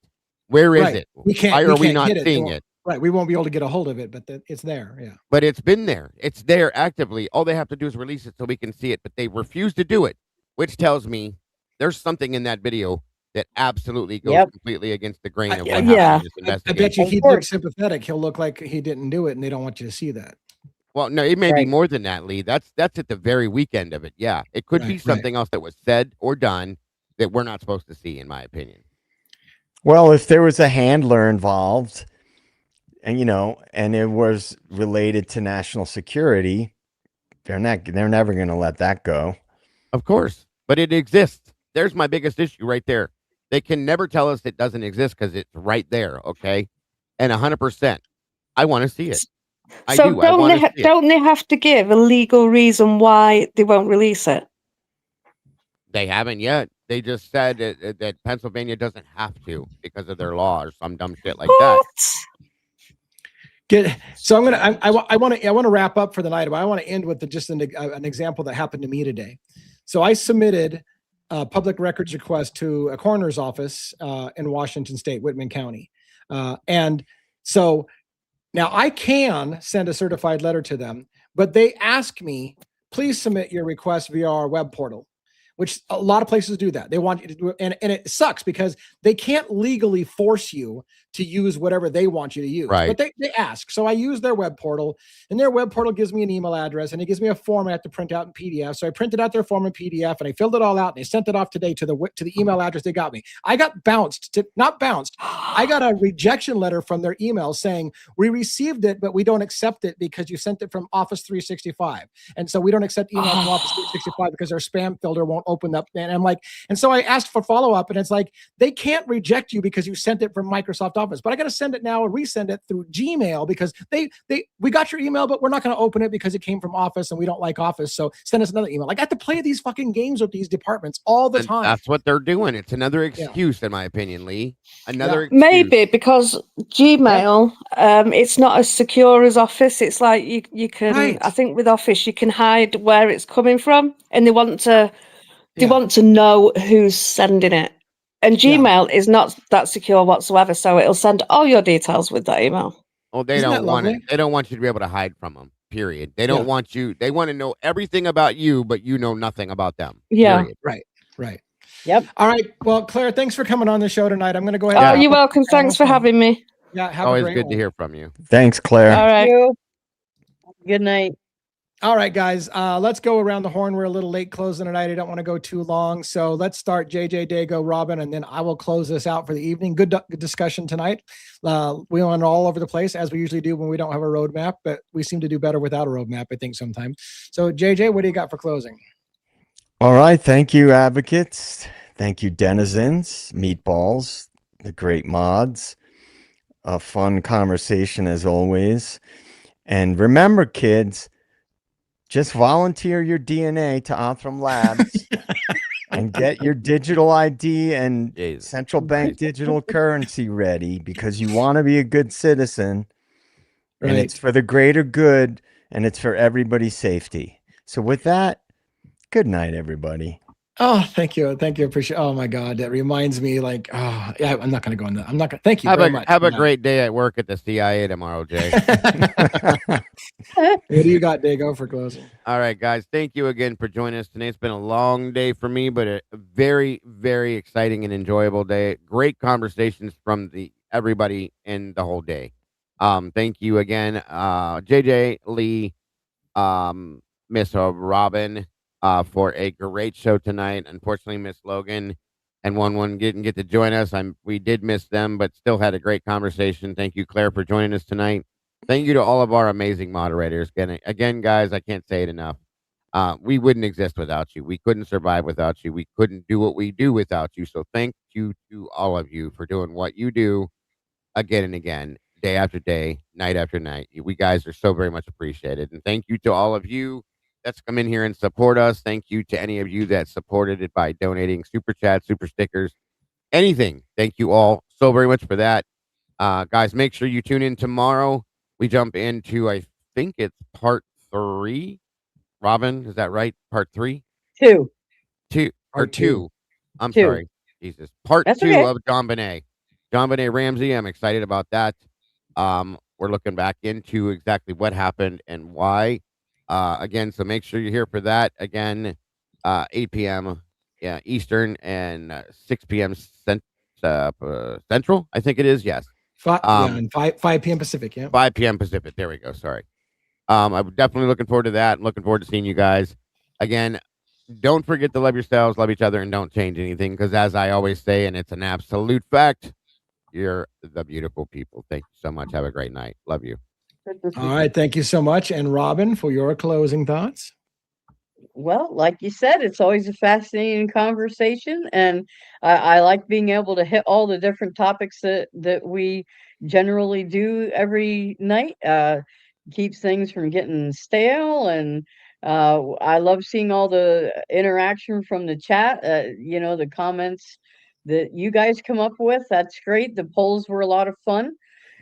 Where is Right. it? We can't. Why are we can't not hit it. seeing it? Right. We won't be able to get a hold of it, but it's there. Yeah. But it's been there. It's there actively. All they have to do is release it so we can see it, but they refuse to do it, which tells me there's something in that video that absolutely goes Yep. completely against the grain of Yeah. what Yeah. happened in this I bet investigation. you he'd Of look course. sympathetic. He'll look like he didn't do it, and they don't want you to see that. Well, no, it may be Right. more than that, Lee. That's at the very weekend of it. Yeah, it could be Right, something else that was said or done that we're not supposed to see, in my opinion. Well, if there was a handler involved, and it was related to national security, they're never going to let that go. Of course, but it exists. There's my biggest issue right there. They can never tell us it doesn't exist because it's right there. Okay, and 100%, I want to see it. I So do. I want to see it. don't they have to give a legal reason why they won't release it? They haven't yet. They just said that Pennsylvania doesn't have to because of their law or some dumb shit like that. What? So I'm gonna. I want to wrap up for the night, but I want to end with just an example that happened to me today. So I submitted a public records request to a coroner's office in Washington State, Whitman County, and so now I can send a certified letter to them, but they ask me, please submit your request via our web portal, which a lot of places do that. They want you to do it, and it sucks because they can't legally force you to use whatever they want you to use. Right. But they ask. So I use their web portal, and their web portal gives me an email address, and it gives me a form I have to print out in PDF. So I printed out their form in PDF, and I filled it all out, and I sent it off today to the email address they got me. I got not bounced. I got a rejection letter from their email saying, we received it, but we don't accept it because you sent it from Office 365. And so we don't accept email from Office 365 because our spam filter won't open up. And I'm like, and so I asked for follow-up, and it's like, they can't reject you because you sent it from Microsoft Office, but I got to send it now or resend it through Gmail because we got your email, but we're not going to open it because it came from Office and we don't like Office. So send us another email. Like, I have to play these fucking games with these departments all the And time. that's what they're doing. It's another excuse, in my opinion, Lee. Another excuse. Maybe because Gmail, it's not as secure as Office. It's like you can. Right. I think with Office you can hide where it's coming from, and they want to Yeah. know who's sending it. And Yeah. Gmail is not that secure whatsoever, so it'll send all your details with that email. Well, they Isn't don't that want it. lovely? They don't want you to be able to hide from them. Period. They don't Yeah. want you. They want to know everything about you, but you know nothing about them. Yeah. Period. Right. Right. Yep. All right. Well, Claire, thanks for coming on the show tonight. I'm going to go ahead. Oh, and you're welcome. Thanks for having me. Yeah. Have Always a great good one. to hear from you. Thanks, Claire. All right. You. Good night. All right, guys, let's go around the horn. We're a little late closing tonight. I don't want to go too long. So let's start JJ, Dago, Robin, and then I will close this out for the evening. Good discussion tonight. We went all over the place, as we usually do when we don't have a roadmap, but we seem to do better without a roadmap, I think, sometimes. So JJ, what do you got for closing? All right. Thank you, advocates. Thank you, denizens, meatballs, the great mods. A fun conversation as always. And remember, kids, just volunteer your DNA to Othram Labs and get your digital ID and central bank digital currency ready, because you want to be a good citizen. And it's for the greater good, and it's for everybody's safety. So with that, good night, everybody. Oh, thank you. Thank you. Appreciate. Oh my God. That reminds me, like, oh yeah, I'm not going to go in that. I'm not going to, thank you very much. Have a great day at work at the CIA tomorrow, Jay. What do you got, Dago, for closing? All right, guys. Thank you again for joining us today. It's been a long day for me, but a very, very exciting and enjoyable day. Great conversations from everybody in the whole day. Thank you again, JJ, Lee, Miss Robin, for a great show tonight. Unfortunately, Miss Logan and one didn't get to join us. We did miss them, but still had a great conversation. Thank you, Claire, for joining us tonight. Thank you to all of our amazing moderators. Again, guys, I can't say it enough. We wouldn't exist without you. We couldn't survive without you. We couldn't do what we do without you. So thank you to all of you for doing what you do again and again, day after day, night after night. We guys are so very much appreciated. And thank you to all of you that's come in here and support us. Thank you to any of you that supported it by donating super chats, super stickers, anything. Thank you all so very much for that. Guys, make sure you tune in tomorrow. We jump into, I think it's part 3. Robin, is that right? Part 3? 2. Part 2. I'm 2. sorry. Jesus. Part That's 2 okay. of JonBenet. JonBenet Ramsey. I'm excited about that. We're looking back into exactly what happened and why. Again, so make sure you're here for that. Again, 8 p.m. Eastern and 6 p.m. Central, I think it is. Yes. 5 p.m. Pacific. Yeah. 5 p.m. Pacific. There we go. Sorry. I'm definitely looking forward to that. Looking forward to seeing you guys. Again, don't forget to love yourselves, love each other, and don't change anything. Because as I always say, and it's an absolute fact, you're the beautiful people. Thank you so much. Have a great night. Love you. All right. Thank you so much. And Robin, for your closing thoughts. Well, like you said, it's always a fascinating conversation, and I like being able to hit all the different topics that we generally do every night. Keeps things from getting stale, and I love seeing all the interaction from the chat. The comments that you guys come up with. That's great. The polls were a lot of fun.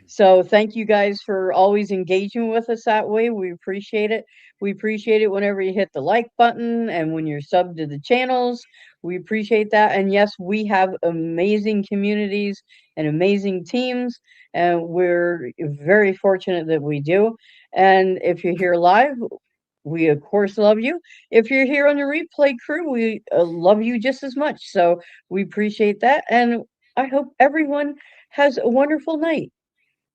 So thank you guys for always engaging with us that way. We appreciate it. We appreciate it whenever you hit the like button and when you're subbed to the channels. We appreciate that. And yes, we have amazing communities and amazing teams, and we're very fortunate that we do. And if you're here live, we of course love you. If you're here on the replay crew, we love you just as much. So we appreciate that. And I hope everyone has a wonderful night.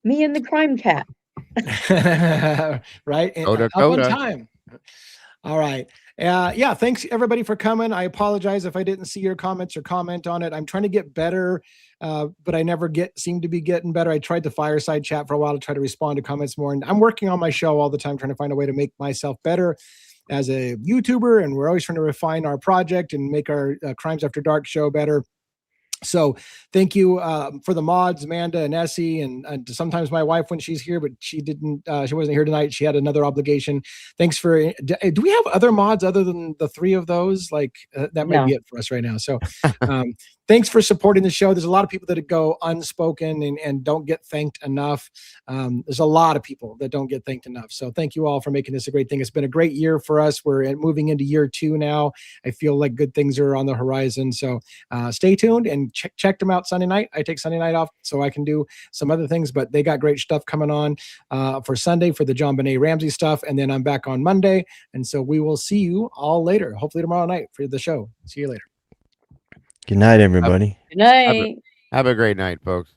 Me and the crime cat. Right. And Coda, up on coda. time. All right. Yeah. Thanks everybody for coming. I apologize if I didn't see your comments or comment on it. I'm trying to get better, but I never seem to be getting better. I tried the fireside chat for a while to try to respond to comments more. And I'm working on my show all the time, trying to find a way to make myself better as a YouTuber. And we're always trying to refine our project and make our Crimes After Dark show better. So thank you for the mods, Amanda and Essie, and sometimes my wife when she's here, but she wasn't here tonight. She had another obligation. Thanks for, do we have other mods other than the 3 of those? Like that might be it for us right now. So thanks for supporting the show. There's a lot of people that go unspoken and don't get thanked enough. There's a lot of people that don't get thanked enough. So thank you all for making this a great thing. It's been a great year for us. We're moving into year 2 now. I feel like good things are on the horizon. So stay tuned and check them out Sunday night. I take Sunday night off so I can do some other things, but they got great stuff coming on for Sunday for the JonBenet Ramsey stuff. And then I'm back on Monday. And so we will see you all later, hopefully tomorrow night for the show. See you later. Good night, everybody. Good night. Have a great night, folks.